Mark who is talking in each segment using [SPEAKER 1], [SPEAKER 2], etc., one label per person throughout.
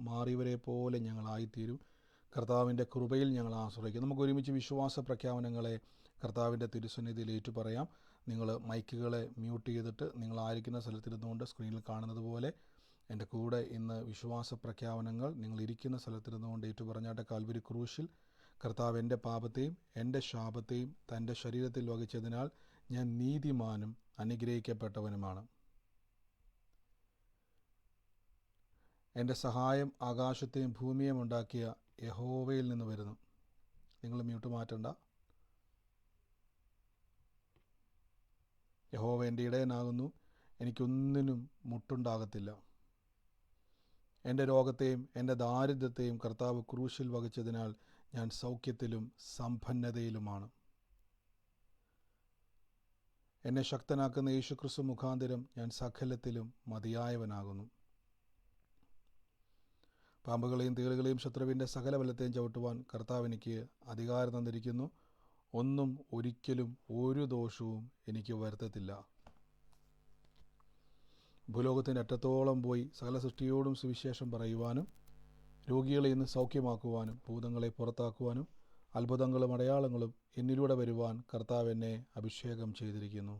[SPEAKER 1] മാറിയവരെ പോലെ ഞങ്ങളായിത്തീരും. കർത്താവിൻ്റെ കൃപയിൽ ഞങ്ങൾ ആശ്രയിക്കും. നമുക്ക് ഒരുമിച്ച് വിശ്വാസ പ്രഖ്യാപനങ്ങളെ കർത്താവിൻ്റെ തിരുസന്നിധിയിൽ ഏറ്റുപറയാം. നിങ്ങൾ മൈക്കുകളെ മ്യൂട്ട് ചെയ്തിട്ട് നിങ്ങളായിരിക്കുന്ന സ്ഥലത്തിരുന്നുകൊണ്ട് സ്ക്രീനിൽ കാണുന്നത് പോലെ എൻ്റെ കൂടെ ഇന്ന് വിശ്വാസ പ്രഖ്യാപനങ്ങൾ നിങ്ങളിരിക്കുന്ന സ്ഥലത്തിരുന്നുകൊണ്ട് ഏറ്റുപറഞ്ഞാട്ടെ. കാൽവരി ക്രൂശിൽ കർത്താവ് എൻ്റെ പാപത്തെയും എൻ്റെ ശാപത്തെയും തൻ്റെ ശരീരത്തിൽ വഹിച്ചതിനാൽ ഞാൻ നീതിമാനും അനുഗ്രഹിക്കപ്പെട്ടവനുമാണ്. എൻ്റെ സഹായം ആകാശത്തെയും ഭൂമിയെയും ഉണ്ടാക്കിയ യഹോവയിൽ നിന്ന് വരുന്നു. നിങ്ങൾ മ്യൂട്ട് മാറ്റണ്ട. യഹോവ എൻ്റെ ഇടയനാകുന്നു, എനിക്കൊന്നിനും മുട്ടുണ്ടാകത്തില്ല. എൻ്റെ രോഗത്തെയും എൻ്റെ ദാരിദ്ര്യത്തെയും കർത്താവ് ക്രൂശിൽ വഹിച്ചതിനാൽ ഞാൻ സൗഖ്യത്തിലും സമ്പന്നതയിലുമാണ്. എന്നെ ശക്തനാക്കുന്ന യേശുക്രിസ്തു മുഖാന്തരം ഞാൻ സകലത്തിലും മതിയായവനാകുന്നു. പാമ്പുകളെയും തേളുകളെയും ശത്രുവിൻ്റെ സകല ബലത്തെയും ചവിട്ടുവാൻ കർത്താവ് എനിക്ക് അധികാരം തന്നിരിക്കുന്നു. ഒന്നും ഒരിക്കലും ഒരു ദോഷവും എനിക്ക് വരുത്തത്തില്ല. ഭൂലോകത്തിൻ്റെ അറ്റത്തോളം പോയി സകല സൃഷ്ടിയോടും സുവിശേഷം പറയുവാനും രോഗികളെ ഇന്ന് സൗഖ്യമാക്കുവാനും ഭൂതങ്ങളെ പുറത്താക്കുവാനും അത്ഭുതങ്ങളും അടയാളങ്ങളും എന്നിലൂടെ വരുവാൻ കർത്താവ് എന്നെ അഭിഷേകം ചെയ്തിരിക്കുന്നു.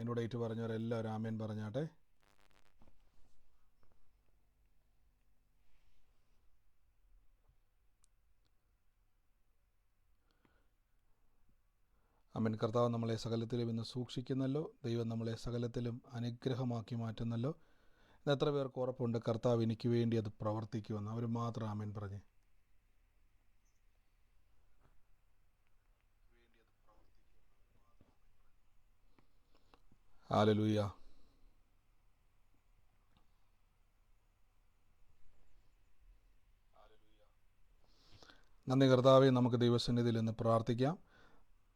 [SPEAKER 1] എന്നോട് ഏറ്റു പറഞ്ഞവരെല്ലാവരും ആമേൻ പറഞ്ഞാട്ടെ. ആമേൻ. കർത്താവ് നമ്മളെ സകലത്തിലും ഇന്ന് സൂക്ഷിക്കുന്നല്ലോ. ദൈവം നമ്മളെ സകലത്തിലും അനുഗ്രഹമാക്കി മാറ്റുന്നല്ലോ. ഇന്ന് എത്ര പേർക്ക് ഉറപ്പുണ്ട് കർത്താവ് എനിക്ക് വേണ്ടി അത് പ്രവർത്തിക്കുമെന്ന്? അവർ മാത്രം ആമേൻ പറഞ്ഞേ. ഹല്ലേലൂയ. നന്ദി കർത്താവേ. നമുക്ക് ദൈവസന്നിധിയിൽ ഇന്ന് പ്രാർത്ഥിക്കാം.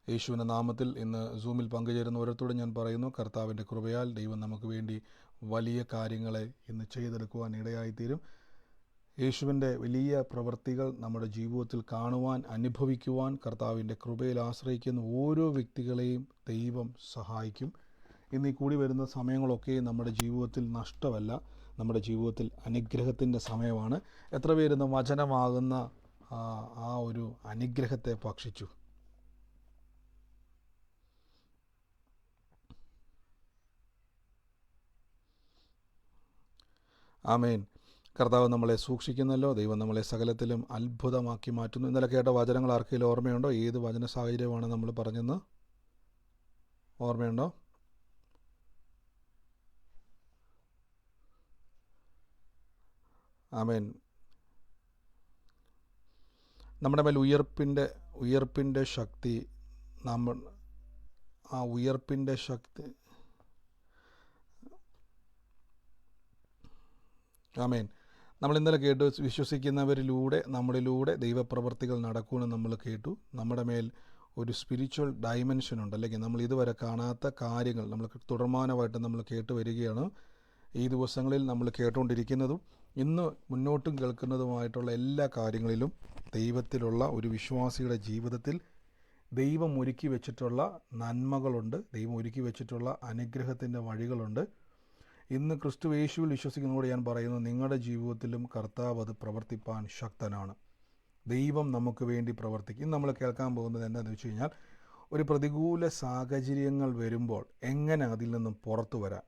[SPEAKER 1] യേശുവിൻ്റെ നാമത്തിൽ ഇന്ന് സൂമിൽ പങ്കുചേരുന്ന ഓരോരുത്തരോടും ഞാൻ പറയുന്നു, കർത്താവിൻ്റെ കൃപയാൽ ദൈവം നമുക്ക് വേണ്ടി വലിയ കാര്യങ്ങളെ ഇന്ന് ചെയ്തെടുക്കുവാൻ ഇടയായിത്തീരും. യേശുവിൻ്റെ വലിയ പ്രവൃത്തികൾ നമ്മുടെ ജീവിതത്തിൽ കാണുവാൻ, അനുഭവിക്കുവാൻ കർത്താവിൻ്റെ കൃപയിൽ ആശ്രയിക്കുന്ന ഓരോ വ്യക്തികളെയും ദൈവം സഹായിക്കും. ഇന്ന് ഈ കൂടി വരുന്ന സമയങ്ങളൊക്കെ നമ്മുടെ ജീവിതത്തിൽ നഷ്ടമല്ല, നമ്മുടെ ജീവിതത്തിൽ അനുഗ്രഹത്തിൻ്റെ സമയമാണ്. എത്ര പേരുന്ന വചനമാകുന്ന ആ ഒരു അനുഗ്രഹത്തെ ഭക്ഷിച്ചു? ആമേൻ. കർത്താവ് നമ്മളെ സൂക്ഷിക്കുന്നല്ലോ. ദൈവം നമ്മളെ സകലത്തിലും അത്ഭുതമാക്കി മാറ്റുന്നു. ഇന്നലെ കേട്ട വചനങ്ങൾ ആർക്കെങ്കിലും ഓർമ്മയുണ്ടോ? ഏത് വചന സാഹചര്യമാണ് നമ്മൾ പറഞ്ഞെന്ന് ഓർമ്മയുണ്ടോ? ആമേൻ. നമ്മുടെ മേൽ ഉയർപ്പിൻ്റെ ശക്തി, ആ ഉയർപ്പിൻ്റെ ശക്തി. ആമേൻ. നമ്മൾ ഇന്നലെ കേട്ടു, വിശ്വസിക്കുന്നവരിലൂടെ നമ്മളിലൂടെ ദൈവപ്രവർത്തികൾ നടക്കുമെന്ന് നമ്മൾ കേട്ടു. നമ്മുടെ മേൽ ഒരു സ്പിരിച്വൽ ഡയമെൻഷൻ ഉണ്ട്, അല്ലെങ്കിൽ നമ്മൾ ഇതുവരെ കാണാത്ത കാര്യങ്ങൾ നമ്മൾ തുടർമാനമായിട്ട് നമ്മൾ കേട്ട് വരികയാണ്. ഈ ദിവസങ്ങളിൽ നമ്മൾ കേട്ടുകൊണ്ടിരിക്കുന്നതും ഇന്ന് മുന്നോട്ടും കേൾക്കുന്നതുമായിട്ടുള്ള എല്ലാ കാര്യങ്ങളിലും ദൈവത്തിലുള്ള ഒരു വിശ്വാസിയുടെ ജീവിതത്തിൽ ദൈവം ഒരുക്കി വെച്ചിട്ടുള്ള നന്മകളുണ്ട്, ദൈവം ഒരുക്കി വെച്ചിട്ടുള്ള അനുഗ്രഹത്തിൻ്റെ വഴികളുണ്ട്. ഇന്ന് ക്രിസ്തു യേശുവിൽ വിശ്വസിക്കുന്നതോടെ ഞാൻ പറയുന്നു, നിങ്ങളുടെ ജീവിതത്തിലും കർത്താവ് അത് പ്രവർത്തിപ്പാൻ ശക്തനാണ്. ദൈവം നമുക്ക് വേണ്ടി പ്രവർത്തിക്കും. ഇന്ന് നമ്മൾ കേൾക്കാൻ പോകുന്നത് എന്താണെന്ന് വെച്ച് കഴിഞ്ഞാൽ, ഒരു പ്രതികൂല സാഹചര്യങ്ങൾ വരുമ്പോൾ എങ്ങനെ അതിൽ നിന്നും പുറത്തു വരാം,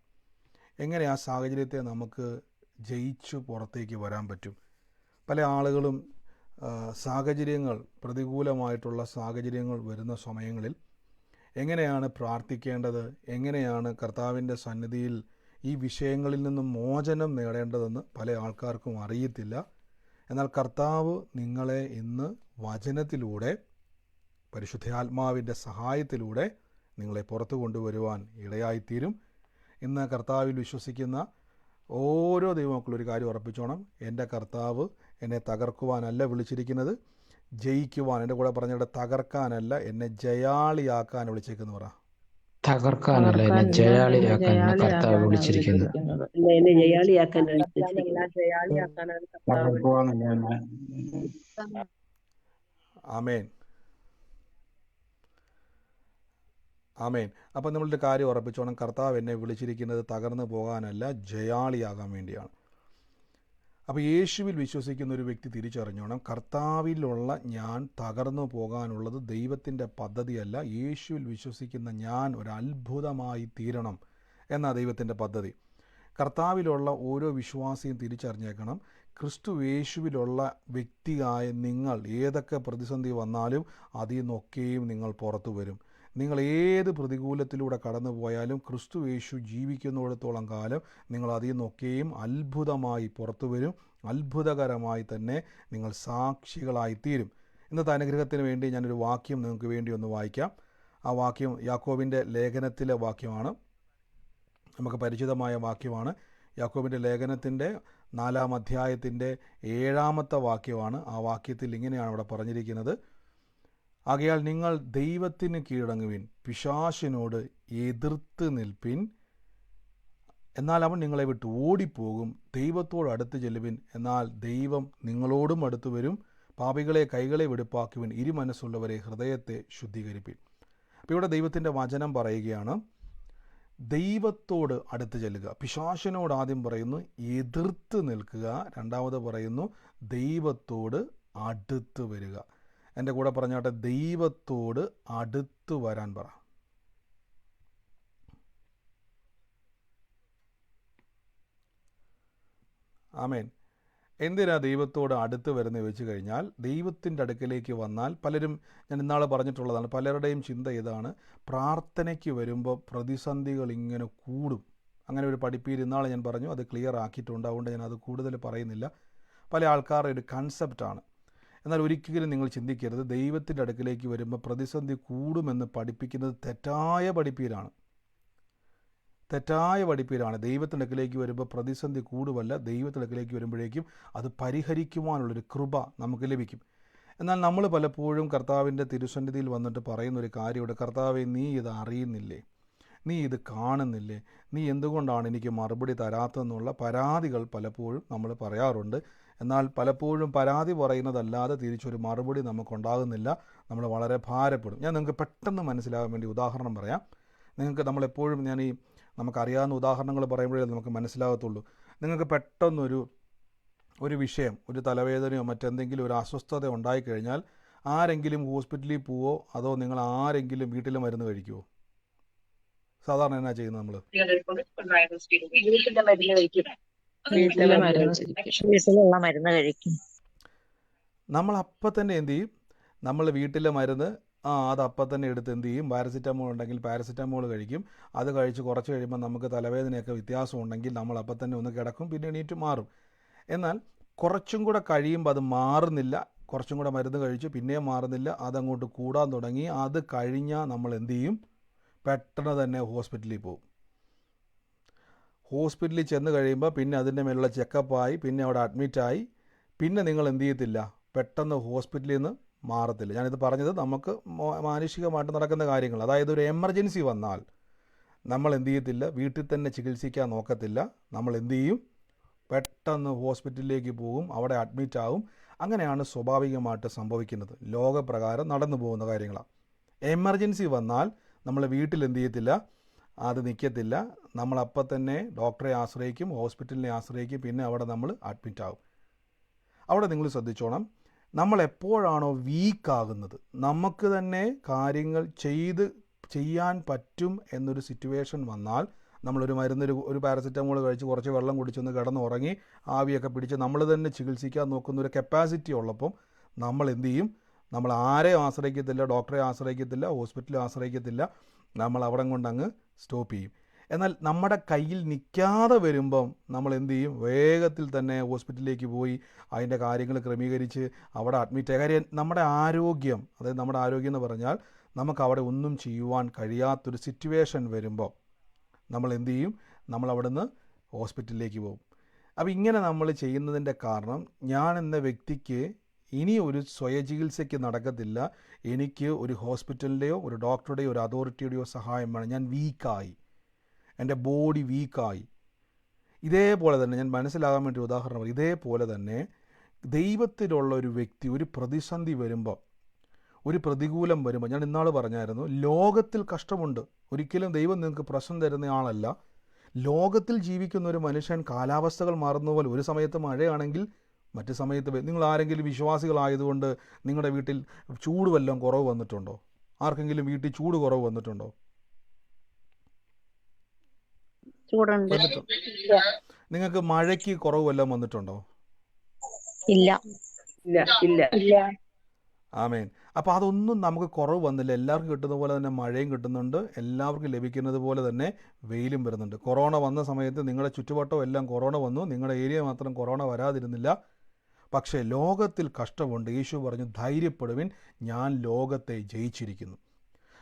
[SPEAKER 1] എങ്ങനെ ആ സാഹചര്യത്തെ നമുക്ക് ജയിച്ചു പുറത്തേക്ക് വരാൻ പറ്റും. പല ആളുകളും സാഹചര്യങ്ങൾ, പ്രതികൂലമായിട്ടുള്ള സാഹചര്യങ്ങൾ വരുന്ന സമയങ്ങളിൽ എങ്ങനെയാണ് പ്രാർത്ഥിക്കേണ്ടത്, എങ്ങനെയാണ് കർത്താവിൻ്റെ സന്നിധിയിൽ ഈ വിഷയങ്ങളിൽ നിന്നും മോചനം നേടേണ്ടതെന്ന് പല ആൾക്കാർക്കും അറിയത്തില്ല. എന്നാൽ കർത്താവ് നിങ്ങളെ ഇന്ന് വചനത്തിലൂടെ, പരിശുദ്ധാത്മാവിൻ്റെ സഹായത്തിലൂടെ നിങ്ങളെ പുറത്തു കൊണ്ടുവരുവാൻ ഇടയായിത്തീരും. ഇന്ന് കർത്താവിൽ വിശ്വസിക്കുന്ന ഓരോ ദൈവമക്കളും ഒരു കാര്യം ഉറപ്പിച്ചോണം, എൻ്റെ കർത്താവ് എന്നെ തകർക്കുവാനല്ല വിളിച്ചിരിക്കുന്നത്, ജയിക്കുവാൻ, എൻ്റെ കൂടെ പറഞ്ഞിട്ട് തകർക്കാനല്ല, എന്നെ ജയാളിയാക്കാൻ വിളിച്ചേക്കെന്ന് പറ.
[SPEAKER 2] തകർക്കാനല്ല, എന്നെ ജയാളിയാക്കാനാണ് കർത്താവ് വിളിച്ചിരിക്കുന്നത്.
[SPEAKER 1] ആമേൻ, ആമേൻ. അപ്പം നമ്മളുടെ കാര്യം ഉറപ്പിച്ചോണം, കർത്താവ് എന്നെ വിളിച്ചിരിക്കുന്നത് തകർന്നു പോകാനല്ല, ജയാളിയാകാൻ വേണ്ടിയാണ്. അപ്പോൾ യേശുവിൽ വിശ്വസിക്കുന്ന ഒരു വ്യക്തി തിരിച്ചറിഞ്ഞോണം, കർത്താവിലുള്ള ഞാൻ തകർന്നു പോകാനുള്ളത് ദൈവത്തിൻ്റെ പദ്ധതിയല്ല. യേശുവിൽ വിശ്വസിക്കുന്ന ഞാൻ ഒരു അത്ഭുതമായി തീരണം എന്നാ ദൈവത്തിൻ്റെ പദ്ധതി. കർത്താവിലുള്ള ഓരോ വിശ്വാസിയും തിരിച്ചറിഞ്ഞേക്കണം, ക്രിസ്തു യേശുവിലുള്ള വ്യക്തിയായ നിങ്ങൾ ഏതൊക്കെ പ്രതിസന്ധി വന്നാലും അതിൽ നിന്നൊക്കെയും നിങ്ങൾ പുറത്തു വരും. നിങ്ങൾ ഏത് പ്രതികൂലത്തിലൂടെ കടന്നു പോയാലും ക്രിസ്തു യേശു ജീവിക്കുന്നിടത്തോളം കാലം നിങ്ങൾ അതിൽ നിന്നൊക്കെയും അത്ഭുതമായി പുറത്തു വരും. അത്ഭുതകരമായി തന്നെ നിങ്ങൾ സാക്ഷികളായിത്തീരും. ഇന്നത്തെ അനുഗ്രഹത്തിന് വേണ്ടി ഞാനൊരു വാക്യം നിങ്ങൾക്ക് വേണ്ടി ഒന്ന് വായിക്കാം. ആ വാക്യം യാക്കോബിൻ്റെ ലേഖനത്തിലെ വാക്യമാണ്, നമുക്ക് പരിചിതമായ വാക്യമാണ്. യാക്കോബിൻ്റെ ലേഖനത്തിൻ്റെ 4-ാം അധ്യായത്തിൻ്റെ 7-ാമത്തെ വാക്യമാണ്. ആ വാക്യത്തിൽ ഇങ്ങനെയാണ് അവിടെ പറഞ്ഞിരിക്കുന്നത്: ആകയാൽ നിങ്ങൾ ദൈവത്തിന് കീഴടങ്ങുവിൻ, പിശാചിനോട് എതിർത്ത് നിൽപ്പിൻ, എന്നാൽ അവൻ നിങ്ങളെ വിട്ട് ഓടിപ്പോകും. ദൈവത്തോട് അടുത്ത് ചെല്ലുവിൻ, എന്നാൽ ദൈവം നിങ്ങളോടും അടുത്ത് വരും. പാപികളെ കൈകളെ വെടുപ്പാക്കുവിൻ, ഇരുമനസ്സുള്ളവരെ ഹൃദയത്തെ ശുദ്ധീകരിപ്പിൻ. അപ്പോൾ ഇവിടെ ദൈവത്തിൻ്റെ വചനം പറയുകയാണ്, ദൈവത്തോട് അടുത്ത് ചെല്ലുക. പിശാചിനോട് ആദ്യം പറയുന്നു എതിർത്ത് നിൽക്കുക, രണ്ടാമത് പറയുന്നു ദൈവത്തോട് അടുത്ത് വരിക. എൻ്റെ കൂടെ പറഞ്ഞാട്ടെ, ദൈവത്തോട് അടുത്ത് വരാൻ പറ. ആമേൻ. എന്തിനാ ദൈവത്തോട് അടുത്ത് വരുന്നത് വെച്ച് കഴിഞ്ഞാൽ, ദൈവത്തിൻ്റെ അടുക്കലേക്ക് വന്നാൽ പലരും, ഞാൻ ഇന്നാൾ പറഞ്ഞിട്ടുള്ളതാണ്, പലരുടെയും ചിന്ത ഇതാണ്, പ്രാർത്ഥനയ്ക്ക് വരുമ്പോൾ പ്രതിസന്ധികൾ ഇങ്ങനെ കൂടും. അങ്ങനെ ഒരു പഠിപ്പീര് ഇന്നാൾ ഞാൻ പറഞ്ഞു, അത് ക്ലിയർ ആക്കിയിട്ടുണ്ട്, അതുകൊണ്ട് ഞാൻ അത് കൂടുതൽ പറയുന്നില്ല. പല ആൾക്കാരുടെ ഒരു കൺസെപ്റ്റാണ്. എന്നാൽ ഒരിക്കലും നിങ്ങൾ ചിന്തിക്കരുത്, ദൈവത്തിൻ്റെ അടുക്കലേക്ക് വരുമ്പോൾ പ്രതിസന്ധി കൂടുമെന്ന് പഠിപ്പിക്കുന്നത് തെറ്റായ പഠിപ്പീരാണ്. തെറ്റായ പഠിപ്പീരാണ്. ദൈവത്തിൻ്റെ അടുക്കലേക്ക് വരുമ്പോൾ പ്രതിസന്ധി കൂടുമല്ല, ദൈവത്തിൻ്റെ അടുക്കലേക്ക് വരുമ്പോഴേക്കും അത് പരിഹരിക്കുവാനുള്ളൊരു കൃപ നമുക്ക് ലഭിക്കും. എന്നാൽ നമ്മൾ പലപ്പോഴും കർത്താവിൻ്റെ തിരുസന്നിധിയിൽ വന്നിട്ട് പറയുന്നൊരു കാര്യമുണ്ട്, കർത്താവെ നീ ഇത് അറിയുന്നില്ലേ, നീ ഇത് കാണുന്നില്ലേ, നീ എന്തുകൊണ്ടാണ് എനിക്ക് മറുപടി തരാത്തതെന്നുള്ള പരാതികൾ പലപ്പോഴും നമ്മൾ പറയാറുണ്ട്. എന്നാൽ പലപ്പോഴും പരാതി പറയുന്നതല്ലാതെ തിരിച്ചൊരു മറുപടി നമുക്കുണ്ടാകുന്നില്ല. നമ്മൾ വളരെ ഭാരപ്പെടും. ഞാൻ നിങ്ങൾക്ക് പെട്ടെന്ന് മനസ്സിലാകാൻ വേണ്ടി ഉദാഹരണം പറയാം. നമ്മളെപ്പോഴും നമുക്കറിയാവുന്ന ഉദാഹരണങ്ങൾ പറയുമ്പോഴേ നമുക്ക് മനസ്സിലാകത്തുള്ളൂ. നിങ്ങൾക്ക് പെട്ടെന്നൊരു വിഷയം, ഒരു തലവേദനയോ മറ്റെന്തെങ്കിലും ഒരു അസ്വസ്ഥത ഉണ്ടായിക്കഴിഞ്ഞാൽ ആരെങ്കിലും ഹോസ്പിറ്റലിൽ പോവോ അതോ നിങ്ങൾ ആരെങ്കിലും വീട്ടിൽ മരുന്ന് കഴിക്കുമോ? സാധാരണ എന്നാ ചെയ്യുന്നത്? നമ്മൾ നമ്മൾ അപ്പം തന്നെ എന്ത് ചെയ്യും? നമ്മൾ വീട്ടിലെ മരുന്ന് അത് അപ്പം തന്നെ എടുത്ത് എന്ത് ചെയ്യും? പാരസിറ്റമോൾ ഉണ്ടെങ്കിൽ പാരസിറ്റമോൾ കഴിക്കും. അത് കഴിച്ച് കുറച്ച് കഴിയുമ്പോൾ നമുക്ക് തലവേദനയൊക്കെ വ്യത്യാസം ഉണ്ടെങ്കിൽ നമ്മൾ അപ്പം തന്നെ ഒന്ന് കിടക്കും, പിന്നെ എണീറ്റ് മാറും. എന്നാൽ കുറച്ചും കൂടെ കഴിയുമ്പോൾ അത് മാറുന്നില്ല, കുറച്ചും കൂടെ മരുന്ന് കഴിച്ചു പിന്നെയും മാറുന്നില്ല, അതങ്ങോട്ട് കൂടാൻ തുടങ്ങി. അത് കഴിഞ്ഞാൽ നമ്മൾ എന്ത് ചെയ്യും? പെട്ടെന്ന് തന്നെ ഹോസ്പിറ്റലിൽ പോകും. ഹോസ്പിറ്റലിൽ ചെന്ന് കഴിയുമ്പോൾ പിന്നെ അതിൻ്റെ മേലുള്ള ചെക്കപ്പായി, പിന്നെ അവിടെ അഡ്മിറ്റായി, പിന്നെ നിങ്ങൾ എന്ത് ചെയ്യത്തില്ല? പെട്ടെന്ന് ഹോസ്പിറ്റലിൽ നിന്ന് മാറത്തില്ല. ഞാനിത് പറഞ്ഞത് നമുക്ക് മാനുഷികമായിട്ട് നടക്കുന്ന കാര്യങ്ങൾ. അതായത് ഒരു എമർജൻസി വന്നാൽ നമ്മൾ എന്ത് ചെയ്യത്തില്ല? വീട്ടിൽ തന്നെ ചികിത്സിക്കാൻ നോക്കത്തില്ല. നമ്മൾ എന്ത് ചെയ്യും? പെട്ടെന്ന് ഹോസ്പിറ്റലിലേക്ക് പോകും, അവിടെ അഡ്മിറ്റാവും. അങ്ങനെയാണ് സ്വാഭാവികമായിട്ട് സംഭവിക്കുന്നത്. ലോകപ്രകാരം നടന്നു പോകുന്ന കാര്യങ്ങളാണ്. എമർജൻസി വന്നാൽ നമ്മൾ വീട്ടിൽ എന്ത് ചെയ്യത്തില്ല? അത് നിൽക്കത്തില്ല. നമ്മളപ്പം തന്നെ ഡോക്ടറെ ആശ്രയിക്കും, ഹോസ്പിറ്റലിനെ ആശ്രയിക്കും, പിന്നെ അവിടെ നമ്മൾ അഡ്മിറ്റാവും. അവിടെ നിങ്ങൾ ശ്രദ്ധിച്ചോണം, നമ്മൾ എപ്പോഴാണോ വീക്കാകുന്നത്, നമുക്ക് തന്നെ കാര്യങ്ങൾ ചെയ്യാൻ പറ്റും എന്നൊരു സിറ്റുവേഷൻ വന്നാൽ, നമ്മളൊരു ഒരു പാരസിറ്റമോൾ കഴിച്ച് കുറച്ച് വെള്ളം കുടിച്ചൊന്ന് കിടന്നുറങ്ങി ആവിയൊക്കെ പിടിച്ച് നമ്മൾ തന്നെ ചികിത്സിക്കാൻ നോക്കുന്ന ഒരു കപ്പാസിറ്റി ഉള്ളപ്പം നമ്മൾ എന്ത് ചെയ്യും? നമ്മൾ ആരെയും ആശ്രയിക്കത്തില്ല, ഡോക്ടറെ ആശ്രയിക്കത്തില്ല, ഹോസ്പിറ്റലിൽ ആശ്രയിക്കത്തില്ല. നമ്മൾ അവിടെ കൊണ്ടങ്ങ് സ്റ്റോപ്പ് ചെയ്യും. എന്നാൽ നമ്മുടെ കയ്യിൽ നിൽക്കാതെ വരുമ്പം നമ്മൾ എന്ത് ചെയ്യും? വേഗത്തിൽ തന്നെ ഹോസ്പിറ്റലിലേക്ക് പോയി അതിൻ്റെ കാര്യങ്ങൾ ക്രമീകരിച്ച് അവിടെ അഡ്മിറ്റ്. കാര്യം നമ്മുടെ ആരോഗ്യം, അതായത് നമ്മുടെ ആരോഗ്യം എന്ന് പറഞ്ഞാൽ നമുക്ക് അവിടെ ഒന്നും ചെയ്യുവാൻ കഴിയാത്തൊരു സിറ്റുവേഷൻ വരുമ്പോൾ നമ്മൾ എന്ത് ചെയ്യും? നമ്മൾ അവിടെ നിന്ന് ഹോസ്പിറ്റലിലേക്ക് പോകും. അപ്പോൾ ഇങ്ങനെ നമ്മൾ ചെയ്യുന്നതിൻ്റെ കാരണം, ഞാൻ എന്ന വ്യക്തിക്ക് ഇനി ഒരു സ്വയചികിത്സയ്ക്ക് നടക്കത്തില്ല, എനിക്ക് ഒരു ഹോസ്പിറ്റലിൻ്റെയോ ഒരു ഡോക്ടറുടെയോ ഒരു അതോറിറ്റിയുടെയോ സഹായം വേണം. ഞാൻ വീക്കായി, എൻ്റെ ബോഡി വീക്കായി. ഇതേപോലെ തന്നെ ഞാൻ മനസ്സിലാകാൻ വേണ്ടി ഉദാഹരണം പറയും. ഇതേപോലെ തന്നെ ദൈവത്തിലുള്ള ഒരു വ്യക്തി ഒരു പ്രതിസന്ധി വരുമ്പോൾ, ഒരു പ്രതികൂലം വരുമ്പോൾ, ഞാൻ ഇന്നാൾ പറഞ്ഞായിരുന്നു, ലോകത്തിൽ കഷ്ടമുണ്ട്. ഒരിക്കലും ദൈവം നിങ്ങൾക്ക് പ്രശ്നം തരുന്ന ആളല്ല. ലോകത്തിൽ ജീവിക്കുന്ന ഒരു മനുഷ്യൻ കാലാവസ്ഥകൾ മാറുന്ന പോലെ ഒരു സമയത്ത് മഴയാണെങ്കിൽ മറ്റു സമയത്ത് നിങ്ങൾ ആരെങ്കിലും വിശ്വാസികളായതുകൊണ്ട് നിങ്ങളുടെ വീട്ടിൽ ചൂട് വല്ലതും കുറവ് വന്നിട്ടുണ്ടോ? ആർക്കെങ്കിലും വീട്ടിൽ ചൂട് കുറവ് വന്നിട്ടുണ്ടോ?
[SPEAKER 3] ചൂടുണ്ട്.
[SPEAKER 1] വന്നിട്ടുണ്ടോ? നിങ്ങൾക്ക് മഴയ്ക്ക് കുറവ് വല്ലതും വന്നിട്ടുണ്ടോ?
[SPEAKER 3] ഇല്ല.
[SPEAKER 4] ഇല്ല.
[SPEAKER 1] ആമേൻ. അപ്പോൾ അതൊന്നും നമുക്ക് കുറവ് വന്നില്ല. എല്ലാവർക്കും കിട്ടുന്ന പോലെ തന്നെ മഴയും കിട്ടുന്നുണ്ട്, എല്ലാവർക്കും ലഭിക്കുന്നത് പോലെ തന്നെ വെയിലും വരുന്നുണ്ട്. കൊറോണ വന്ന സമയത്ത് നിങ്ങളുടെ ചുറ്റുവട്ടം എല്ലാം കൊറോണ വന്നു, നിങ്ങളുടെ ഏരിയ മാത്രം കൊറോണ വരാതിരുന്നില്ല. പക്ഷേ ലോകത്തിൽ കഷ്ടമുണ്ട്. യേശു പറഞ്ഞു, ധൈര്യപ്പെടുവിൻ, ഞാൻ ലോകത്തെ ജയിച്ചിരിക്കുന്നു.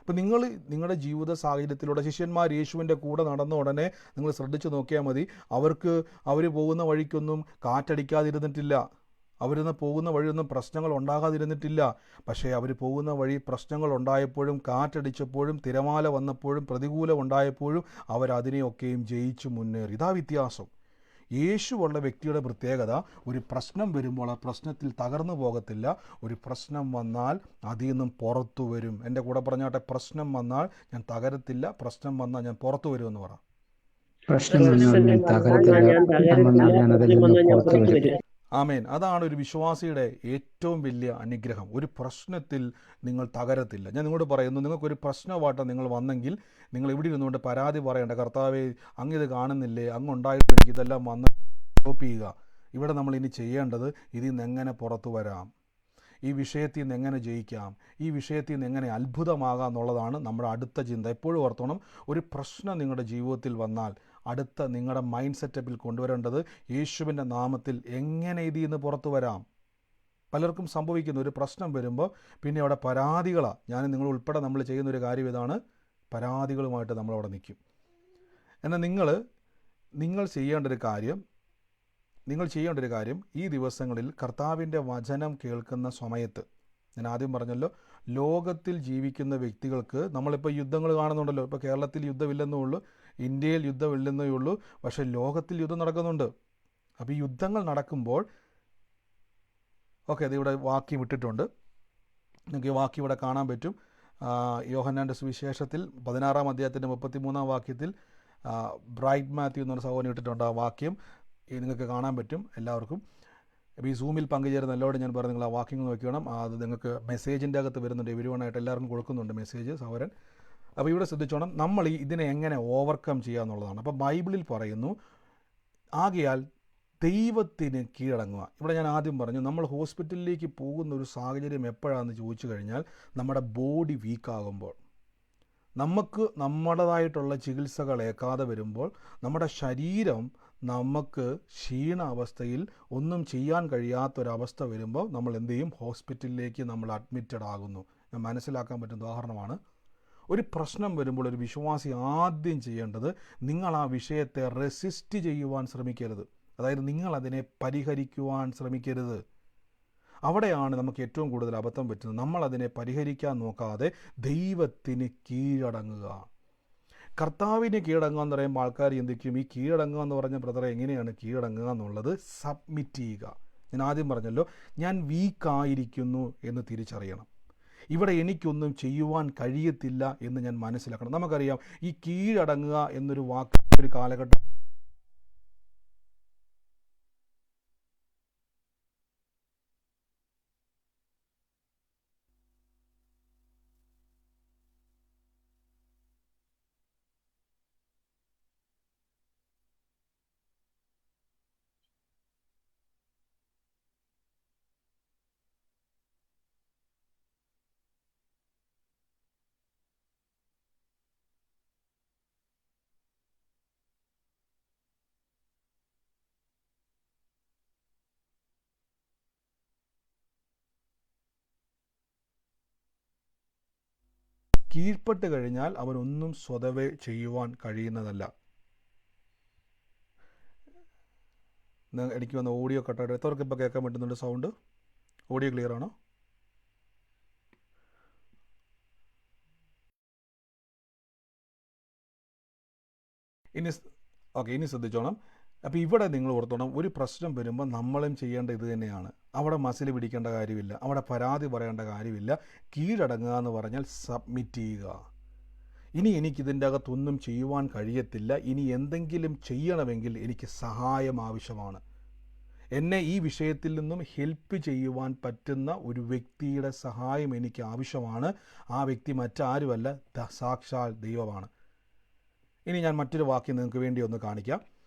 [SPEAKER 1] അപ്പോൾ നിങ്ങൾ നിങ്ങളുടെ ജീവിത സാഹചര്യത്തിലൂടെ ശിഷ്യന്മാർ യേശുവിൻ്റെ കൂടെ നടന്ന ഉടനെ നിങ്ങൾ ശ്രദ്ധിച്ച് നോക്കിയാൽ മതി, അവർ പോകുന്ന വഴിക്കൊന്നും കാറ്റടിക്കാതിരുന്നിട്ടില്ല, അവരിന്ന് പോകുന്ന വഴിയൊന്നും പ്രശ്നങ്ങൾ ഉണ്ടാകാതിരുന്നിട്ടില്ല. പക്ഷേ അവർ പോകുന്ന വഴി പ്രശ്നങ്ങൾ ഉണ്ടായപ്പോഴും, കാറ്റടിച്ചപ്പോഴും, തിരമാല വന്നപ്പോഴും, പ്രതികൂലം ഉണ്ടായപ്പോഴും അവരതിനെയൊക്കെയും ജയിച്ചു മുന്നേറി. ഇതാ വ്യത്യാസം. യേശുവുള്ള വ്യക്തിയുടെ പ്രത്യേകത, ഒരു പ്രശ്നം വരുമ്പോൾ ആ പ്രശ്നത്തിൽ തകർന്നു പോകത്തില്ല. ഒരു പ്രശ്നം വന്നാൽ അതിൽ നിന്നും പുറത്തു വരും. എൻ്റെ കൂടെ പറഞ്ഞാട്ടെ, പ്രശ്നം വന്നാൽ ഞാൻ തകരത്തില്ല, പ്രശ്നം വന്നാൽ ഞാൻ പുറത്തു വരുമെന്ന് പറ.
[SPEAKER 2] പ്രശ്നം വന്നാൽ ഞാൻ തകരത്തില്ല, പ്രശ്നം വന്നാൽ ഞാൻ അതിൽ നിന്ന് പുറത്തു വരും.
[SPEAKER 1] ആമേൻ. അതാണ് ഒരു വിശ്വാസിയുടെ ഏറ്റവും വലിയ അനുഗ്രഹം. ഒരു പ്രശ്നത്തിൽ നിങ്ങൾ തകരത്തില്ല. ഞാൻ നിങ്ങളോട് പറയുന്നു, നിങ്ങൾക്കൊരു പ്രശ്നമായിട്ട് നിങ്ങൾ വന്നെങ്കിൽ നിങ്ങൾ ഇവിടെ ഇരുന്നുകൊണ്ട് പരാതി പറയേണ്ട, കർത്താവേ അങ്ങിത് കാണുന്നില്ലേ, അങ്ങുണ്ടായിട്ട് എനിക്ക് ഇതെല്ലാം വന്ന് സ്റ്റോപ്പ് ചെയ്യുക. ഇവിടെ നമ്മൾ ഇനി ചെയ്യേണ്ടത് ഇതിൽ നിന്ന് എങ്ങനെ പുറത്തു വരാം, ഈ വിഷയത്തിൽ നിന്ന് എങ്ങനെ ജയിക്കാം, ഈ വിഷയത്തിൽ നിന്ന് എങ്ങനെ അത്ഭുതമാകാം എന്നുള്ളതാണ് നമ്മുടെ അടുത്ത ചിന്ത. എപ്പോഴും ഓർത്തോണം, ഒരു പ്രശ്നം നിങ്ങളുടെ ജീവിതത്തിൽ വന്നാൽ അടുത്ത നിങ്ങളുടെ മൈൻഡ് സെറ്റപ്പിൽ കൊണ്ടുവരേണ്ടത് യേശുവിൻ്റെ നാമത്തിൽ എങ്ങനെ ഇതിൽ നിന്ന് പുറത്തു വരാം. പലർക്കും സംഭവിക്കുന്ന ഒരു പ്രശ്നം വരുമ്പോൾ പിന്നെ അവിടെ പരാതികളാണ്. ഞാൻ നിങ്ങൾ ഉൾപ്പെടെ നമ്മൾ ചെയ്യുന്നൊരു കാര്യം ഇതാണ്, പരാതികളുമായിട്ട് നമ്മളവിടെ നിൽക്കും. എന്നാൽ നിങ്ങൾ ചെയ്യേണ്ട ഒരു കാര്യം ഈ ദിവസങ്ങളിൽ കർത്താവിൻ്റെ വചനം കേൾക്കുന്ന സമയത്ത്, ഞാൻ ആദ്യം പറഞ്ഞല്ലോ, ലോകത്തിൽ ജീവിക്കുന്ന വ്യക്തികൾക്ക്, നമ്മളിപ്പോൾ യുദ്ധങ്ങൾ കാണുന്നുണ്ടല്ലോ, ഇപ്പോൾ കേരളത്തിൽ യുദ്ധമില്ലെന്നേ ഉള്ളൂ, ഇന്ത്യയിൽ യുദ്ധമില്ലെന്നേ ഉള്ളൂ, പക്ഷേ ലോകത്തിൽ യുദ്ധം നടക്കുന്നുണ്ട്. അപ്പോൾ ഈ യുദ്ധങ്ങൾ നടക്കുമ്പോൾ, ഓക്കെ, അതിവിടെ വാക്യം ഇട്ടിട്ടുണ്ട്, നിങ്ങൾക്ക് ഈ വാക്യം ഇവിടെ കാണാൻ പറ്റും. യോഹന്നാൻ്റെ സുവിശേഷത്തിൽ 16-ാം അധ്യായത്തിൻ്റെ 33-ാം വാക്യത്തിൽ ബ്രൈറ്റ് മാത്യു എന്നൊരു സഹോദരൻ ഇട്ടിട്ടുണ്ട്. ആ വാക്യം നിങ്ങൾക്ക് കാണാൻ പറ്റും എല്ലാവർക്കും. അപ്പോൾ ഈ സൂമിൽ പങ്കുചേരുന്ന എല്ലാവരും ഞാൻ പറഞ്ഞു, നിങ്ങൾ ആ വാക്യങ്ങൾ നോക്കിക്കണം. അത് നിങ്ങൾക്ക് മെസ്സേജിൻ്റെ അകത്ത് വരുന്നുണ്ട്, എവരിവണായിട്ട് എല്ലാവർക്കും കൊടുക്കുന്നുണ്ട് മെസ്സേജ് സഹോദരൻ. അപ്പോൾ ഇവിടെ ശ്രദ്ധിച്ചോണം, നമ്മൾ ഇതിനെ എങ്ങനെ ഓവർകം ചെയ്യുക എന്നുള്ളതാണ്. അപ്പോൾ ബൈബിളിൽ പറയുന്നു, ആകയാൽ ദൈവത്തിന് കീഴടങ്ങുക. ഇവിടെ ഞാൻ ആദ്യം പറഞ്ഞു, നമ്മൾ ഹോസ്പിറ്റലിലേക്ക് പോകുന്ന ഒരു സാഹചര്യം എപ്പോഴാണെന്ന് ചോദിച്ചു കഴിഞ്ഞാൽ, നമ്മുടെ ബോഡി വീക്കാകുമ്പോൾ, നമുക്ക് നമ്മുടേതായിട്ടുള്ള ചികിത്സകൾ ഏൽക്കാതെ വരുമ്പോൾ, നമ്മുടെ ശരീരം നമുക്ക് ക്ഷീണ അവസ്ഥയിൽ ഒന്നും ചെയ്യാൻ കഴിയാത്തൊരവസ്ഥ വരുമ്പോൾ നമ്മൾ എന്ത് ചെയ്യും? ഹോസ്പിറ്റലിലേക്ക് നമ്മൾ അഡ്മിറ്റഡ് ആകുന്നു. ഞാൻ മനസ്സിലാക്കാൻ പറ്റുന്ന ഉദാഹരണമാണ്. ഒരു പ്രശ്നം വരുമ്പോൾ ഒരു വിശ്വാസി ആദ്യം ചെയ്യേണ്ടത്, നിങ്ങൾ ആ വിഷയത്തെ റെസിസ്റ്റ് ചെയ്യുവാൻ ശ്രമിക്കരുത്. അതായത് നിങ്ങളതിനെ പരിഹരിക്കുവാൻ ശ്രമിക്കരുത്. അവിടെയാണ് നമുക്ക് ഏറ്റവും കൂടുതൽ അബദ്ധം പറ്റുന്നത്. നമ്മളതിനെ പരിഹരിക്കാൻ നോക്കാതെ ദൈവത്തിന് കീഴടങ്ങുക. കർത്താവിന് കീഴടങ്ങുക എന്ന് പറയുമ്പോൾ ആൾക്കാർ ചിന്തിക്കും, ഈ കീഴടങ്ങുക എന്ന് പറഞ്ഞ ബ്രദറെ എങ്ങനെയാണ് കീഴടങ്ങുക എന്നുള്ളത്? സബ്മിറ്റ് ചെയ്യുക. ഞാൻ ആദ്യം പറഞ്ഞല്ലോ, ഞാൻ വീക്കായിരിക്കുന്നു എന്ന് തിരിച്ചറിയണം. ഇവിടെ എനിക്കൊന്നും ചെയ്യുവാൻ കഴിയത്തില്ല എന്ന് ഞാൻ മനസ്സിലാക്കണം. നമുക്കറിയാം, ഈ കീഴടങ്ങുക എന്നൊരു വാക്ക് ഒരു കാലഘട്ടം കീഴ്പ്പെട്ട് കഴിഞ്ഞാൽ അവനൊന്നും സ്വതവേ ചെയ്യുവാൻ കഴിയുന്നതല്ല. എനിക്ക് വന്ന ഓഡിയോ കട്ടായിട്ട് എത്രവർക്ക് ഇപ്പോൾ കേൾക്കാൻ പറ്റുന്നുണ്ട്? സൗണ്ട് ഓഡിയോ ക്ലിയർ ആണോ? ഇനി ശ്രദ്ധിച്ചോണം. അപ്പോൾ ഇവിടെ നിങ്ങൾ ഓർത്തോണം, ഒരു പ്രശ്നം വരുമ്പോൾ നമ്മളും ചെയ്യേണ്ട ഇത് തന്നെയാണ്. അവിടെ മസിൽ പിടിക്കേണ്ട കാര്യമില്ല, അവിടെ പരാതി പറയേണ്ട കാര്യമില്ല. കീഴടങ്ങുക എന്ന് പറഞ്ഞാൽ സബ്മിറ്റ് ചെയ്യുക. ഇനി എനിക്കിതിൻ്റെ അകത്തൊന്നും ചെയ്യുവാൻ കഴിയത്തില്ല, ഇനി എന്തെങ്കിലും ചെയ്യണമെങ്കിൽ എനിക്ക് സഹായം ആവശ്യമാണ്. എന്നെ ഈ വിഷയത്തിൽ നിന്നും ഹെൽപ്പ് ചെയ്യുവാൻ പറ്റുന്ന ഒരു വ്യക്തിയുടെ സഹായം എനിക്ക് ആവശ്യമാണ്. ആ വ്യക്തി മറ്റാരുമല്ല, സാക്ഷാൽ ദൈവമാണ്. ഇനി ഞാൻ മറ്റൊരു വാക്യം നിങ്ങൾക്ക് വേണ്ടി ഒന്ന് കാണിക്കാം.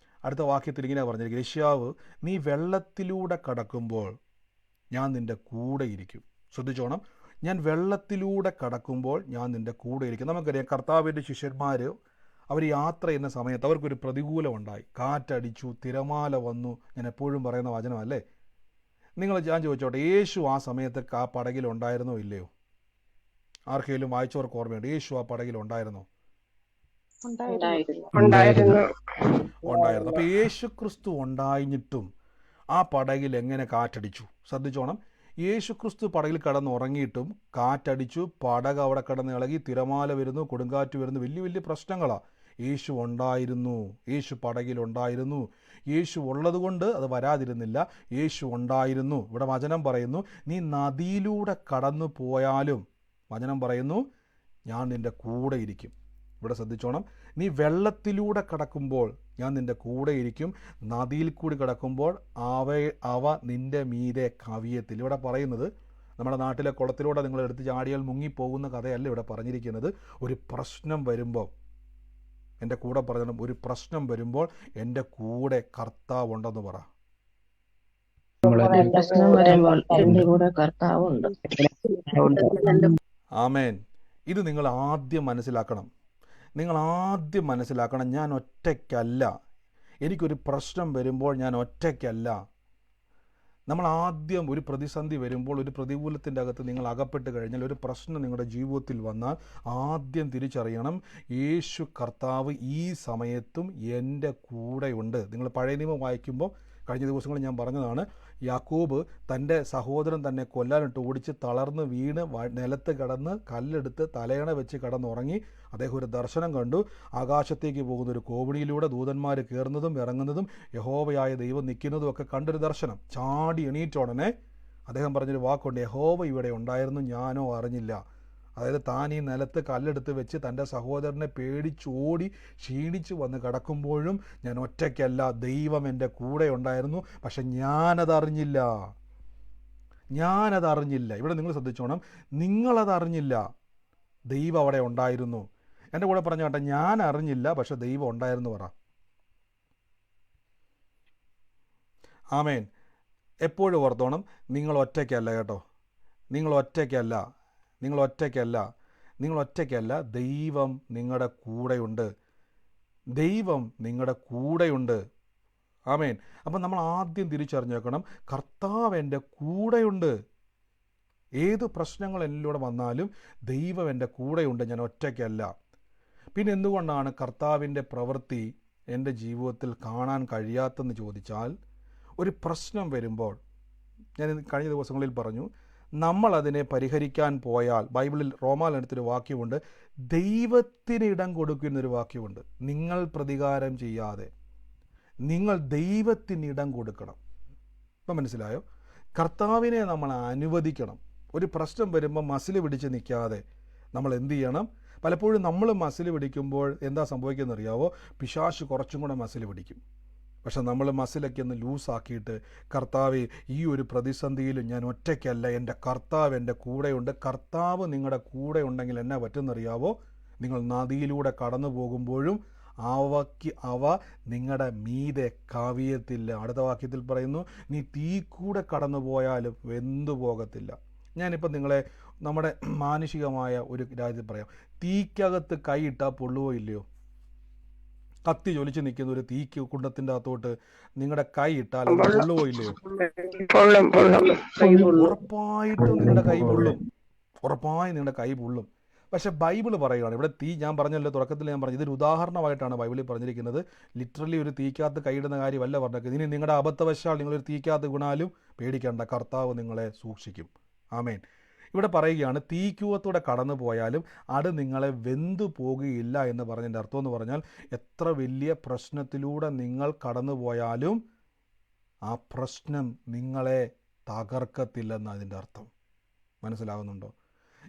[SPEAKER 1] അടുത്ത വാക്യത്തിൽ ഇങ്ങനെ പറഞ്ഞിരിക്കും, യെശയ്യാവ്, നീ വെള്ളത്തിലൂടെ കടക്കുമ്പോൾ ഞാൻ നിൻ്റെ കൂടെ ഇരിക്കും. ശ്രദ്ധിച്ചോണം, ഞാൻ വെള്ളത്തിലൂടെ കടക്കുമ്പോൾ ഞാൻ നിൻ്റെ കൂടെ ഇരിക്കും. നമുക്കറിയാം, കർത്താവിൻ്റെ ശിഷ്യന്മാർ അവർ യാത്ര ചെയ്യുന്ന സമയത്ത് അവർക്കൊരു പ്രതികൂലം ഉണ്ടായി. കാറ്റടിച്ചു, തിരമാല വന്നു. ഞാൻ എപ്പോഴും പറയുന്ന വചനമല്ലേ. ഞാൻ ചോദിച്ചോട്ടെ, യേശു ആ സമയത്ത് ആ പടകിൽ ഉണ്ടായിരുന്നോ ഇല്ലയോ? ആർക്കെങ്കിലും വായിച്ചവർക്ക് ഓർമ്മയുണ്ട്, യേശു ആ പടകിൽ ഉണ്ടായിരുന്നോ?
[SPEAKER 4] ഉണ്ടായിരുന്നു.
[SPEAKER 1] അപ്പോൾ യേശു ക്രിസ്തു ഉണ്ടായിട്ടും ആ പടകിൽ എങ്ങനെ കാറ്റടിച്ചു? ശ്രദ്ധിച്ചോണം, യേശു ക്രിസ്തു പടകിൽ കിടന്ന് ഉറങ്ങിയിട്ടും കാറ്റടിച്ചു, പടക് അവിടെ കിടന്ന് ഇളകി, തിരമാല വരുന്നു, കൊടുങ്കാറ്റ് വരുന്നു, വലിയ വലിയ പ്രശ്നങ്ങളാണ്. യേശു ഉണ്ടായിരുന്നു, യേശു പടകിലുണ്ടായിരുന്നു. യേശു ഉള്ളത് കൊണ്ട് അത് വരാതിരുന്നില്ല, യേശു ഉണ്ടായിരുന്നു. ഇവിടെ വചനം പറയുന്നു, നീ നദിയിലൂടെ കടന്നു പോയാലും, വചനം പറയുന്നു, ഞാൻ നിൻ്റെ കൂടെ ഇരിക്കും. ഇവിടെ ശ്രദ്ധിച്ചോണം, നീ വെള്ളത്തിലൂടെ കടക്കുമ്പോൾ ഞാൻ നിൻ്റെ കൂടെ ഇരിക്കും, നദിയിൽ കൂടി കിടക്കുമ്പോൾ അവ നിൻ്റെ മീതെ കവിയത്തില്ല. ഇവിടെ പറയുന്നത് നമ്മുടെ നാട്ടിലെ കുളത്തിലൂടെ നിങ്ങൾ എടുത്ത് ചാടിയാൽ മുങ്ങിപ്പോകുന്ന കഥയല്ല ഇവിടെ പറഞ്ഞിരിക്കുന്നത്. ഒരു പ്രശ്നം വരുമ്പോൾ, എൻ്റെ കൂടെ പറഞ്ഞു, ഒരു പ്രശ്നം വരുമ്പോൾ എൻ്റെ കൂടെ കർത്താവ് ഉണ്ടെന്ന് പറ.
[SPEAKER 4] പ്രശ്നം വരുമ്പോൾ എൻ്റെ കൂടെ കർത്താവുണ്ട്.
[SPEAKER 1] ആമേൻ. ഇത് നിങ്ങൾ ആദ്യം മനസ്സിലാക്കണം. ഞാൻ ഒറ്റയ്ക്കല്ല. എനിക്കൊരു പ്രശ്നം വരുമ്പോൾ ഞാൻ ഒറ്റയ്ക്കല്ല. നമ്മൾ ആദ്യം ഒരു പ്രതിസന്ധി വരുമ്പോൾ, ഒരു പ്രതികൂലത്തിൻ്റെ അകത്ത് നിങ്ങൾ അകപ്പെട്ട് കഴിഞ്ഞാൽ, ഒരു പ്രശ്നം നിങ്ങളുടെ ജീവിതത്തിൽ വന്നാൽ ആദ്യം തിരിച്ചറിയണം, യേശു കർത്താവ് ഈ സമയത്തും എൻ്റെ കൂടെയുണ്ട്. നിങ്ങൾ പഴയ നിയമം വായിക്കുമ്പോൾ, കഴിഞ്ഞ ദിവസങ്ങളിൽ ഞാൻ പറഞ്ഞതാണ്, യാക്കോബ് തൻ്റെ സഹോദരൻ തന്നെ കൊല്ലാനിട്ട് ഓടിച്ച് തളർന്ന് വീണ് നിലത്ത് കിടന്ന് കല്ലെടുത്ത് തലയണ വെച്ച് കിടന്നുറങ്ങി. അദ്ദേഹം ഒരു ദർശനം കണ്ടു. ആകാശത്തേക്ക് പോകുന്ന ഒരു കോവണിയിലൂടെ ദൂതന്മാർ കയറുന്നതും ഇറങ്ങുന്നതും യഹോവയായ ദൈവം നിൽക്കുന്നതും ഒക്കെ കണ്ടൊരു ദർശനം. ചാടി എണീറ്റോടനെ അദ്ദേഹം പറഞ്ഞൊരു വാക്കുണ്ട്, യഹോവ ഇവിടെ ഉണ്ടായിരുന്നു, ഞാനോ അറിഞ്ഞില്ല. അതായത് താൻ ഈ നിലത്ത് കല്ലെടുത്ത് വെച്ച് തൻ്റെ സഹോദരനെ പേടിച്ചോടി ക്ഷീണിച്ച് വന്ന് കിടക്കുമ്പോഴും ഞാൻ ഒറ്റയ്ക്കല്ല, ദൈവം എൻ്റെ കൂടെ ഉണ്ടായിരുന്നു, പക്ഷെ ഞാനതറിഞ്ഞില്ല. ഇവിടെ നിങ്ങൾ ശ്രദ്ധിച്ചോണം, നിങ്ങളതറിഞ്ഞില്ല, ദൈവം അവിടെ ഉണ്ടായിരുന്നു. എൻ്റെ കൂടെ പറഞ്ഞ കേട്ടോ, ഞാൻ അറിഞ്ഞില്ല, പക്ഷെ ദൈവം ഉണ്ടായിരുന്നു പറ. ആമേൻ. എപ്പോഴും ഓർത്തോണം, നിങ്ങൾ ഒറ്റയ്ക്കല്ല കേട്ടോ, നിങ്ങൾ ഒറ്റയ്ക്കല്ല. ദൈവം നിങ്ങളുടെ കൂടെയുണ്ട്. ആമേൻ. അപ്പം നമ്മൾ ആദ്യം തിരിച്ചറിഞ്ഞേക്കണം, കർത്താവ് എൻ്റെ കൂടെയുണ്ട്. ഏത് പ്രശ്നങ്ങൾ എന്നിലൂടെ വന്നാലും ദൈവം എൻ്റെ കൂടെയുണ്ട്, ഞാൻ ഒറ്റയ്ക്കല്ല. പിന്നെ എന്തുകൊണ്ടാണ് കർത്താവിൻ്റെ പ്രവൃത്തി എൻ്റെ ജീവിതത്തിൽ കാണാൻ കഴിയാത്തെന്ന് ചോദിച്ചാൽ, ഒരു പ്രശ്നം വരുമ്പോൾ, ഞാൻ കഴിഞ്ഞ ദിവസങ്ങളിൽ പറഞ്ഞു, നമ്മളതിനെ പരിഹരിക്കാൻ പോയാൽ, ബൈബിളിൽ റോമാലെടുത്തൊരു വാക്യമുണ്ട്, ദൈവത്തിന് ഇടം കൊടുക്കുന്നൊരു വാക്യമുണ്ട്. നിങ്ങൾ പ്രതികാരം ചെയ്യാതെ നിങ്ങൾ ദൈവത്തിന് ഇടം കൊടുക്കണം. ഇപ്പം മനസ്സിലായോ? കർത്താവിനെ നമ്മൾ അനുവദിക്കണം. ഒരു പ്രശ്നം വരുമ്പോൾ മസിൽ പിടിച്ച് നിൽക്കാതെ നമ്മൾ എന്ത് ചെയ്യണം? പലപ്പോഴും നമ്മൾ മസിൽ പിടിക്കുമ്പോൾ എന്താ സംഭവിക്കുന്നത് അറിയാവോ? പിശാച് കുറച്ചും കൂടെ മസിൽ പിടിക്കും. പക്ഷെ നമ്മൾ മസിലൊക്കെ ഒന്ന് ലൂസാക്കിയിട്ട്, കർത്താവേ, ഈ ഒരു പ്രതിസന്ധിയിലും ഞാൻ ഒറ്റയ്ക്കല്ല, എൻ്റെ കർത്താവ് എൻ്റെ കൂടെയുണ്ട്. കർത്താവ് നിങ്ങളുടെ കൂടെ ഉണ്ടെങ്കിൽ എന്നാ പറ്റുമെന്നറിയാവോ? നിങ്ങൾ നദിയിലൂടെ കടന്നു പോകുമ്പോഴും അവ നിങ്ങളുടെ മീതെ കവിയത്തില്ല. അടുത്ത വാക്യത്തിൽ പറയുന്നു, നീ തീ കൂടെ കടന്നു പോയാലും വെന്തു പോകത്തില്ല. ഞാനിപ്പോൾ നിങ്ങളെ നമ്മുടെ മാനുഷികമായ ഒരു രാജ്യത്തിൽ പറയാം, തീക്കകത്ത് കൈയിട്ടാൽ പൊള്ളുവോ ഇല്ലയോ? കത്തി ജ്വലിച്ച് നിൽക്കുന്ന ഒരു തീക്ക് കുണ്ടത്തിൻ്റെ അകത്തോട്ട് നിങ്ങളുടെ കൈ ഇട്ടാൽ പൊള്ളുവോ ഇല്ലയോ? ഉറപ്പായിട്ടും നിങ്ങളുടെ കൈ പൊള്ളും. പക്ഷെ ബൈബിള് പറയുകയാണ്, ഇവിടെ തീ, ഞാൻ പറഞ്ഞല്ലോ തുടക്കത്തിൽ ഞാൻ പറഞ്ഞു, ഇതൊരു ഉദാഹരണമായിട്ടാണ് ബൈബിളിൽ പറഞ്ഞിരിക്കുന്നത്. ലിറ്ററലി ഒരു തീക്കകത്ത് കൈയിടുന്ന കാര്യമല്ല പറഞ്ഞത്. ഇനി നിങ്ങളുടെ അബദ്ധവശാൽ നിങ്ങളൊരു തീക്കകത്ത് വീണാലും പേടിക്കേണ്ട, കർത്താവ് നിങ്ങളെ സൂക്ഷിക്കും. ആമേൻ. ഇവിടെ പറയുകയാണ്, തീക്കൂവത്തൂടെ കടന്നു പോയാലും അത് നിങ്ങളെ വെന്തു പോകുകയില്ല എന്ന് പറഞ്ഞതിൻ്റെ അർത്ഥം എന്ന് പറഞ്ഞാൽ, എത്ര വലിയ പ്രശ്നത്തിലൂടെ നിങ്ങൾ കടന്നു പോയാലും ആ പ്രശ്നം നിങ്ങളെ തകർക്കത്തില്ലെന്ന് അതിൻ്റെ അർത്ഥം. മനസ്സിലാകുന്നുണ്ടോ?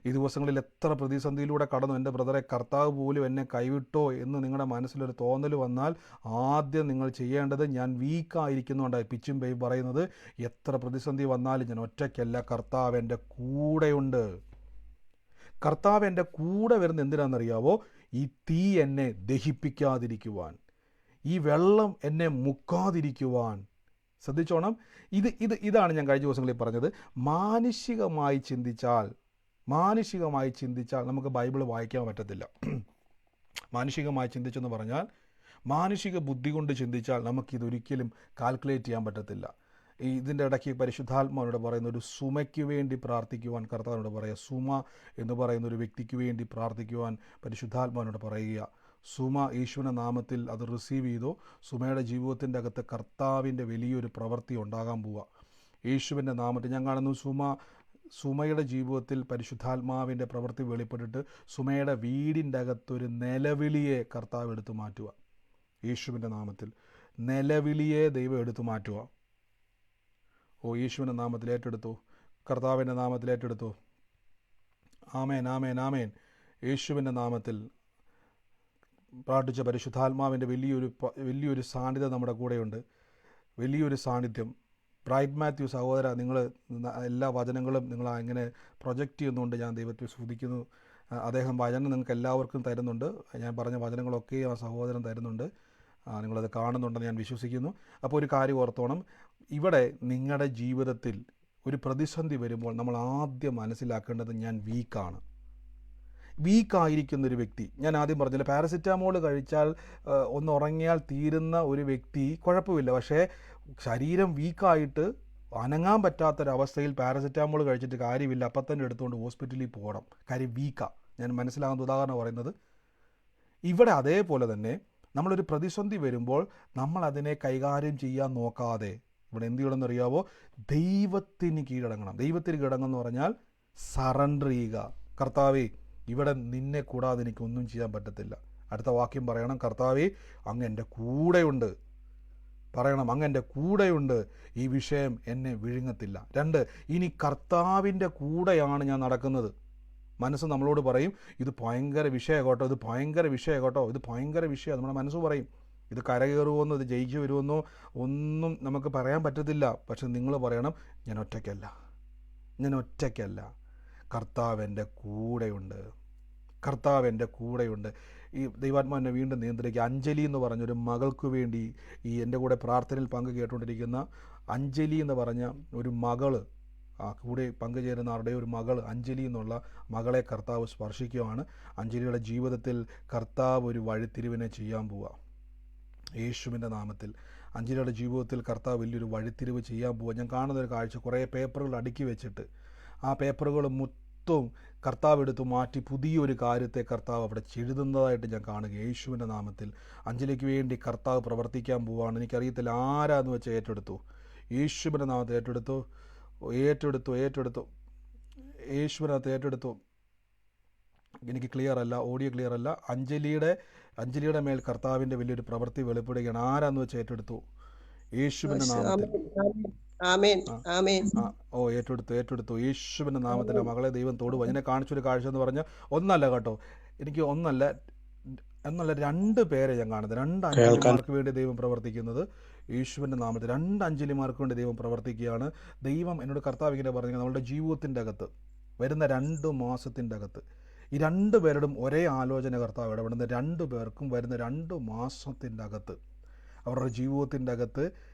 [SPEAKER 1] ഈ ദിവസങ്ങളിൽ എത്ര പ്രതിസന്ധിയിലൂടെ കടന്നു. എൻ്റെ ബ്രദറെ, കർത്താവ് പോലും എന്നെ കൈവിട്ടോ എന്ന് നിങ്ങളുടെ മനസ്സിലൊരു തോന്നൽ വന്നാൽ ആദ്യം നിങ്ങൾ ചെയ്യേണ്ടത്, ഞാൻ വീക്കായിരിക്കുന്നുണ്ടായി പിച്ചും പേയും പറയുന്നത്, എത്ര പ്രതിസന്ധി വന്നാലും ഞാൻ ഒറ്റയ്ക്കല്ല, കർത്താവ് എൻ്റെ കൂടെയുണ്ട്. കർത്താവ് എൻ്റെ കൂടെ വരുന്ന എന്തിനാണെന്നറിയാവോ? ഈ തീ എന്നെ ദഹിപ്പിക്കാതിരിക്കുവാൻ, ഈ വെള്ളം എന്നെ മുക്കാതിരിക്കുവാൻ. ശ്രദ്ധിച്ചോണം. ഇതാണ് ഞാൻ കഴിഞ്ഞ ദിവസങ്ങളിൽ പറഞ്ഞത്. മാനുഷികമായി ചിന്തിച്ചാൽ നമുക്ക് ബൈബിൾ വായിക്കാൻ പറ്റത്തില്ല. മാനുഷികമായി ചിന്തിച്ചെന്ന് പറഞ്ഞാൽ, മാനുഷിക ബുദ്ധി കൊണ്ട് ചിന്തിച്ചാൽ നമുക്കിതൊരിക്കലും കാൽക്കുലേറ്റ് ചെയ്യാൻ പറ്റത്തില്ല. ഇതിൻ്റെ ഇടയ്ക്ക് പരിശുദ്ധാത്മാവിനോട് പറയുന്ന ഒരു സുമയ്ക്ക് വേണ്ടി പ്രാർത്ഥിക്കുവാൻ കർത്താവിനോട് പറയുക. സുമ എന്ന് പറയുന്ന ഒരു വ്യക്തിക്ക് വേണ്ടി പ്രാർത്ഥിക്കുവാൻ പരിശുദ്ധാത്മാവിനോട് പറയുക. സുമ യേശുവിൻ്റെ നാമത്തിൽ അത് റിസീവ് ചെയ്തോ. സുമയുടെ ജീവിതത്തിൻ്റെ അകത്ത് കർത്താവിൻ്റെ വലിയൊരു പ്രവൃത്തി ഉണ്ടാകാൻ പോവുക യേശുവിൻ്റെ നാമത്തിൽ. ഞാൻ കാണുന്നു സുമയുടെ ജീവിതത്തിൽ പരിശുദ്ധാത്മാവിൻ്റെ പ്രവൃത്തി വെളിപ്പെട്ടിട്ട് സുമയുടെ വീടിൻ്റെ അകത്തൊരു നിലവിളിയെ കർത്താവ് എടുത്തു മാറ്റുക. യേശുവിൻ്റെ നാമത്തിൽ നിലവിളിയെ ദൈവം എടുത്തു മാറ്റുക. യേശുവിൻ്റെ നാമത്തിൽ ഏറ്റെടുത്തു, കർത്താവിൻ്റെ നാമത്തിൽ ഏറ്റെടുത്തു. ആമേൻ, ആമേൻ, ആമേൻ. യേശുവിൻ്റെ നാമത്തിൽ പ്രാർത്ഥിച്ച പരിശുദ്ധാത്മാവിൻ്റെ വലിയൊരു സാന്നിധ്യം നമ്മുടെ കൂടെയുണ്ട്. വലിയൊരു സാന്നിധ്യം. ബ്രൈറ്റ് മാത്യു സഹോദര, നിങ്ങൾ എല്ലാ വചനങ്ങളും നിങ്ങൾ അങ്ങനെ പ്രൊജക്റ്റ് ചെയ്യുന്നുണ്ട്. ഞാൻ ദൈവത്തെ സ്തുതിക്കുന്നു. അദ്ദേഹം വചനം നിങ്ങൾക്ക് എല്ലാവർക്കും തരുന്നുണ്ട്. ഞാൻ പറഞ്ഞ വചനങ്ങളൊക്കെ ആ സഹോദരൻ തരുന്നുണ്ട്. നിങ്ങളത് കാണുന്നുണ്ടെന്ന് ഞാൻ വിശ്വസിക്കുന്നു. അപ്പോൾ ഒരു കാര്യം ഓർത്തോണം, ഇവിടെ നിങ്ങളുടെ ജീവിതത്തിൽ ഒരു പ്രതിസന്ധി വരുമ്പോൾ നമ്മൾ ആദ്യം മനസ്സിലാക്കേണ്ടത്, ഞാൻ വീക്കായിരിക്കുന്നൊരു വ്യക്തി. ഞാൻ ആദ്യം പറഞ്ഞില്ല, പാരസിറ്റാമോൾ കഴിച്ചാൽ ഒന്ന് ഉറങ്ങിയാൽ തീരുന്ന ഒരു വ്യക്തി കുഴപ്പമില്ല. പക്ഷേ ശരീരം വീക്കായിട്ട് അനങ്ങാൻ പറ്റാത്തൊരവസ്ഥയിൽ പാരസിറ്റാമോൾ കഴിച്ചിട്ട് കാര്യമില്ല, അപ്പം തന്നെ എടുത്തുകൊണ്ട് ഹോസ്പിറ്റലിൽ പോകണം. കാര്യം വീക്കാണ്. ഞാൻ മനസ്സിലാകുന്ന ഉദാഹരണം പറയുന്നത്. ഇവിടെ അതേപോലെ തന്നെ നമ്മളൊരു പ്രതിസന്ധി വരുമ്പോൾ നമ്മൾ അതിനെ കൈകാര്യം ചെയ്യാൻ നോക്കാതെ ഇവിടെ എന്ത് ചെയ്യണമെന്നറിയാവോ? ദൈവത്തിന് കീഴടങ്ങണം. ദൈവത്തിന് കീഴടങ്ങുമെന്ന് പറഞ്ഞാൽ സറണ്ടർ ചെയ്യുക. കർത്താവേ, ഇവിടെ നിന്നെ കൂടാതെ എനിക്കൊന്നും ചെയ്യാൻ പറ്റത്തില്ല. അടുത്ത വാക്യം പറയണം, കർത്താവേ അങ്ങ് എൻ്റെ കൂടെയുണ്ട്. പറയണം, അങ്ങ് എൻ്റെ കൂടെയുണ്ട്, ഈ വിഷയം എന്നെ വിഴുങ്ങത്തില്ല. 2, ഇനി കർത്താവിൻ്റെ കൂടെയാണ് ഞാൻ നടക്കുന്നത്. മനസ്സ് നമ്മളോട് പറയും, ഇത് ഭയങ്കര വിഷയം കേട്ടോ, ഇത് ഭയങ്കര വിഷയം കേട്ടോ, ഇത് ഭയങ്കര വിഷയം. നമ്മുടെ മനസ്സ് പറയും, ഇത് കരകയറുമെന്നോ ഇത് ജയിച്ചു വരുമെന്നോ ഒന്നും നമുക്ക് പറയാൻ പറ്റത്തില്ല. പക്ഷെ നിങ്ങൾ പറയണം, ഞാൻ ഒറ്റയ്ക്കല്ല, കർത്താവ് എൻ്റെ കൂടെയുണ്ട്, കർത്താവ് എൻ്റെ കൂടെയുണ്ട്. ഈ ദൈവാത്മാവിനെ വീണ്ടും നിയന്ത്രിക്കുക. അഞ്ജലി എന്ന് പറഞ്ഞൊരു മകൾക്ക് വേണ്ടി, ഈ എൻ്റെ കൂടെ പ്രാർത്ഥനയിൽ പങ്കു കേട്ടുകൊണ്ടിരിക്കുന്ന അഞ്ജലി എന്ന് പറഞ്ഞ ഒരു മകള്, കൂടെ പങ്കുചേരുന്ന ആരുടെ ഒരു മകൾ, അഞ്ജലി എന്നുള്ള മകളെ കർത്താവ് സ്പർശിക്കുകയാണ്. അഞ്ജലിയുടെ ജീവിതത്തിൽ കർത്താവ് ഒരു വഴിത്തിരിവിനെ ചെയ്യാൻ പോവുക യേശുവിൻ്റെ നാമത്തിൽ. അഞ്ജലിയുടെ ജീവിതത്തിൽ കർത്താവ് വലിയൊരു വഴിത്തിരിവ് ചെയ്യാൻ പോവുക. ഞാൻ കാണുന്നൊരു കാഴ്ച, കുറേ പേപ്പറുകൾ അടുക്കി വെച്ചിട്ട് ആ പേപ്പറുകൾ മൊത്തം കർത്താവ് എടുത്തു മാറ്റി പുതിയൊരു കാര്യത്തെ കർത്താവ് അവിടെ എഴുതുന്നതായിട്ട് ഞാൻ കാണുക യേശുവിൻ്റെ നാമത്തിൽ. അഞ്ജലിക്ക് വേണ്ടി കർത്താവ് പ്രവർത്തിക്കാൻ പോവുകയാണ്. എനിക്കറിയത്തില്ല ആരാന്ന് വെച്ച് ഏറ്റെടുത്തു. യേശുവിൻ്റെ നാമത്തിൽ ഏറ്റെടുത്തു. യേശുവിനകത്ത് ഏറ്റെടുത്തു. എനിക്ക് ക്ലിയർ അല്ല, ഓഡിയോ ക്ലിയർ അല്ല. അഞ്ജലിയുടെ മേൽ കർത്താവിൻ്റെ വലിയൊരു പ്രവൃത്തി വെളിപ്പെടുകയാണ്. ആരാന്ന് വെച്ച് ഏറ്റെടുത്തു യേശുവിൻ്റെ നാമത്തിൽ. ഏറ്റെടുത്തു യേശുവിൻ്റെ നാമത്തിൽ. ആ മകളെ ദൈവം തൊടുക. അതിനെ കാണിച്ചൊരു കാഴ്ച എന്ന് പറഞ്ഞാൽ ഒന്നല്ല കേട്ടോ, എനിക്ക് ഒന്നല്ല 2 പേരെ ഞാൻ കാണുന്നത്. 2 അഞ്ജലിമാർക്ക് വേണ്ടി ദൈവം പ്രവർത്തിക്കുന്നത് യേശുവിൻ്റെ നാമത്തിൽ. 2 അഞ്ജലിമാർക്ക് വേണ്ടി ദൈവം പ്രവർത്തിക്കുകയാണ്. ദൈവം എന്നോട് കർത്താവ് ഇങ്ങനെ പറഞ്ഞു, നമ്മളുടെ ജീവിതത്തിൻ്റെ അകത്ത് വരുന്ന 2 മാസത്തിൻ്റെ അകത്ത് ഈ 2 പേരോടും ഒരേ ആലോചന കർത്താവ് ഇടപെടുന്ന 2 പേർക്കും വരുന്ന 2 മാസത്തിൻ്റെ അകത്ത് അവരുടെ ജീവിതത്തിൻ്റെ അകത്ത്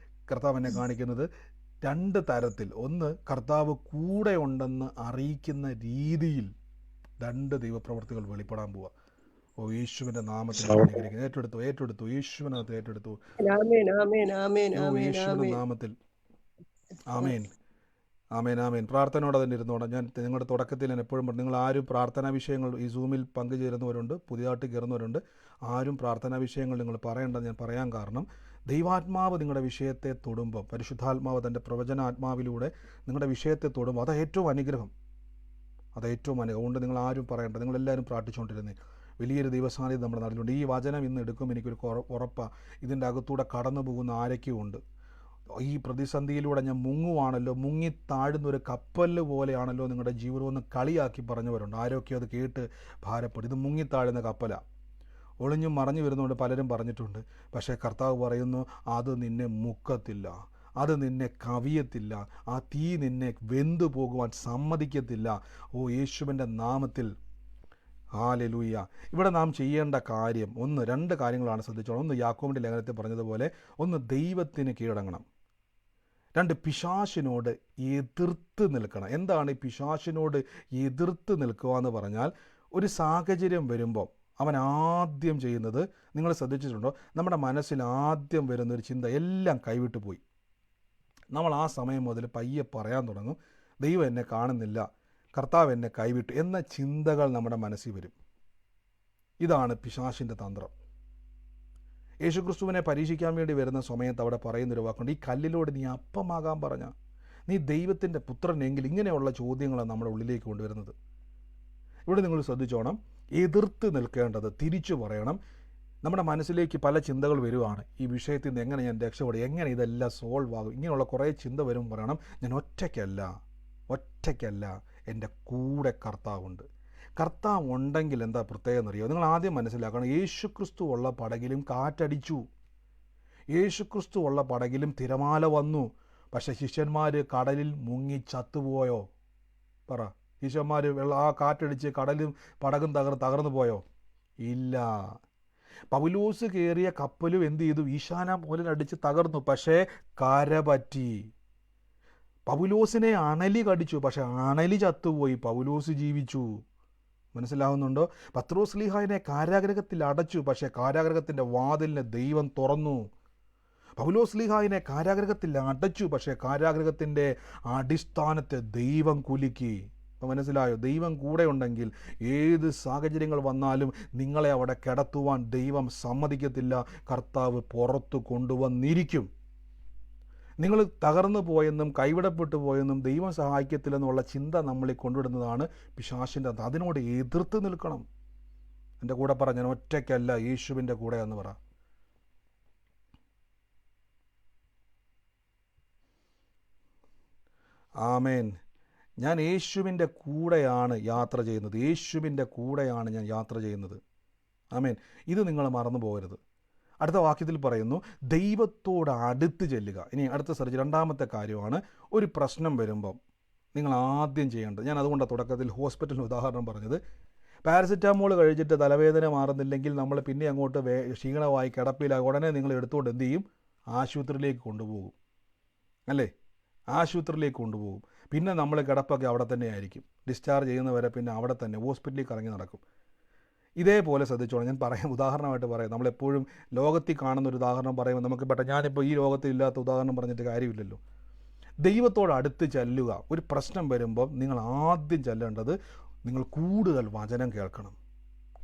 [SPEAKER 1] കർത്താവ് എന്നെ കാണിക്കുന്നത് 2 തരത്തിൽ. ഒന്ന്, കർത്താവ് കൂടെ ഉണ്ടെന്ന് അറിയിക്കുന്ന രീതിയിൽ 2 ദൈവപ്രവർത്തികൾ വെളിപ്പെടാൻ പോവുക. യേശുവിന്റെ നാമത്തിൽ ഏറ്റെടുത്തു യേശുവിനകത്ത് ഏറ്റെടുത്തു യേശുവിന്റെ നാമത്തിൽ. ആമേൻ, ആമേൻ, ആമേൻ. പ്രാർത്ഥനയോടെ തന്നെ ഇരുന്നോണം. ഞാൻ നിങ്ങളുടെ തുടക്കത്തിൽ ഞാൻ എപ്പോഴും പറഞ്ഞു, നിങ്ങൾ ആരും പ്രാർത്ഥനാ വിഷയങ്ങൾ ഈ സൂമിൽ പങ്കുചേരുന്നവരുണ്ട്, പുതിയതായിട്ട് കയറുന്നവരുണ്ട്, ആരും പ്രാർത്ഥനാ വിഷയങ്ങൾ നിങ്ങൾ പറയേണ്ടത് ഞാൻ പറയാൻ കാരണം, ദൈവാത്മാവ് നിങ്ങളുടെ വിഷയത്തെ തൊടുമ്പോൾ, പരിശുദ്ധാത്മാവ് തൻ്റെ പ്രവചനാത്മാവിലൂടെ നിങ്ങളുടെ വിഷയത്തെ തൊടുമ്പോൾ അത് ഏറ്റവും അനുഗ്രഹം. അതുകൊണ്ട് നിങ്ങൾ ആരും പറയേണ്ട, നിങ്ങളെല്ലാവരും പ്രാർത്ഥിച്ചുകൊണ്ടിരുന്നേ. വലിയൊരു ദൈവസാന്നിധ്യം നമ്മുടെ നാട്ടിലുണ്ട്. ഈ വചനം ഇന്ന് എടുക്കും, എനിക്കൊരു ഉറപ്പാണ്. ഇതിൻ്റെ അകത്തൂടെ കടന്നു പോകുന്ന ആരൊക്കെയും ഉണ്ട്. ഈ പ്രതിസന്ധിയിലൂടെ ഞാൻ മുങ്ങുവാണല്ലോ, മുങ്ങി താഴുന്നൊരു കപ്പല് പോലെയാണല്ലോ നിങ്ങളുടെ ജീവിതമെന്ന് കളിയാക്കി പറഞ്ഞവരുണ്ട്. ആരൊക്കെയോ അത് കേട്ട് ഭാരപ്പെടും. ഇത് മുങ്ങിത്താഴുന്ന കപ്പലാണ്, ഒളിഞ്ഞും മറഞ്ഞു വരുന്നതുകൊണ്ട് പലരും പറഞ്ഞിട്ടുണ്ട്. പക്ഷേ കർത്താവ് പറയുന്നു, അത് നിന്നെ മുക്കത്തില്ല, അത് നിന്നെ കവിയത്തില്ല, ആ തീ നിന്നെ വെന്തു പോകുവാൻ സമ്മതിക്കത്തില്ല. ഓ യേശുവിൻ്റെ നാമത്തിൽ ഹല്ലേലൂയ. ഇവിടെ നാം ചെയ്യേണ്ട കാര്യം രണ്ട് കാര്യങ്ങളാണ് ശ്രദ്ധിച്ചോളാം. ഒന്ന്, യാക്കോബിൻ്റെ ലേഖനത്തിൽ പറഞ്ഞതുപോലെ, ഒന്ന് ദൈവത്തിന് കീഴടങ്ങണം. രണ്ട്, പിശാചിനോട് എതിർത്ത് നിൽക്കണം. എന്താണ് ഈ പിശാചിനോട് എതിർത്ത് നിൽക്കുക എന്ന് പറഞ്ഞാൽ, ഒരു സാഹചര്യം വരുമ്പോൾ അവൻ ആദ്യം ചെയ്യുന്നത്, നിങ്ങൾ ശ്രദ്ധിച്ചിട്ടുണ്ടോ, നമ്മുടെ മനസ്സിൽ ആദ്യം വരുന്നൊരു ചിന്ത എല്ലാം കൈവിട്ടു പോയി. നമ്മൾ ആ സമയം മുതൽ പയ്യെ പറയാൻ തുടങ്ങും, ദൈവം എന്നെ കാണുന്നില്ല, കർത്താവ് എന്നെ കൈവിട്ടു എന്ന ചിന്തകൾ നമ്മുടെ മനസ്സിൽ വരും. ഇതാണ് പിശാചിൻ്റെ തന്ത്രം. യേശുക്രിസ്തുവിനെ പരീക്ഷിക്കാൻ വേണ്ടി വരുന്ന സമയത്ത് അവിടെ പറയുന്നൊരു വാക്കുണ്ട്, ഈ കല്ലിലൂടെ നീ അപ്പമാകാൻ പറഞ്ഞ നീ ദൈവത്തിൻ്റെ പുത്രനെങ്കിൽ. ഇങ്ങനെയുള്ള ചോദ്യങ്ങളാണ് നമ്മുടെ ഉള്ളിലേക്ക് കൊണ്ടുവരുന്നത്. ഇവിടെ നിങ്ങൾ ശ്രദ്ധിച്ചോണം, എതിർത്ത് നിൽക്കേണ്ടത്, തിരിച്ചു പറയണം. നമ്മുടെ മനസ്സിലേക്ക് പല ചിന്തകൾ വരുവാണ്, ഈ വിഷയത്തിൽ നിന്ന് എങ്ങനെ ഞാൻ രക്ഷപ്പെടും, എങ്ങനെ ഇതെല്ലാം സോൾവ് ആകും, ഇങ്ങനെയുള്ള കുറേ ചിന്ത വരുമ്പോൾ പറയണം, ഞാൻ ഒറ്റയ്ക്കല്ല, എൻ്റെ കൂടെ കർത്താവുണ്ട്. കർത്താവ് ഉണ്ടെങ്കിൽ എന്താ പ്രത്യേകം എന്നറിയോ? നിങ്ങൾ ആദ്യം മനസ്സിലാക്കണം, യേശുക്രിസ്തു ഉള്ള പടകിലും കാറ്റടിച്ചു, യേശുക്രിസ്തു ഉള്ള പടകിലും തിരമാല വന്നു. പക്ഷേ ശിഷ്യന്മാർ കടലിൽ മുങ്ങി ചത്തുപോയോ? പറ, ശിഷ്യന്മാർ ആ കാറ്റടിച്ച് കടലും പടകും തകർന്നു പോയോ? ഇല്ല. പൗലോസ് കയറിയ കപ്പലും എന്ത് ചെയ്തു? ഈശാന പോലടിച്ച് തകർന്നു, പക്ഷേ കരപറ്റി. പൗലോസിനെ അണലി കടിച്ചു, പക്ഷെ അണലി ചത്തുപോയി, പൗലോസ് ജീവിച്ചു. മനസ്സിലാവുന്നുണ്ടോ? പത്രോസ് ലീഹായിനെ കാരാഗ്രഹത്തിൽ അടച്ചു, പക്ഷേ കാരാഗ്രഹത്തിൻ്റെ വാതിലിനെ ദൈവം തുറന്നു. പൗലോസ് ലീഹായിനെ കാരാഗ്രഹത്തിൽ അടച്ചു, പക്ഷേ കാരാഗ്രഹത്തിൻ്റെ അടിസ്ഥാനത്തെ ദൈവം കുലുക്കി. അപ്പം മനസ്സിലായോ? ദൈവം കൂടെ ഉണ്ടെങ്കിൽ ഏത് സാഹചര്യങ്ങൾ വന്നാലും നിങ്ങളെ അവിടെ കിടത്തുവാൻ ദൈവം സമ്മതിക്കത്തില്ല. കർത്താവ് പുറത്തു കൊണ്ടുവന്നിരിക്കും. നിങ്ങൾ തകർന്നു പോയെന്നും കൈവിടപ്പെട്ടു പോയെന്നും ദൈവം സഹായിക്കത്തില്ലെന്നുള്ള ചിന്ത നമ്മളിൽ കൊണ്ടുവിടുന്നതാണ് പിശാചിൻ്റെ. അതിനോട് എതിർത്ത് നിൽക്കണം. എൻ്റെ കൂടെ പറ, ഞാൻ ഒറ്റയ്ക്കല്ല, യേശുവിൻ്റെ കൂടെ എന്ന് പറ. ആമേൻ. ഞാൻ യേശുവിൻ്റെ കൂടെയാണ് യാത്ര ചെയ്യുന്നത്, യേശുവിൻ്റെ കൂടെയാണ് ഞാൻ യാത്ര ചെയ്യുന്നത്. ആമേൻ. ഇത് നിങ്ങൾ മറന്നു പോകരുത്. അടുത്ത വാക്യത്തിൽ പറയുന്നു, ദൈവത്തോട് അടുത്ത് ചെല്ലുക. ഇനി അടുത്ത സെർച്ച് രണ്ടാമത്തെ കാര്യമാണ്, ഒരു പ്രശ്നം വരുമ്പം നിങ്ങൾ ആദ്യം ചെയ്യേണ്ടത്, ഞാൻ അതുകൊണ്ടാണ് തുടക്കത്തിൽ ഹോസ്പിറ്റലിന് ഉദാഹരണം പറഞ്ഞത്. പാരസിറ്റാമോൾ കഴിച്ചിട്ട് തലവേദന മാറുന്നില്ലെങ്കിൽ നമ്മൾ പിന്നെ അങ്ങോട്ട് ക്ഷീണമായി കിടപ്പിലായി ഉടനെ നിങ്ങൾ എടുത്തുകൊണ്ട് എന്ത് ചെയ്യും? ആശുപത്രിയിലേക്ക് കൊണ്ടുപോകും, അല്ലേ? ആശുപത്രിയിലേക്ക് കൊണ്ടുപോകും. പിന്നെ നമ്മൾ കിടപ്പൊക്കെ അവിടെ തന്നെ ആയിരിക്കും. ഡിസ്ചാർജ് ചെയ്യുന്നവരെ പിന്നെ അവിടെ തന്നെ ഹോസ്പിറ്റലിൽ കറങ്ങി നടക്കും. ഇതേപോലെ ശ്രദ്ധിച്ചോളാം. ഞാൻ ഉദാഹരണമായിട്ട് പറയാം. നമ്മളെപ്പോഴും ലോകത്തിൽ കാണുന്നൊരു ഉദാഹരണം പറയുമ്പോൾ നമുക്ക് ഞാനിപ്പോൾ ഈ ലോകത്തിലില്ലാത്ത ഉദാഹരണം പറഞ്ഞിട്ട് കാര്യമില്ലല്ലോ. ദൈവത്തോട് അടുത്ത് ചെല്ലുക. ഒരു പ്രശ്നം വരുമ്പം നിങ്ങൾ ആദ്യം ചെല്ലേണ്ടത്, നിങ്ങൾ കൂടുതൽ വചനം കേൾക്കണം,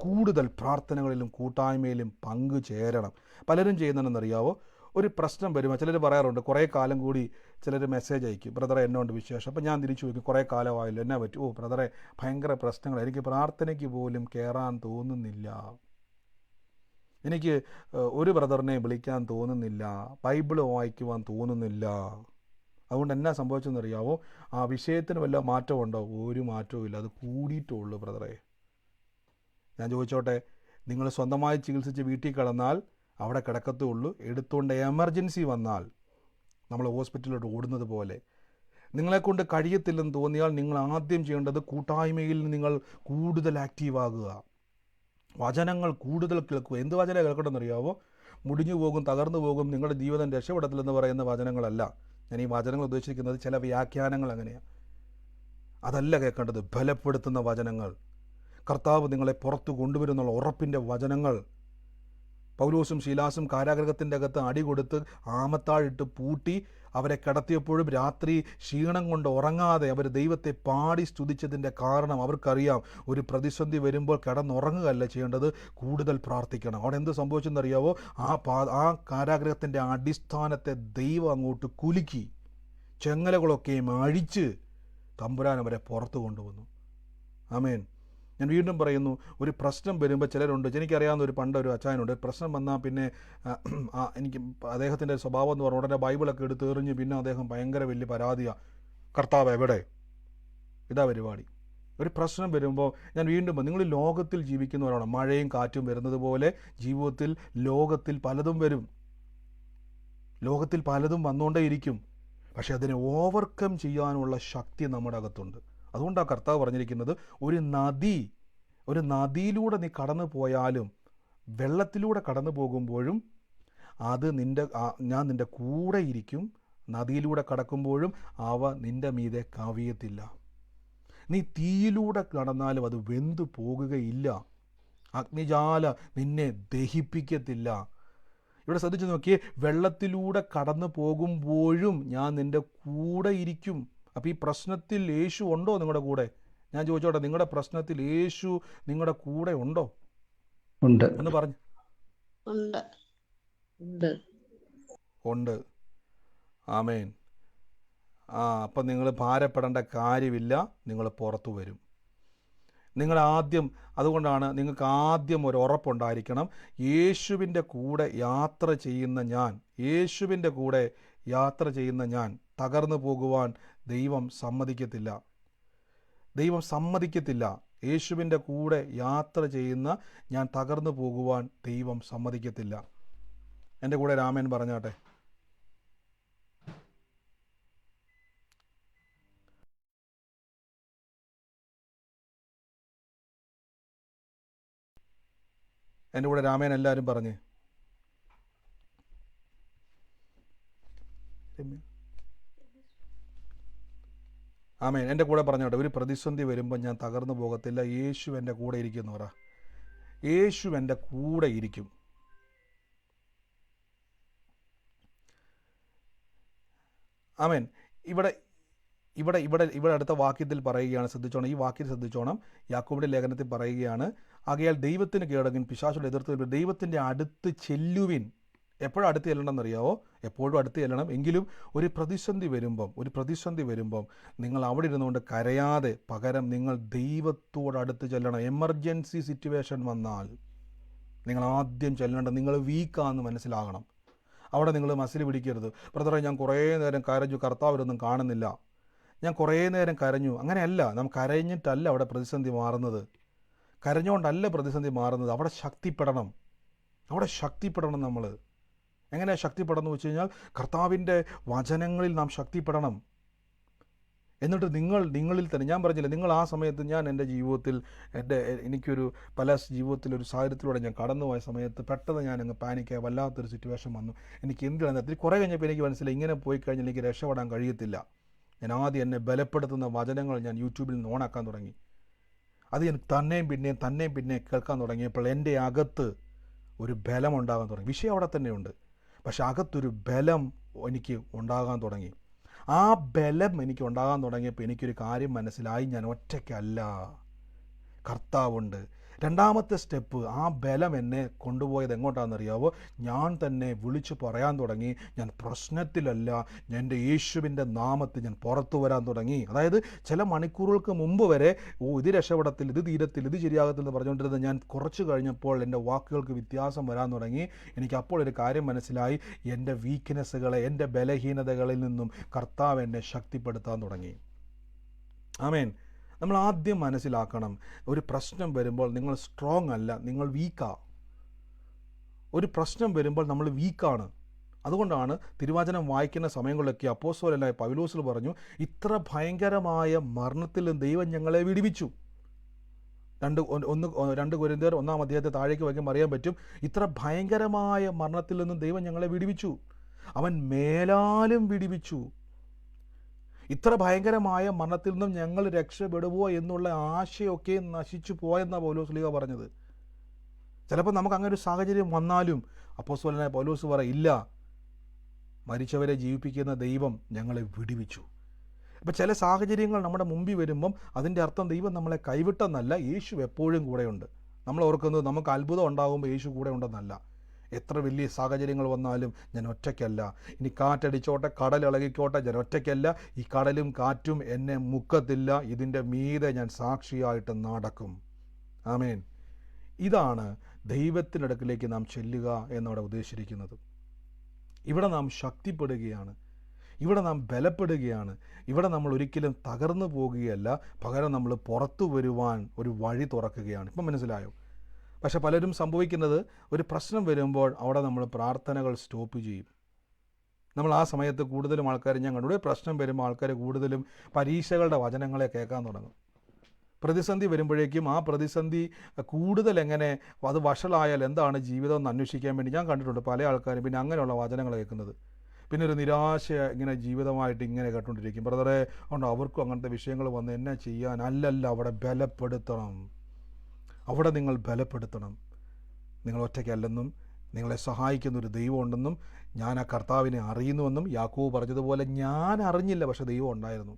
[SPEAKER 1] കൂടുതൽ പ്രാർത്ഥനകളിലും കൂട്ടായ്മയിലും പങ്കുചേരണം. പലരും ചെയ്യുന്നതെന്നറിയാവോ? ഒരു പ്രശ്നം വരുമ്പോൾ ചിലർ പറയാറുണ്ട്, കുറേ കാലം കൂടി ചിലർ മെസ്സേജ് അയക്കും, ബ്രദറെ എന്നോണ്ട് വിശേഷം. അപ്പം ഞാൻ തിരിച്ചു ചോദിക്കും, കുറേ കാലമായല്ലോ, എന്നാ പറ്റും? ഓ ബ്രദറെ, ഭയങ്കര പ്രശ്നങ്ങൾ, എനിക്ക് പ്രാർത്ഥനയ്ക്ക് പോലും കയറാൻ തോന്നുന്നില്ല, എനിക്ക് ഒരു ബ്രദറിനെ വിളിക്കാൻ തോന്നുന്നില്ല, ബൈബിള് വായിക്കുവാൻ തോന്നുന്നില്ല. അതുകൊണ്ട് എന്നാ സംഭവിച്ചെന്നറിയാവോ? ആ വിഷയത്തിന് വല്ല മാറ്റമുണ്ടോ? ഒരു മാറ്റവും ഇല്ല, അത് കൂടിയിട്ടുള്ളൂ ബ്രദറെ. ഞാൻ ചോദിച്ചോട്ടെ, നിങ്ങൾ സ്വന്തമായി ചികിത്സിച്ച് വീട്ടിൽ കിടന്നാൽ അവിടെ കിടക്കത്തേ ഉള്ളൂ. എടുത്തുകൊണ്ട് എമർജൻസി വന്നാൽ നമ്മൾ ഹോസ്പിറ്റലിലോട്ട് ഓടുന്നത് പോലെ നിങ്ങളെക്കൊണ്ട് കഴിയത്തില്ലെന്ന് തോന്നിയാൽ നിങ്ങൾ ആദ്യം ചെയ്യേണ്ടത് കൂട്ടായ്മയിൽ നിങ്ങൾ കൂടുതൽ ആക്റ്റീവാകുക, വചനങ്ങൾ കൂടുതൽ കേൾക്കുക. എന്ത് വചനം കേൾക്കണമെന്നറിയാവോ? മുടിഞ്ഞു പോകും, തകർന്നു പോകും, നിങ്ങളുടെ ജീവിതം രക്ഷപ്പെടത്തില്ലെന്ന് പറയുന്ന വചനങ്ങളല്ല. ഞാൻ ഈ വചനങ്ങൾ ഉദ്ദേശിക്കുന്നത് ചില വ്യാഖ്യാനങ്ങൾ അങ്ങനെയാണ്. അതല്ല കേൾക്കേണ്ടത്, ബലപ്പെടുത്തുന്ന വചനങ്ങൾ, കർത്താവ് നിങ്ങളെ പുറത്തു കൊണ്ടുവരുന്നുള്ള ഉറപ്പിൻ്റെ വചനങ്ങൾ. പൗലോസും ശീലാസും കാരാഗ്രഹത്തിൻ്റെ അകത്ത് അടി കൊടുത്ത് ആമത്താഴിട്ട് പൂട്ടി അവരെ കിടത്തിയപ്പോഴും രാത്രി ക്ഷീണം കൊണ്ട് ഉറങ്ങാതെ അവർ ദൈവത്തെ പാടി സ്തുതിച്ചതിൻ്റെ കാരണം അവർക്കറിയാം. ഒരു പ്രതിസന്ധി വരുമ്പോൾ കിടന്നുറങ്ങുകയല്ല ചെയ്യേണ്ടത്, കൂടുതൽ പ്രാർത്ഥിക്കണം. അവിടെ എന്ത് സംഭവിച്ചെന്നറിയാവോ? ആ കാരാഗ്രഹത്തിൻ്റെ അടിസ്ഥാനത്തെ ദൈവം അങ്ങോട്ട് കുലുക്കി, ചെങ്ങലകളൊക്കെയും അഴിച്ച് തമ്പുരാൻ അവരെ പുറത്തു കൊണ്ടുവന്നു. ആമേൻ. ഞാൻ വീണ്ടും പറയുന്നു, ഒരു പ്രശ്നം വരുമ്പോൾ ചിലരുണ്ട്, എനിക്കറിയാവുന്ന ഒരു അച്ചായനുണ്ട്, പ്രശ്നം വന്നാൽ പിന്നെ എനിക്ക് അദ്ദേഹത്തിൻ്റെ സ്വഭാവം എന്ന് പറഞ്ഞാൽ ഉടനെ ബൈബിളൊക്കെ എടുത്ത് എറിഞ്ഞ് പിന്നെ അദ്ദേഹം ഭയങ്കര വലിയ പരാതിയാണ്, കർത്താവ് എവിടെ, ഇതാ പരിപാടി. ഒരു പ്രശ്നം വരുമ്പോൾ ഞാൻ വീണ്ടും നിങ്ങൾ ലോകത്തിൽ ജീവിക്കുന്നവരാണ്. മഴയും കാറ്റും വരുന്നത് പോലെ ജീവിതത്തിൽ ലോകത്തിൽ പലതും വരും, ലോകത്തിൽ പലതും വന്നുകൊണ്ടേയിരിക്കും. പക്ഷെ അതിനെ ഓവർകം ചെയ്യാനുള്ള ശക്തി നമ്മുടെ അകത്തുണ്ട്. അതുകൊണ്ടാണ് കർത്താവ് പറഞ്ഞിരിക്കുന്നത്, ഒരു നദിയിലൂടെ നീ കടന്നു പോയാലും വെള്ളത്തിലൂടെ കടന്നു പോകുമ്പോഴും അത് ഞാൻ നിൻ്റെ കൂടെ ഇരിക്കും. നദിയിലൂടെ കടക്കുമ്പോഴും അവ നിൻ്റെ മീതെ കവിയത്തില്ല. നീ തീയിലൂടെ നടന്നാലും അത് വെന്തു പോകുകയില്ല. അഗ്നിജാല നിന്നെ ദഹിപ്പിക്കത്തില്ല. ഇവിടെ ശ്രദ്ധിച്ച് നോക്കിയേ, വെള്ളത്തിലൂടെ കടന്നു പോകുമ്പോഴും ഞാൻ നിൻ്റെ കൂടെ ഇരിക്കും. അപ്പോൾ ഈ പ്രശ്നത്തിൽ യേശു ഉണ്ടോ നിങ്ങളുടെ കൂടെ? ഞാൻ ചോദിച്ചോട്ടെ, നിങ്ങളുടെ പ്രശ്നത്തിൽ യേശു നിങ്ങളുടെ കൂടെ ഉണ്ടോ?
[SPEAKER 2] ഉണ്ട്.
[SPEAKER 1] എന്ന് പറഞ്ഞു. ഉണ്ട്. ആമേൻ. അപ്പം നിങ്ങൾ ഭാരപ്പെടേണ്ട കാര്യമില്ല, നിങ്ങൾ പുറത്തു വരും. അതുകൊണ്ടാണ് നിങ്ങൾക്ക് ആദ്യം ഒരു ഉറപ്പുണ്ടായിരിക്കണം, യേശുവിൻ്റെ കൂടെ യാത്ര ചെയ്യുന്ന ഞാൻ തകർന്നു പോകുവാൻ ദൈവം സമ്മതിക്കത്തില്ല. യേശുവിൻ്റെ കൂടെ യാത്ര ചെയ്യുന്ന ഞാൻ തകർന്നു പോകുവാൻ ദൈവം സമ്മതിക്കത്തില്ല. എൻ്റെ കൂടെ രാമൻ പറഞ്ഞാട്ടെ. എൻ്റെ കൂടെ രാമേൻ എല്ലാവരും പറഞ്ഞ്. ആമേൻ. എൻ്റെ കൂടെ പറഞ്ഞോട്ടെ, ഒരു പ്രതിസന്ധി വരുമ്പോൾ ഞാൻ തകർന്നു പോകത്തില്ല, യേശു എൻ്റെ കൂടെ ഇരിക്കുന്നു പറ. യേശു എൻ്റെ കൂടെ ഇരിക്കും. ആമേൻ. ഇവിടെ അടുത്ത വാക്യത്തിൽ പറയുകയാണ്, ശ്രദ്ധിച്ചോണം, ഈ വാക്യം ശ്രദ്ധിച്ചോണം. യാക്കോബിൻ്റെ ലേഖനത്തിൽ പറയുകയാണ്, ആകയാൽ ദൈവത്തിന് കീഴടങ്ങുൻ, പിശാചുടെ എതിർത്ത് ദൈവത്തിൻ്റെ അടുത്ത് ചെല്ലുവിൻ. എപ്പോഴും അടുത്ത് ചെല്ലണമെന്നറിയാവോ? എപ്പോഴും അടുത്ത് ചെല്ലണം. എങ്കിലും ഒരു പ്രതിസന്ധി വരുമ്പം നിങ്ങൾ അവിടെ ഇരുന്നുകൊണ്ട് കരയാതെ പകരം നിങ്ങൾ ദൈവത്തോടടുത്ത് ചെല്ലണം. എമർജൻസി സിറ്റുവേഷൻ വന്നാൽ നിങ്ങൾ ആദ്യം ചെല്ലേണ്ടത്, നിങ്ങൾ വീക്കാന്ന് മനസ്സിലാകണം. അവിടെ നിങ്ങൾ മസിൽ പിടിക്കരുത്. ബ്രദറെ, ഞാൻ കുറേ നേരം കരഞ്ഞു, കർത്താവരൊന്നും കാണുന്നില്ല, ഞാൻ കുറേ നേരം കരഞ്ഞു. അങ്ങനെയല്ല, നാം കരഞ്ഞിട്ടല്ല അവിടെ പ്രതിസന്ധി മാറുന്നത്, കരഞ്ഞുകൊണ്ടല്ല പ്രതിസന്ധി മാറുന്നത്. അവിടെ ശക്തിപ്പെടണം നമ്മൾ. എങ്ങനെയാണ് ശക്തിപ്പെടണം എന്ന് വെച്ച് കഴിഞ്ഞാൽ, കർത്താവിൻ്റെ വചനങ്ങളിൽ നാം ശക്തിപ്പെടണം. എന്നിട്ട് നിങ്ങളിൽ തന്നെ, ഞാൻ പറഞ്ഞില്ല, നിങ്ങൾ ആ സമയത്ത്, ഞാൻ എൻ്റെ ജീവിതത്തിൽ എനിക്കൊരു ജീവിതത്തിലൊരു സാഹചര്യത്തിലൂടെ ഞാൻ കടന്നുപോയ സമയത്ത് പെട്ടെന്ന് ഞാൻ അങ്ങ് പാനിക്കായി, വല്ലാത്തൊരു സിറ്റുവേഷൻ വന്നു. എനിക്ക് എന്തിനാണ് കുറേ കഴിഞ്ഞപ്പോൾ എനിക്ക് മനസ്സിലായി, ഇങ്ങനെ പോയി കഴിഞ്ഞാൽ എനിക്ക് രക്ഷപ്പെടാൻ കഴിയത്തില്ല. ഞാൻ ആദ്യം എന്നെ ബലപ്പെടുത്തുന്ന വചനങ്ങൾ ഞാൻ യൂട്യൂബിൽ നിന്ന് ഓണാക്കാൻ തുടങ്ങി. അത് ഞാൻ തന്നെയും പിന്നെയും കേൾക്കാൻ തുടങ്ങിയപ്പോൾ എൻ്റെ അകത്ത് ഒരു ബലം ഉണ്ടാകാൻ തുടങ്ങി. വിഷയം അവിടെ തന്നെയുണ്ട്, പക്ഷെ അകത്തൊരു ബലം എനിക്ക് ഉണ്ടാകാൻ തുടങ്ങി. ആ ബലം എനിക്ക് ഉണ്ടാകാൻ തുടങ്ങിയപ്പോൾ എനിക്കൊരു കാര്യം മനസ്സിലായി, ഞാൻ ഒറ്റയ്ക്കല്ല, കർത്താവുണ്ട്. രണ്ടാമത്തെ സ്റ്റെപ്പ്, ആ ബലം എന്നെ കൊണ്ടുപോയത് എങ്ങോട്ടാണെന്നറിയാവോ? ഞാൻ തന്നെ വിളിച്ചു പറയാൻ തുടങ്ങി, ഞാൻ പ്രശ്നത്തിലല്ല, എൻ്റെ യേശുവിൻ്റെ നാമത്തിൽ ഞാൻ പുറത്തു വരാൻ തുടങ്ങി. അതായത് ചില മണിക്കൂറുകൾക്ക് മുമ്പ് വരെ ഇത് രക്ഷപ്പെടത്തിൽ, ഇത് തീരത്തിൽ, ഇത് ശരിയാകത്തിൽ എന്ന് പറഞ്ഞുകൊണ്ടിരുന്നത് ഞാൻ കുറച്ച് കഴിഞ്ഞപ്പോൾ എൻ്റെ വാക്കുകൾക്ക് വ്യത്യാസം വരാൻ തുടങ്ങി. എനിക്ക് അപ്പോൾ ഒരു കാര്യം മനസ്സിലായി, എൻ്റെ വീക്ക്നെസ്സുകളെ, എൻ്റെ ബലഹീനതകളിൽ നിന്നും കർത്താവ് എന്നെ ശക്തിപ്പെടുത്താൻ തുടങ്ങി. ആമേൻ. നമ്മൾ ആദ്യം മനസ്സിലാക്കണം, ഒരു പ്രശ്നം വരുമ്പോൾ നിങ്ങൾ സ്ട്രോങ് അല്ല, നിങ്ങൾ വീക്കാണ്. ഒരു പ്രശ്നം വരുമ്പോൾ നമ്മൾ വീക്കാണ്. അതുകൊണ്ടാണ് തിരുവചനം വായിക്കുന്ന സമയങ്ങളിലൊക്കെ അപ്പോസ്തലനായ പൗലോസ് പറഞ്ഞു, ഇത്ര ഭയങ്കരമായ മരണത്തിൽ ദൈവം ഞങ്ങളെ വിടുവിച്ചു. 2 കൊരിന്ത്യർ 1-ാം അധ്യായത്തെ താഴേക്ക് വായിക്കുമ്പോൾ അറിയാൻ പറ്റും, ഇത്ര ഭയങ്കരമായ മരണത്തിൽ നിന്നും ദൈവം ഞങ്ങളെ വിടുവിച്ചു, അവൻ മേലാലും വിടുവിച്ചു. ഇത്ര ഭയങ്കരമായ മരണത്തിൽ നിന്നും ഞങ്ങൾ രക്ഷപ്പെടുവോ എന്നുള്ള ആശയൊക്കെ നശിച്ചു പോയെന്നാണ് പൗലോസ് ലീഗ പറഞ്ഞത്. ചിലപ്പോൾ നമുക്ക് അങ്ങനെ ഒരു സാഹചര്യം വന്നാലും അപ്പോസ്തലനായ പൗലോസ് പറയില്ല, മരിച്ചവരെ ജീവിപ്പിക്കുന്ന ദൈവം ഞങ്ങളെ വിടുവിച്ചു. അപ്പോൾ ചില സാഹചര്യങ്ങൾ നമ്മുടെ മുമ്പിൽ വരുമ്പം അതിൻ്റെ അർത്ഥം ദൈവം നമ്മളെ കൈവിട്ടെന്നല്ല, യേശു എപ്പോഴും കൂടെയുണ്ട്. നമ്മൾ ഓർക്കുന്നത് നമുക്ക് അത്ഭുതം ഉണ്ടാകുമ്പോൾ യേശു കൂടെ ഉണ്ടെന്നല്ല. എത്ര വലിയ സാഹചര്യങ്ങൾ വന്നാലും ഞാൻ ഒറ്റയ്ക്കല്ല. ഇനി കാറ്റടിച്ചോട്ടെ, കടലിളകിക്കോട്ടെ, ഞാൻ ഒറ്റയ്ക്കല്ല. ഈ കടലും കാറ്റും എന്നെ മുക്കത്തില്ല. ഇതിൻ്റെ മീതെ ഞാൻ സാക്ഷിയായിട്ട് നടക്കും. ആമേൻ. ഇതാണ് ദൈവത്തിനടുക്കിലേക്ക് നാം ചെല്ലുക എന്നവിടെ ഉദ്ദേശിച്ചിരിക്കുന്നത്. ഇവിടെ നാം ശക്തിപ്പെടുകയാണ്, ഇവിടെ നാം ബലപ്പെടുകയാണ്, ഇവിടെ നമ്മൾ ഒരിക്കലും തകർന്നു പോകുകയല്ല, പകരം നമ്മൾ പുറത്തു വരുവാൻ ഒരു വഴി തുറക്കുകയാണ്. ഇപ്പം മനസ്സിലായോ? പക്ഷെ പലരും സംഭവിക്കുന്നത്, ഒരു പ്രശ്നം വരുമ്പോൾ അവിടെ നമ്മൾ പ്രാർത്ഥനകൾ സ്റ്റോപ്പ് ചെയ്യും. നമ്മൾ ആ സമയത്ത് കൂടുതലും ആൾക്കാർ, ഞാൻ കണ്ടു, പ്രശ്നം വരുമ്പോൾ ആൾക്കാർ കൂടുതലും പരീക്ഷകളുടെ വചനങ്ങളെ കേൾക്കാൻ തുടങ്ങും. പ്രതിസന്ധി വരുമ്പോഴേക്കും ആ പ്രതിസന്ധി കൂടുതൽ എങ്ങനെ അത് വഷളായാൽ എന്താണ് ജീവിതം എന്ന് അന്വേഷിക്കാൻ വേണ്ടി ഞാൻ കണ്ടിട്ടുണ്ട് പല ആൾക്കാരും പിന്നെ അങ്ങനെയുള്ള വചനങ്ങൾ കേൾക്കുന്നത്. പിന്നെ ഒരു നിരാശ ഇങ്ങനെ ജീവിതമായിട്ട് ഇങ്ങനെ കേട്ടുകൊണ്ടിരിക്കും. ബ്രദറെ ഉണ്ടോ, അവർക്കും അങ്ങനത്തെ വിഷയങ്ങൾ വന്ന് എന്നാ ചെയ്യാൻ? അല്ലല്ല, അവിടെ ബലപ്പെടുത്തണം, അവിടെ നിങ്ങൾ ബലപ്പെടുത്തണം. നിങ്ങൾ ഒറ്റയ്ക്കല്ലെന്നും നിങ്ങളെ സഹായിക്കുന്ന ഒരു ദൈവം ഉണ്ടെന്നും ഞാൻ ആ കർത്താവിനെ അറിയുന്നുവെന്നും യാക്കോബ് പറഞ്ഞതുപോലെ ഞാൻ അറിഞ്ഞില്ല, പക്ഷെ ദൈവം ഉണ്ടായിരുന്നു.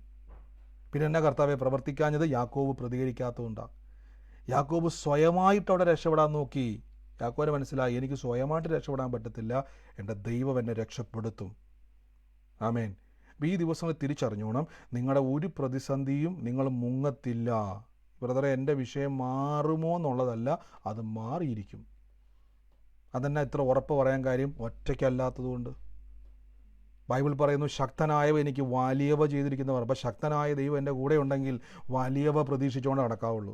[SPEAKER 1] പിന്നെ എന്നാ കർത്താവെ പ്രവർത്തിക്കാഞ്ഞത്? യാക്കോബ് പ്രതികരിക്കാത്തതുകൊണ്ടാണ്. യാക്കോബ് സ്വയമായിട്ട് അവിടെ രക്ഷപ്പെടാൻ നോക്കി. യാക്കോബിന് മനസ്സിലായി, എനിക്ക് സ്വയമായിട്ട് രക്ഷപ്പെടാൻ പറ്റത്തില്ല, എൻ്റെ ദൈവം എന്നെ രക്ഷപ്പെടുത്തും. ആമേൻ. അപ്പോൾ ഈ ദിവസങ്ങൾ തിരിച്ചറിഞ്ഞോണം, നിങ്ങളുടെ ഒരു പ്രതിസന്ധിയും നിങ്ങൾ മുങ്ങത്തില്ല. ബ്രദറെ, എൻ്റെ വിഷയം മാറുമോ എന്നുള്ളതല്ല, അത് മാറിയിരിക്കും. അതെന്നാ ഇത്ര ഉറപ്പ് പറയാൻ കാര്യം? ഒറ്റയ്ക്കല്ലാത്തതുകൊണ്ട്. ബൈബിൾ പറയുന്നു, ശക്തനായവ എനിക്ക് വലിയവ ചെയ്തിരിക്കുന്നവർ. അപ്പോൾ ശക്തനായ ദൈവം എൻ്റെ കൂടെ ഉണ്ടെങ്കിൽ വലിയവ പ്രതീക്ഷിച്ചുകൊണ്ട് നടക്കാവുള്ളൂ.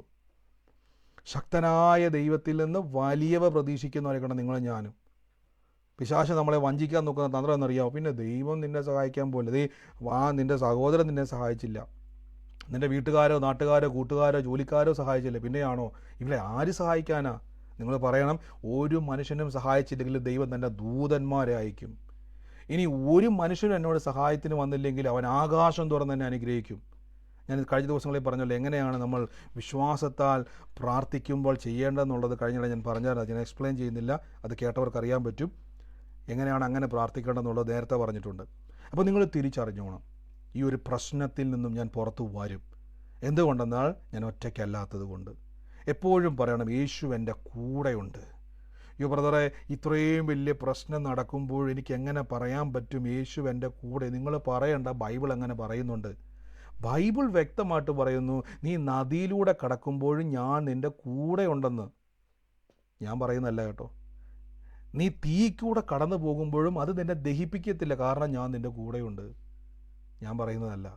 [SPEAKER 1] ശക്തനായ ദൈവത്തിൽ നിന്ന് വലിയവ പ്രതീക്ഷിക്കുന്നവരെക്കണം നിങ്ങളും ഞാനും. പിശാച് നമ്മളെ വഞ്ചിക്കാൻ നോക്കുന്ന തന്ത്രം എന്നറിയാമോ? പിന്നെ ദൈവം നിന്നെ സഹായിക്കാൻ പോലെ നിൻ്റെ സഹോദരൻ നിന്നെ സഹായിച്ചില്ല, നിൻ്റെ വീട്ടുകാരോ നാട്ടുകാരോ കൂട്ടുകാരോ ജോലിക്കാരോ സഹായിച്ചില്ല, പിന്നെയാണോ ഇവിടെ ആര് സഹായിക്കാനാ? നിങ്ങൾ പറയണം, ഒരു മനുഷ്യനും സഹായിച്ചില്ലെങ്കിൽ ദൈവം തൻ്റെ ദൂതന്മാരെ അയക്കും. ഇനി ഒരു മനുഷ്യനും എന്നോട് സഹായത്തിന് വന്നില്ലെങ്കിൽ അവൻ ആകാശം തുറന്ന് എന്നെ അനുഗ്രഹിക്കും. ഞാൻ കഴിഞ്ഞ ദിവസങ്ങളിൽ പറഞ്ഞല്ലോ, എങ്ങനെയാണ് നമ്മൾ വിശ്വാസത്താൽ പ്രാർത്ഥിക്കുമ്പോൾ ചെയ്യേണ്ടതെന്നുള്ളത് കഴിഞ്ഞ ഞാൻ പറഞ്ഞാൽ ഞാൻ എക്സ്പ്ലെയിൻ ചെയ്യുന്നില്ല, അത് കേട്ടവർക്ക് അറിയാൻ പറ്റും. എങ്ങനെയാണ് അങ്ങനെ പ്രാർത്ഥിക്കേണ്ടതെന്നുള്ളത് നേരത്തെ പറഞ്ഞിട്ടുണ്ട്. അപ്പോൾ നിങ്ങൾ തിരിച്ചറിഞ്ഞോണം, ഈ ഒരു പ്രശ്നത്തിൽ നിന്നും ഞാൻ പുറത്തു വരും. എന്തുകൊണ്ടെന്നാൽ ഞാൻ ഒറ്റയ്ക്കല്ലാത്തത് കൊണ്ട്. എപ്പോഴും പറയണം, യേശു എൻ്റെ കൂടെയുണ്ട്. യോ ബ്രദറെ, ഇത്രയും വലിയ പ്രശ്നം നടക്കുമ്പോൾ എനിക്ക് എങ്ങനെ പറയാൻ പറ്റും യേശു എൻ്റെ കൂടെ? നിങ്ങൾ പറയണ്ട, ബൈബിൾ അങ്ങനെ പറയുന്നുണ്ട്. ബൈബിൾ വ്യക്തമായിട്ട് പറയുന്നു, നീ നദിയിലൂടെ കടക്കുമ്പോഴും ഞാൻ നിൻ്റെ കൂടെ ഉണ്ടെന്ന്. ഞാൻ പറയുന്നതല്ല കേട്ടോ. നീ തീക്കൂടെ കടന്നു പോകുമ്പോഴും അത് നിന്നെ ദഹിപ്പിക്കത്തില്ല, കാരണം ഞാൻ നിൻ്റെ കൂടെയുണ്ട്. ഞാൻ പറയുന്നതല്ല.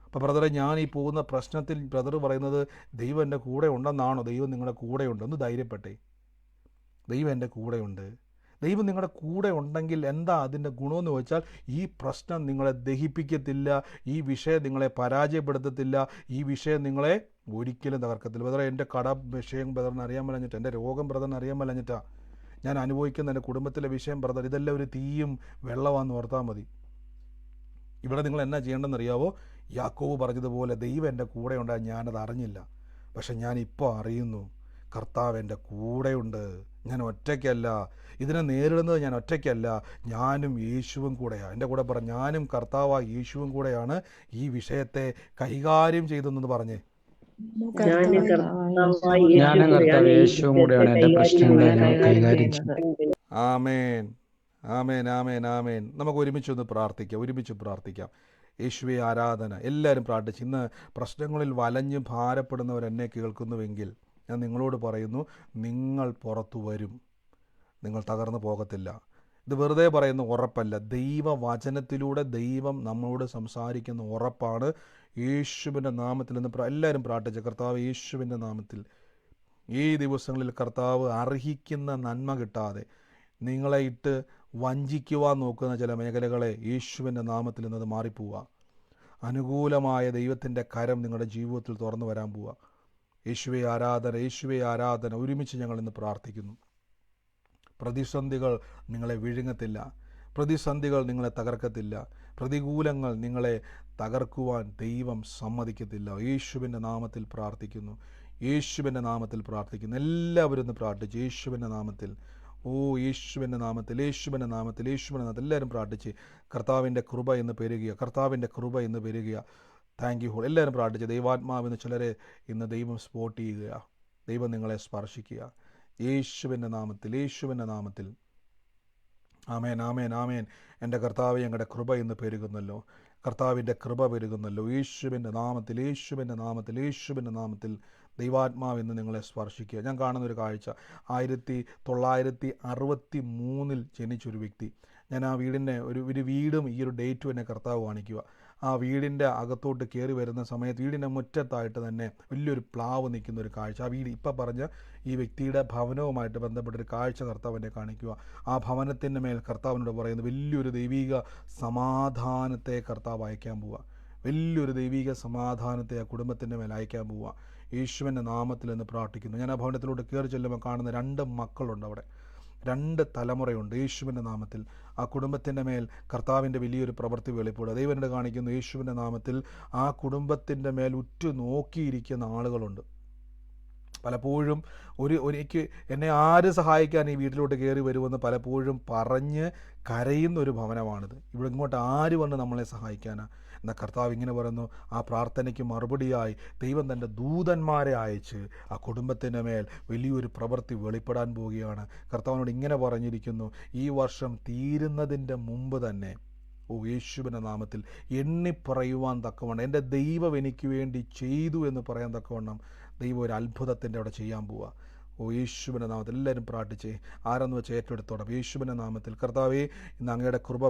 [SPEAKER 1] അപ്പോൾ ബ്രദറെ, ഞാൻ ഈ പോകുന്ന പ്രശ്നത്തിൽ ബ്രദർ പറയുന്നത് ദൈവം എൻ്റെ കൂടെ ഉണ്ടെന്നാണോ? ദൈവം നിങ്ങളുടെ കൂടെയുണ്ട്, ഒന്ന് ധൈര്യപ്പെട്ടേ. ദൈവം എൻ്റെ കൂടെയുണ്ട്. ദൈവം നിങ്ങളുടെ കൂടെ ഉണ്ടെങ്കിൽ എന്താ അതിൻ്റെ ഗുണമെന്ന് വെച്ചാൽ, ഈ പ്രശ്നം നിങ്ങളെ ദഹിപ്പിക്കത്തില്ല, ഈ വിഷയം നിങ്ങളെ പരാജയപ്പെടുത്തത്തില്ല, ഈ വിഷയം നിങ്ങളെ ഒരിക്കലും തകർക്കത്തില്ല. ബ്രദറെ, എൻ്റെ കട വിഷയം ബ്രദറിന് അറിയാൻ മേലഞ്ഞിട്ട്, എൻ്റെ രോഗം ബ്രദറിന് അറിയാൻ മേലഞ്ഞിട്ടാ, ഞാൻ അനുഭവിക്കുന്ന എൻ്റെ കുടുംബത്തിലെ വിഷയം ബ്രദർ, ഇതെല്ലാം ഒരു തീയും വെള്ളമാണെന്ന് ഓർത്താൽ മതി. ഇവിടെ നിങ്ങൾ എന്നാ ചെയ്യേണ്ടതെന്നറിയാവോ? യാക്കോബ് പറഞ്ഞതുപോലെ, ദൈവം എൻ്റെ കൂടെ ഉണ്ടായി, ഞാനത് അറിഞ്ഞില്ല, പക്ഷെ ഞാനിപ്പോൾ അറിയുന്നു, കർത്താവ് എൻ്റെ കൂടെയുണ്ട്, ഞാൻ ഒറ്റയ്ക്കല്ല, ഇതിനെ നേരിടുന്നത് ഞാൻ ഒറ്റയ്ക്കല്ല, ഞാനും യേശുവും കൂടെയാണ്. എൻ്റെ കൂടെ പറ, ഞാനും കർത്താവായ യേശുവും കൂടെയാണ് ഈ വിഷയത്തെ കൈകാര്യം ചെയ്തതെന്ന് പറഞ്ഞേ.
[SPEAKER 2] ഞാനും കർത്താവ് യേശുവും കൂടെയാണ് എൻ്റെ പ്രശ്നങ്ങളെ കൈകാര്യം ചെയ്യുന്നത്.
[SPEAKER 1] ആമേൻ, ആമേൻ, ആമേൻ, ആമേൻ. നമുക്ക് ഒരുമിച്ചൊന്ന് പ്രാർത്ഥിക്കാം, ഒരുമിച്ച് പ്രാർത്ഥിക്കാം. യേശുവേ ആരാധന. എല്ലാവരും പ്രാർത്ഥിച്ച്. ഇന്ന് പ്രശ്നങ്ങളിൽ വലഞ്ഞ് ഭാരപ്പെടുന്നവരെന്നെ കേൾക്കുന്നുവെങ്കിൽ ഞാൻ നിങ്ങളോട് പറയുന്നു, നിങ്ങൾ പുറത്തു വരും, നിങ്ങൾ തകർന്നു പോകത്തില്ല. ഇത് വെറുതെ പറയുന്ന ഉറപ്പല്ല, ദൈവവചനത്തിലൂടെ ദൈവം നമ്മളോട് സംസാരിക്കുന്ന ഉറപ്പാണ്. യേശുവിൻ്റെ നാമത്തിൽ നിന്ന് എല്ലാവരും പ്രാർത്ഥിച്ച, കർത്താവ് യേശുവിൻ്റെ നാമത്തിൽ ഈ ദിവസങ്ങളിൽ കർത്താവ് അർഹിക്കുന്ന നന്മ കിട്ടാതെ നിങ്ങളെ ഇട്ട് വഞ്ചിക്കുവാൻ നോക്കുന്ന ചില മേഖലകളെ യേശുവിൻ്റെ നാമത്തിൽ നിന്നത് മാറിപ്പോവുക. അനുകൂലമായ ദൈവത്തിൻ്റെ കരം നിങ്ങളുടെ ജീവിതത്തിൽ തുറന്നു വരാൻ പോവുക. യേശുവേ ആരാധന, യേശുവേ ആരാധന. ഒരുമിച്ച് ഞങ്ങൾ ഇന്ന് പ്രാർത്ഥിക്കുന്നു. പ്രതിസന്ധികൾ നിങ്ങളെ വിഴുങ്ങത്തില്ല, പ്രതിസന്ധികൾ നിങ്ങളെ തകർക്കത്തില്ല, പ്രതികൂലങ്ങൾ നിങ്ങളെ തകർക്കുവാൻ ദൈവം സമ്മതിക്കത്തില്ല. യേശുവിൻ്റെ നാമത്തിൽ പ്രാർത്ഥിക്കുന്നു, യേശുവിൻ്റെ നാമത്തിൽ പ്രാർത്ഥിക്കുന്നു. എല്ലാവരും ഒന്ന് പ്രാർത്ഥിച്ച് യേശുവിൻ്റെ നാമത്തിൽ. ഓ യേശുവിൻ്റെ നാമത്തിൽ, യേശുവിൻ്റെ നാമത്തിൽ, യേശുവിൻ്റെ നാമത്തിൽ എല്ലാവരും പ്രാർത്ഥിച്ച് കർത്താവിൻ്റെ കൃപ എന്ന് പെരുകുക, കർത്താവിൻ്റെ കൃപ എന്ന് പെരുകുക. Thank you. എല്ലാവരും പ്രാർത്ഥിച്ച് ദൈവാത്മാവെന്ന് ചിലരെ ഇന്ന് ദൈവം സ്പോട്ട് ചെയ്യുക, ദൈവം നിങ്ങളെ സ്പർശിക്കുക യേശുവിൻ്റെ നാമത്തിൽ, യേശുവിൻ്റെ നാമത്തിൽ. ആമേൻ, ആമേൻ, ആമേൻ. എൻ്റെ കർത്താവ്, ഞങ്ങളുടെ കൃപ ഇന്ന് പെരുകുന്നല്ലോ, കർത്താവിൻ്റെ കൃപ പെരുകുന്നല്ലോ. യേശുവിൻ്റെ നാമത്തിൽ, യേശുവിൻ്റെ നാമത്തിൽ, യേശുവിൻ്റെ നാമത്തിൽ ദൈവാത്മാവ് ഇന്ന് നിങ്ങളെ സ്പർശിക്കുക. ഞാൻ കാണുന്നൊരു കാഴ്ച, 1963 ജനിച്ചൊരു വ്യക്തി. ഞാൻ ആ വീടിൻ്റെ ഒരു വീടും ഈ ഒരു ഡേറ്റും എന്നെ കർത്താവ് കാണിക്കുക. ആ വീടിൻ്റെ അകത്തോട്ട് കയറി വരുന്ന സമയത്ത് വീടിൻ്റെ മുറ്റത്തായിട്ട് തന്നെ വലിയൊരു പ്ലാവ് നിൽക്കുന്ന ഒരു കാഴ്ച. ആ വീട് ഇപ്പം പറഞ്ഞ ഈ വ്യക്തിയുടെ ഭവനവുമായിട്ട് ബന്ധപ്പെട്ടൊരു കാഴ്ച കർത്താവ് എന്നെ കാണിക്കുക. ആ ഭവനത്തിൻ്റെ മേൽ കർത്താവിനോട് പറയുന്നത് വലിയൊരു ദൈവിക സമാധാനത്തെ കർത്താവ് അയക്കാൻ പോവുക. വലിയൊരു ദൈവിക സമാധാനത്തെ ആ കുടുംബത്തിൻ്റെ മേൽ അയക്കാൻ പോവുക. യേശുവിൻ്റെ നാമത്തിൽ എന്ന് പ്രാർത്ഥിക്കുന്നു. ഞാൻ ആ ഭവനത്തിലോട്ട് കയറി ചെല്ലുമ്പോൾ കാണുന്ന 2 മക്കളുണ്ട് അവിടെ. 2 തലമുറയുണ്ട്. യേശുവിൻ്റെ നാമത്തിൽ ആ കുടുംബത്തിൻ്റെ മേൽ കർത്താവിൻ്റെ വലിയൊരു പ്രവൃത്തി വെളിപ്പെടുക. ദൈവനോട് കാണിക്കുന്നു. യേശുവിൻ്റെ നാമത്തിൽ ആ കുടുംബത്തിൻ്റെ മേൽ ഉറ്റു നോക്കിയിരിക്കുന്ന ആളുകളുണ്ട്. പലപ്പോഴും എനിക്ക് എന്നെ ആര് സഹായിക്കാൻ ഈ വീട്ടിലോട്ട് കയറി വരുമെന്ന് പലപ്പോഴും പറഞ്ഞ് കരയുന്ന ഒരു ഭവനമാണിത്. ഇവിടെ ഇങ്ങോട്ട് ആര് വന്ന് നമ്മളെ സഹായിക്കാനാ? എന്നാൽ കർത്താവ് ഇങ്ങനെ പറയുന്നു, ആ പ്രാർത്ഥനയ്ക്ക് മറുപടിയായി ദൈവം തൻ്റെ ദൂതന്മാരെ അയച്ച് ആ കുടുംബത്തിൻ്റെ മേൽ വലിയൊരു പ്രവൃത്തി വെളിപ്പെടാൻ പോവുകയാണ്. കർത്താവിനോട് ഇങ്ങനെ പറഞ്ഞിരിക്കുന്നു, ഈ വർഷം തീരുന്നതിൻ്റെ മുമ്പ് തന്നെ യേശുവിൻ്റെ നാമത്തിൽ എണ്ണിപ്പറയുവാൻ തക്കവണ്ണം എൻ്റെ ദൈവം എനിക്ക് വേണ്ടി ചെയ്തു എന്ന് പറയാൻ തക്കവണ്ണം ദൈവം ഒരു അത്ഭുതത്തിൻ്റെ അവിടെ ചെയ്യാൻ പോവുക. യേശുവിൻ്റെ നാമത്തിൽ എല്ലാവരും പ്രാർത്ഥിച്ചേ. ആരെന്ന് വെച്ച് ഏറ്റെടുത്തോണം. യേശുവിൻ്റെ നാമത്തിൽ കർത്താവേ, ഇന്ന് അങ്ങയുടെ കൃപ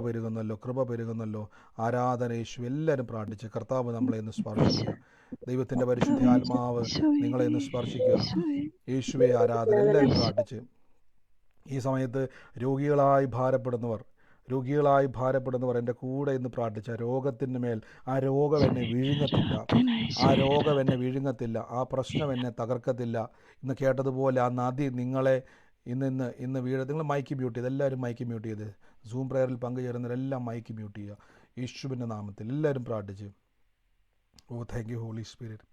[SPEAKER 1] പെരുകുന്നല്ലോ. ആരാധന യേശു. എല്ലാവരും പ്രാർത്ഥിച്ച് കർത്താവ് നമ്മളെ ഇന്ന് സ്പർശിക്കുക. ദൈവത്തിൻ്റെ പരിശുദ്ധ ആത്മാവ് നിങ്ങളെ ഇന്ന് സ്പർശിക്കുക. യേശുവേ ആരാധന. എല്ലാവരും പ്രാർത്ഥിച്ച് ഈ സമയത്ത് രോഗികളായി ഭാരപ്പെടുന്നവർ എൻ്റെ കൂടെ ഇന്ന് പ്രാർത്ഥിച്ച രോഗത്തിൻ്റെ മേൽ ആ രോഗം എന്നെ വിഴുങ്ങത്തില്ല, ആ പ്രശ്നം എന്നെ തകർക്കത്തില്ല. ഇന്ന് കേട്ടതുപോലെ ആ നദി നിങ്ങളെ ഇന്ന് വീട്. നിങ്ങൾ മൈക്ക് മ്യൂട്ട് ചെയ്ത്, എല്ലാവരും മൈക്ക് മ്യൂട്ട് ചെയ്ത്, സൂം പ്രയറിൽ പങ്കുചേരുന്നവരെല്ലാം മൈക്ക് മ്യൂട്ട് ചെയ്യുക. യേശുവിൻ്റെ നാമത്തിൽ എല്ലാവരും പ്രാർത്ഥിച്ച്. Thank you Holy Spirit.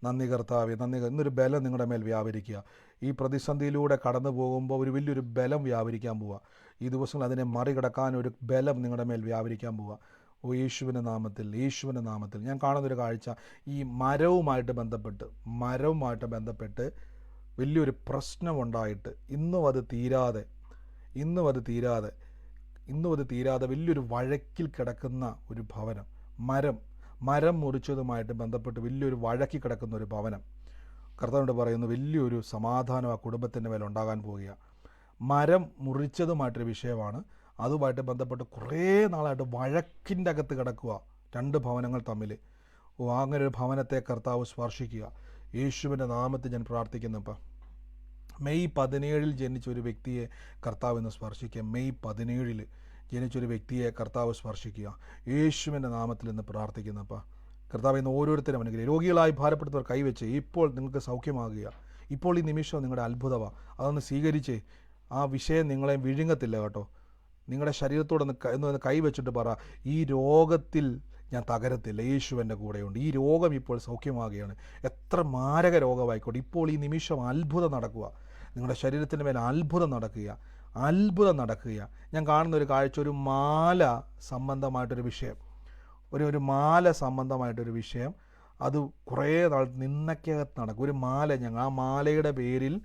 [SPEAKER 1] നന്ദി കർത്താവേ, ഇന്നൊരു ബലം നിങ്ങളുടെ മേൽ വ്യാപരിക്കുക. ഈ പ്രതിസന്ധിയിലൂടെ കടന്നു പോകുമ്പോൾ ഒരു വലിയൊരു ബലം വ്യാപരിക്കാൻ പോവുക. ഈ ദിവസങ്ങൾ അതിനെ മറികടക്കാൻ ഒരു ബലം നിങ്ങളുടെ മേൽ വ്യാപരിക്കാൻ പോവുക. യേശുവിൻ്റെ നാമത്തിൽ ഞാൻ കാണുന്നൊരു കാഴ്ച, ഈ മരവുമായിട്ട് ബന്ധപ്പെട്ട് വലിയൊരു പ്രശ്നമുണ്ടായിട്ട് ഇന്നും അത് തീരാതെ വലിയൊരു വഴക്കിൽ കിടക്കുന്ന ഒരു ഭവനം. മരം മുറിച്ചതുമായിട്ട് ബന്ധപ്പെട്ട് വലിയൊരു വഴക്കി കിടക്കുന്ന ഒരു ഭവനം. കർത്താവിനോട് പറയുന്നു, വലിയൊരു സമാധാനം ആ കുടുംബത്തിൻ്റെ മേൽ ഉണ്ടാകാൻ പോവുക. മരം മുറിച്ചതുമായിട്ടൊരു വിഷയമാണ്. അതുമായിട്ട് ബന്ധപ്പെട്ട് കുറേ നാളായിട്ട് വഴക്കിൻ്റെ അകത്ത് കിടക്കുക 2 ഭവനങ്ങൾ തമ്മിൽ. അങ്ങനെ ഒരു ഭവനത്തെ കർത്താവ് സ്പർശിക്കുക. യേശുവിൻ്റെ നാമത്തിൽ ഞാൻ പ്രാർത്ഥിക്കുന്നപ്പോൾ മെയ് 17 ജനിച്ചൊരു വ്യക്തിയെ കർത്താവ് ഇന്ന് സ്പർശിക്കുക. മെയ് 17 ജനിച്ചൊരു വ്യക്തിയെ കർത്താവ് സ്പർശിക്കുക. യേശുവിൻ്റെ നാമത്തിൽ ഇന്ന് പ്രാർത്ഥിക്കുന്നപ്പോൾ കർത്താവ് ഇന്ന് ഓരോരുത്തരും അനുഗ്രഹിക്കുക. രോഗികളായി ഭാരപ്പെടുന്നവർ കൈവച്ച് ഇപ്പോൾ നിങ്ങൾക്ക് സൗഖ്യമാകുക. ഇപ്പോൾ ഈ നിമിഷം നിങ്ങളുടെ അത്ഭുതമാണ്. അതൊന്ന് സ്വീകരിച്ചേ. ആ വിഷയം നിങ്ങളെ വിഴുങ്ങത്തില്ല കേട്ടോ. നിങ്ങളുടെ ശരീരത്തോടൊന്ന് കൈവച്ചിട്ട് പറ, ഈ രോഗത്തിൽ ഞാൻ തകരത്തില്ല, യേശു എൻ്റെ കൂടെയുണ്ട്. ഈ രോഗം ഇപ്പോൾ സൗഖ്യമാകുകയാണ്. എത്ര മാരക രോഗമായിക്കോട്ടെ, ഇപ്പോൾ ഈ നിമിഷം അത്ഭുതം നടക്കുക. നിങ്ങളുടെ ശരീരത്തിൻ്റെ മേലെ അത്ഭുതം നടക്കുക. ഞാൻ കാണുന്നൊരു കാഴ്ച, ഒരു മാല സംബന്ധമായിട്ടൊരു വിഷയം, ഒരു മാല സംബന്ധമായിട്ടൊരു വിഷയം. അത് കുറേ നാൾ നിന്നക്കകത്ത് നടക്കും. ഒരു മാല, ആ മാലയുടെ പേരിൽ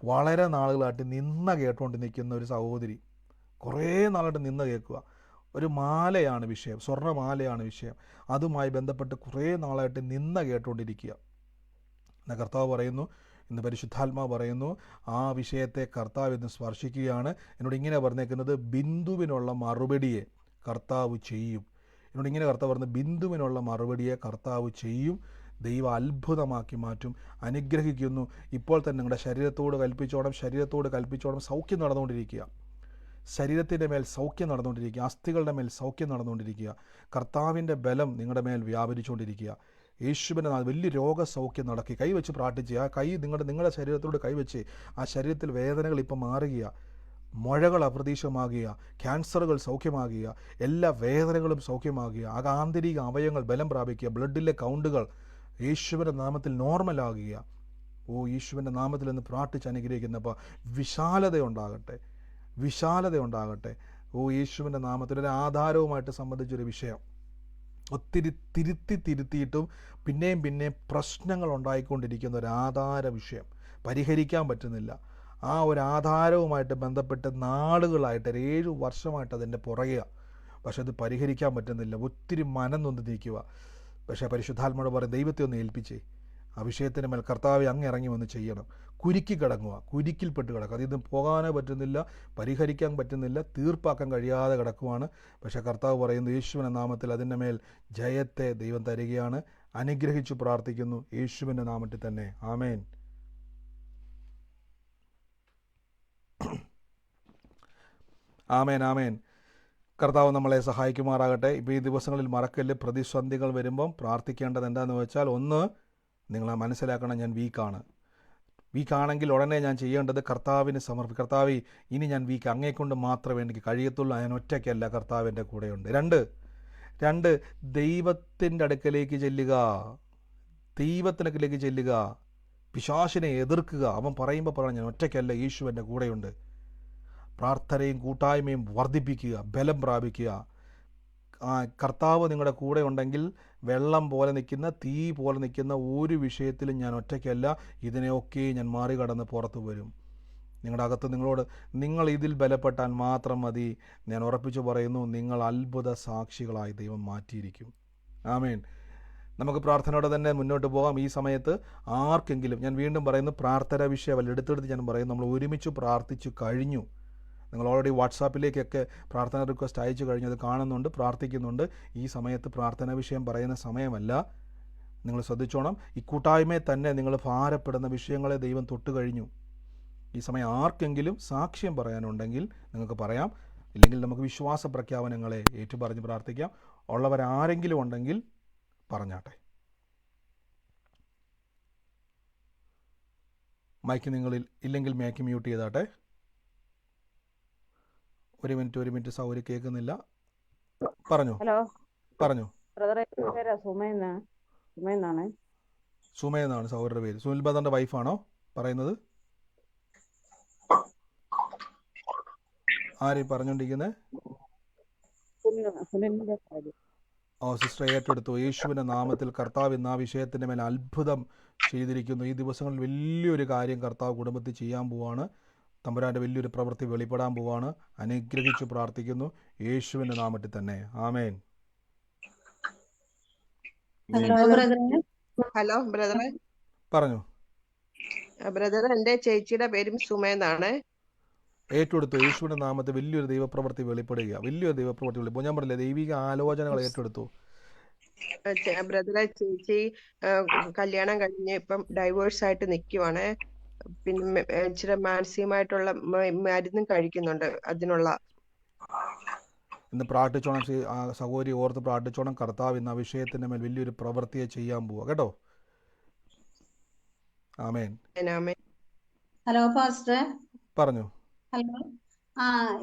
[SPEAKER 1] വളരെ നാളുകളായിട്ട് നിന്ന കേട്ടുകൊണ്ട് നിൽക്കുന്ന ഒരു സഹോദരി, കുറേ നാളായിട്ട് നിന്ന കേൾക്കുക. ഒരു മാലയാണ് വിഷയം, സ്വർണ്ണമാലയാണ് വിഷയം. അതുമായി ബന്ധപ്പെട്ട് കുറേ നാളായിട്ട് നിന്ന കേട്ടുകൊണ്ടിരിക്കുക. എന്നാൽ കർത്താവ് പറയുന്നു, ഇന്ന് പരിശുദ്ധാത്മാവ് പറയുന്നു, ആ വിഷയത്തെ കർത്താവ് ഇന്ന് സ്പർശിക്കുകയാണ്. എന്നോട് ഇങ്ങനെ പറഞ്ഞേക്കുന്നത്, ബിന്ദുവിനുള്ള മറുപടിയെ കർത്താവ് ചെയ്യും. എന്നോട് ഇങ്ങനെ കർത്താവ് പറഞ്ഞു, ബിന്ദുവിനുള്ള മറുപടിയെ കർത്താവ് ചെയ്യും. ദൈവം അത്ഭുതമാക്കി മാറ്റും. അനുഗ്രഹിക്കുന്നു. ഇപ്പോൾ തന്നെ നിങ്ങളുടെ ശരീരത്തോട് കൽപ്പിച്ചോണം. സൗഖ്യം നടന്നുകൊണ്ടിരിക്കുക. ശരീരത്തിൻ്റെ മേൽ സൗഖ്യം നടന്നുകൊണ്ടിരിക്കുക. അസ്ഥികളുടെ മേൽ സൗഖ്യം നടന്നുകൊണ്ടിരിക്കുക. കർത്താവിൻ്റെ ബലം നിങ്ങളുടെ മേൽ വ്യാപരിച്ചുകൊണ്ടിരിക്കുക. യേശുവിൻ്റെ വലിയ രോഗസൗഖ്യം നടക്കി. കൈവച്ച് പ്രാർത്ഥിച്ച് ആ കൈ നിങ്ങളുടെ ശരീരത്തോട് കൈവച്ച് ആ ശരീരത്തിൽ വേദനകൾ ഇപ്പം മാറുക, മുഴകൾ അപ്രതീക്ഷിതമാകുക, ക്യാൻസറുകൾ സൗഖ്യമാകുക, എല്ലാ വേദനകളും സൗഖ്യമാകുക, ആന്തരിക അവയവങ്ങൾ ബലം പ്രാപിക്കുക, ബ്ലഡിലെ കൗണ്ടുകൾ യേശുവിൻ്റെ നാമത്തിൽ നോർമലാകുക. യേശുവിൻ്റെ നാമത്തിൽ നിന്ന് പ്രാർത്ഥിച്ച് അനുഗ്രഹിക്കുന്നപ്പോൾ വിശാലത ഉണ്ടാകട്ടെ. യേശുവിൻ്റെ നാമത്തിൽ ഒരു ആധാരവുമായിട്ട് സംബന്ധിച്ചൊരു വിഷയം ഒത്തിരി തിരുത്തിയിട്ടും പിന്നെയും പ്രശ്നങ്ങൾ ഉണ്ടായിക്കൊണ്ടിരിക്കുന്ന ഒരു ആധാര വിഷയം പരിഹരിക്കാൻ പറ്റുന്നില്ല. ആ ഒരു ആധാരവുമായിട്ട് ബന്ധപ്പെട്ട് നാളുകളായിട്ട് 7 വർഷമായിട്ട് അതിൻ്റെ പുറകെ, പക്ഷെ അത് പരിഹരിക്കാൻ പറ്റുന്നില്ല. ഒത്തിരി മനം നൊന്ത് നിൽക്കുക. പക്ഷേ പരിശുദ്ധാത്മാവ് പറയും, ദൈവത്തെ ഒന്ന് ഏൽപ്പിച്ചേ. ആ വിഷയത്തിന് മേൽ കർത്താവെ അങ്ങ് ഇറങ്ങി വന്ന് ചെയ്യണം. കുരുക്കി കിടങ്ങുക, കുരുക്കിൽപ്പെട്ട് കിടക്കുക. അതിൽ നിന്ന് പോകാനോ പറ്റുന്നില്ല, പരിഹരിക്കാൻ പറ്റുന്നില്ല, തീർപ്പാക്കാൻ കഴിയാതെ കിടക്കുവാണ്. പക്ഷേ കർത്താവ് പറയുന്നു യേശുവിൻ്റെ നാമത്തിൽ അതിൻ്റെ മേൽ ജയത്തെ ദൈവം തരികയാണ്. അനുഗ്രഹിച്ചു പ്രാർത്ഥിക്കുന്നു യേശുവിൻ്റെ നാമത്തിൽ തന്നെ. ആമേൻ. ആമേൻ ആമേൻ. കർത്താവ് നമ്മളെ സഹായിക്കുമാറാകട്ടെ. ഇപ്പോൾ ഈ ദിവസങ്ങളിൽ മറക്കല്ല്, പ്രതിസന്ധികൾ വരുമ്പം പ്രാർത്ഥിക്കേണ്ടത് എന്താണെന്ന് വെച്ചാൽ, ഒന്ന്, നിങ്ങൾ മനസ്സിലാക്കണം ഞാൻ വീക്കാണ്. വീക്കാണെങ്കിൽ ഉടനെ ഞാൻ ചെയ്യേണ്ടത് കർത്താവിന് കർത്താവ് ഇനി ഞാൻ വീക്ക്, അങ്ങേക്കൊണ്ട് മാത്രമേ എനിക്ക് കഴിയത്തുള്ളൂ, ഞാൻ ഒറ്റയ്ക്കല്ല, കർത്താവിൻ്റെ കൂടെയുണ്ട്. രണ്ട് ദൈവത്തിൻ്റെ അടുക്കലേക്ക് ചെല്ലുക, ദൈവത്തിനടുക്കലേക്ക് ചെല്ലുക, പിശാചിനെ എതിർക്കുക. അവൻ പറയുമ്പോൾ പറയണം ഞാൻ ഒറ്റയ്ക്കല്ല, യേശു എൻ്റെ കൂടെയുണ്ട്. പ്രാർത്ഥനയും കൂട്ടായ്മയും വർദ്ധിപ്പിക്കുക, ബലം പ്രാപിക്കുക. കർത്താവ് നിങ്ങളുടെ കൂടെ ഉണ്ടെങ്കിൽ വെള്ളം പോലെ നിൽക്കുന്ന, തീ പോലെ നിൽക്കുന്ന ഒരു വിഷയത്തിലും ഞാൻ ഒറ്റയ്ക്കല്ല, ഇതിനെയൊക്കെ ഞാൻ മറികടന്ന് പുറത്തു വരും. നിങ്ങളുടെ അകത്ത് നിങ്ങൾ ഇതിൽ ബലപ്പെട്ടാൽ മാത്രം മതി. ഞാൻ ഉറപ്പിച്ചു പറയുന്നു, നിങ്ങൾ അത്ഭുത സാക്ഷികളായി ദൈവം മാറ്റിയിരിക്കും. ആമേൻ. നമുക്ക് പ്രാർത്ഥനയോടെ തന്നെ മുന്നോട്ട് പോകാം. ഈ സമയത്ത് ആർക്കെങ്കിലും, ഞാൻ വീണ്ടും പറയുന്നു, പ്രാർത്ഥന വിഷയമല്ല, എടുത്തെടുത്ത് ഞാൻ പറയുന്നു, നമ്മൾ ഒരുമിച്ച് പ്രാർത്ഥിച്ചു കഴിഞ്ഞു. നിങ്ങൾ ഓൾറെഡി വാട്സാപ്പിലേക്കൊക്കെ പ്രാർത്ഥന റിക്വസ്റ്റ് അയച്ചു കഴിഞ്ഞത് കാണുന്നുണ്ട്, പ്രാർത്ഥിക്കുന്നുണ്ട്. ഈ സമയത്ത് പ്രാർത്ഥന വിഷയം പറയുന്ന സമയമല്ല. നിങ്ങൾ ശ്രദ്ധിച്ചോണം. ഈ കൂട്ടായ്മയെ തന്നെ നിങ്ങൾ ഭാരപ്പെടുന്ന വിഷയങ്ങളെ ദൈവം തൊട്ട് കഴിഞ്ഞു. ഈ സമയം ആർക്കെങ്കിലും സാക്ഷ്യം പറയാനുണ്ടെങ്കിൽ നിങ്ങൾക്ക് പറയാം, ഇല്ലെങ്കിൽ നമുക്ക് വിശ്വാസ പ്രഖ്യാപനങ്ങളെ ഏറ്റുപറഞ്ഞ് പ്രാർത്ഥിക്കാം. ഉള്ളവരാരെങ്കിലും ഉണ്ടെങ്കിൽ പറഞ്ഞാട്ടെ. മൈക്ക് നിങ്ങളിൽ ഇല്ലെങ്കിൽ മൈക്ക് മ്യൂട്ട് ചെയ്താട്ടെ. ഒരു മിനിറ്റ് സൗകര്യം കേൾക്കുന്നില്ല. പറഞ്ഞു.
[SPEAKER 5] ഹലോ,
[SPEAKER 1] പറഞ്ഞു.
[SPEAKER 5] ബ്രദറെ, പേരാ സുമയെന്നാണ്.
[SPEAKER 1] സുമയെന്നാണ് സഹോദരയുടെ പേര്. സുനിൽ ബദറിന്റെ വൈഫാണോ പറയുന്നത്? ആര് പറഞ്ഞോണ്ടിരിക്കുന്നത്? സിസ്റ്റർ ഏറ്റെടുത്തു. യേശുവിൻ്റെ നാമത്തിൽ കർത്താവ് ഇന്ന് ആ വിഷയത്തിൻ്റെ മേൽ അത്ഭുതം ചെയ്തിരിക്കുന്നു. ഈ ദിവസങ്ങളിൽ വലിയൊരു കാര്യം കർത്താവ് കുടുംബത്തിൽ ചെയ്യാൻ പോവാണ്. തമ്പുരാൻ്റെ വലിയൊരു പ്രവൃത്തി വെളിപ്പെടാൻ പോവാണ്. അനുഗ്രഹിച്ചു പ്രാർത്ഥിക്കുന്നു യേശുവിൻ്റെ നാമത്തിൽ തന്നെ. ആമേൻ.
[SPEAKER 4] ഹലോ ബ്രദറെ.
[SPEAKER 1] പറഞ്ഞു.
[SPEAKER 4] ബ്രദർ, എന്റെ ചേച്ചിയുടെ പേരും സുമേന്നാണ്.
[SPEAKER 1] ഏറ്റെടുത്തു. യേശുവിൻ്റെ നാമത്തിൽ വലിയൊരു ദൈവപ്രവൃത്തി വെളിപ്പെടുക. വലിയൊരു ദൈവപ്രവൃത്തി വെളിപ്പെടും. ഞാൻ പറഞ്ഞില്ലേ, ദൈവിക ആലോചനകൾ ഏറ്റെടുത്തു.
[SPEAKER 4] ബ്രദറെ, ചേച്ചി കല്യാണം കഴിഞ്ഞ് ഇപ്പം ഡൈവേഴ്സ് ആയിട്ട് നിൽക്കുവാണ്. പിന്നെ ഇച്ചിരി മാനസികമായിട്ടുള്ള മരുന്നും കഴിക്കുന്നുണ്ട് അതിനുള്ള.
[SPEAKER 1] ഇന്ന് പ്രാർത്ഥിച്ചോണം. സഹോദരി ഓർത്ത് പ്രാർത്ഥിച്ചോണം. കർത്താവ് ഇന്ന് ആ വിഷയത്തിൻ്റെ മേൽ വലിയൊരു പ്രവൃത്തിയെ ചെയ്യാൻ പോവുക കേട്ടോ. ആമേൻ.
[SPEAKER 6] Hello pastor.
[SPEAKER 1] പറഞ്ഞു.
[SPEAKER 6] ഹലോ.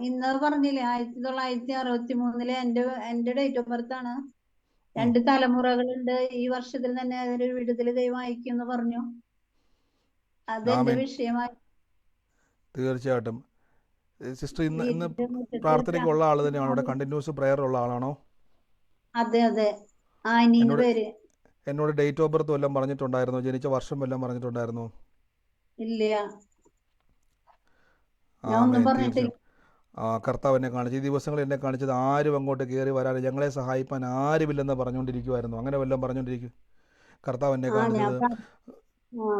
[SPEAKER 6] ഇന്ന് പറഞ്ഞില്ലേ 1963 എന്റെ ഡേറ്റ് ഓഫ് ബർത്ത് ആണ്. 2 തലമുറകളുണ്ട്. ഈ വർഷത്തിൽ തന്നെ ഒരു വിടുതൽ ദൈവം അയക്കും എന്ന് പറഞ്ഞു. അതെന്റെ വിഷയമായി.
[SPEAKER 1] തീർച്ചയായിട്ടും സിസ്റ്റർ ഇന്ന് പ്രാർത്ഥനയ്ക്ക് ഉള്ള ആൾ തന്നെയാണോ? ഇവിടെ കണ്ടിന്യൂസ് പ്രയർ ഉള്ള ആളാണോ?
[SPEAKER 6] അതെ.
[SPEAKER 1] എന്നോട് ഡേറ്റ് ഓഫ് ബർത്ത് വല്ലതും പറഞ്ഞിട്ടുണ്ടായിരുന്നോ? ജനിച്ച വർഷം വല്ലതും പറഞ്ഞിട്ടുണ്ടായിരുന്നോ?
[SPEAKER 6] ഇല്ല,
[SPEAKER 1] കർത്താവ് എന്നെ കാണിച്ചു. ഈ ദിവസങ്ങളിൽ എന്നെ കാണിച്ചത് ആരും അങ്ങോട്ട് കയറി വരാൻ, ഞങ്ങളെ സഹായിപ്പാൻ ആരുമില്ലെന്ന് പറഞ്ഞുകൊണ്ടിരിക്കുമായിരുന്നു. അങ്ങനെ വല്ലതും പറഞ്ഞുകൊണ്ടിരിക്കും. കർത്താവ് എന്നെ കാണിച്ചത്.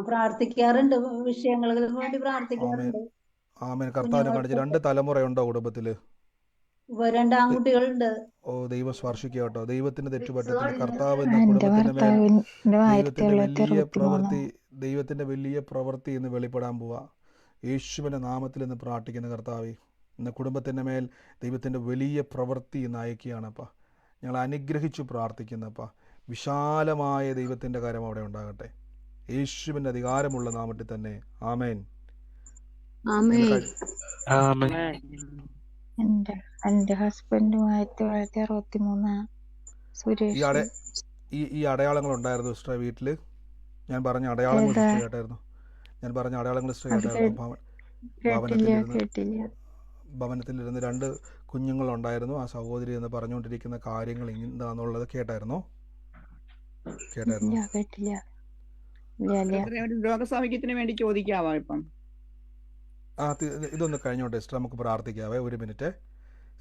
[SPEAKER 6] പ്രാർത്ഥിക്കാറുണ്ട്, വിഷയങ്ങൾക്ക് വേണ്ടി പ്രാർത്ഥിക്കാറുണ്ട്.
[SPEAKER 1] ആമേൻ. കർത്താവിനെ കാണിച്ച് 2 തലമുറയുണ്ടോ കുടുംബത്തില്?
[SPEAKER 6] 2 ആൺകുട്ടികളുണ്ട്.
[SPEAKER 1] ദൈവം സ്പർശിക്കുക കേട്ടോ. ദൈവത്തിന് തെറ്റുപറ്റത്തില്ല. കർത്താവ് ദൈവത്തിന്റെ വലിയ പ്രവൃത്തി ഇന്ന് വെളിപ്പെടാൻ പോവാ. യേശുവിന്റെ നാമത്തിൽ ഇന്ന് പ്രാർത്ഥിക്കുന്ന കർത്താവേ, ഇന്ന് കുടുംബത്തിന്റെ മേൽ ദൈവത്തിന്റെ വലിയ പ്രവൃത്തി ഇന്ന് അയക്കുകയാണപ്പാ. ഞങ്ങൾ അനുഗ്രഹിച്ചു പ്രാർത്ഥിക്കുന്നപ്പാ. വിശാലമായ ദൈവത്തിന്റെ കാര്യം അവിടെ ഉണ്ടാകട്ടെ. യേശുവിന്റെ അധികാരമുള്ള നാമത്തിൽ തന്നെ. ആമേൻ.
[SPEAKER 7] എന്റെ ഹസ്ബൻഡും 1963 സുരേഷ്.
[SPEAKER 1] ഈ അടയാളങ്ങൾ ഉണ്ടായിരുന്നു സിസ്റ്റർ വീട്ടില്? ഞാൻ പറഞ്ഞ അടയാളങ്ങൾ സിസ്റ്റർ കേട്ടായിരുന്നു? ഭവനത്തിലിരുന്ന് 2 കുഞ്ഞുങ്ങളുണ്ടായിരുന്നു. ആ സഹോദരി എന്ന് പറഞ്ഞുകൊണ്ടിരിക്കുന്ന കാര്യങ്ങൾ എന്താന്നുള്ളത് കേട്ടായിരുന്നോ?
[SPEAKER 8] രോഗസൗഖ്യത്തിന് വേണ്ടി ചോദിക്കാവോ ഇപ്പം?
[SPEAKER 1] ഇതൊന്ന് കഴിഞ്ഞോട്ടെ സിസ്റ്റർ, നമുക്ക് പ്രാർത്ഥിക്കാവേ. ഒരു മിനിറ്റ്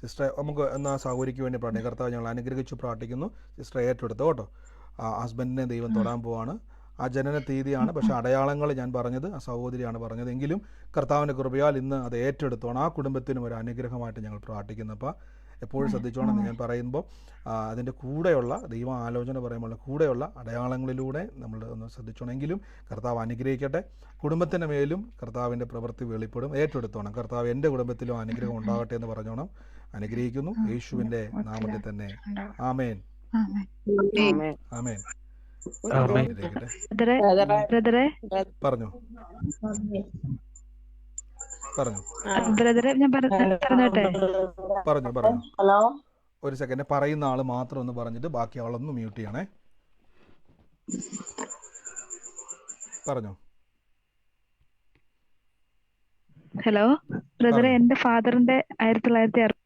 [SPEAKER 1] സിസ്റ്റർ, നമുക്ക് എന്നാ സഹോദരിക്ക് വേണ്ടി പ്രാർത്ഥിക്കാം. കർത്താവ് ഞങ്ങൾ അനുഗ്രഹിച്ചു പ്രാർത്ഥിക്കുന്നു. സിസ്റ്റർ ഏറ്റെടുത്തോ കേട്ടോ. ഹസ്ബൻഡിനെ ദൈവം തൊടാൻ പോവാണ്. ആ ജനന തീയതിയാണ്. പക്ഷേ അടയാളങ്ങൾ ഞാൻ പറഞ്ഞത് ആ സഹോദരിയാണ് പറഞ്ഞത്. എങ്കിലും കർത്താവിൻ്റെ കൃപയാൽ ഇന്ന് അത് ഏറ്റെടുത്തോണം. ആ കുടുംബത്തിനും ഒരു അനുഗ്രഹമായിട്ട് ഞങ്ങൾ പ്രാർത്ഥിക്കുന്നു. അപ്പോൾ എപ്പോഴും ശ്രദ്ധിച്ചോണം ഞാൻ പറയുമ്പോൾ അതിൻ്റെ കൂടെയുള്ള ദൈവ ആലോചന പറയുമ്പോൾ കൂടെയുള്ള അടയാളങ്ങളിലൂടെ നമ്മൾ ഒന്ന് ശ്രദ്ധിച്ചോണം. എങ്കിലും കർത്താവ് അനുഗ്രഹിക്കട്ടെ. കുടുംബത്തിൻ്റെ മേലും കർത്താവിൻ്റെ പ്രവൃത്തി വെളിപ്പെടും. ഏറ്റെടുത്തോണം. കർത്താവ് എൻ്റെ കുടുംബത്തിലും അനുഗ്രഹം ഉണ്ടാകട്ടെ എന്ന് പറഞ്ഞോണം. അനുഗ്രഹിക്കുന്നു യേശുവിൻ്റെ നാമത്തിൽ തന്നെ. ആമേൻ, ആമേൻ. പറഞ്ഞു പറഞ്ഞു പറഞ്ഞു പറഞ്ഞു.
[SPEAKER 3] ഹലോ,
[SPEAKER 1] ഒരു സെക്കൻഡ്, പറയുന്ന ആള് മാത്രം ഒന്ന് പറഞ്ഞിട്ട് ബാക്കി ആളൊന്ന് മ്യൂട്ട് ചെയ്യണേ. പറഞ്ഞു.
[SPEAKER 9] ഹലോ ബ്രദറെ, എന്റെ ഫാദറിന്റെ 1960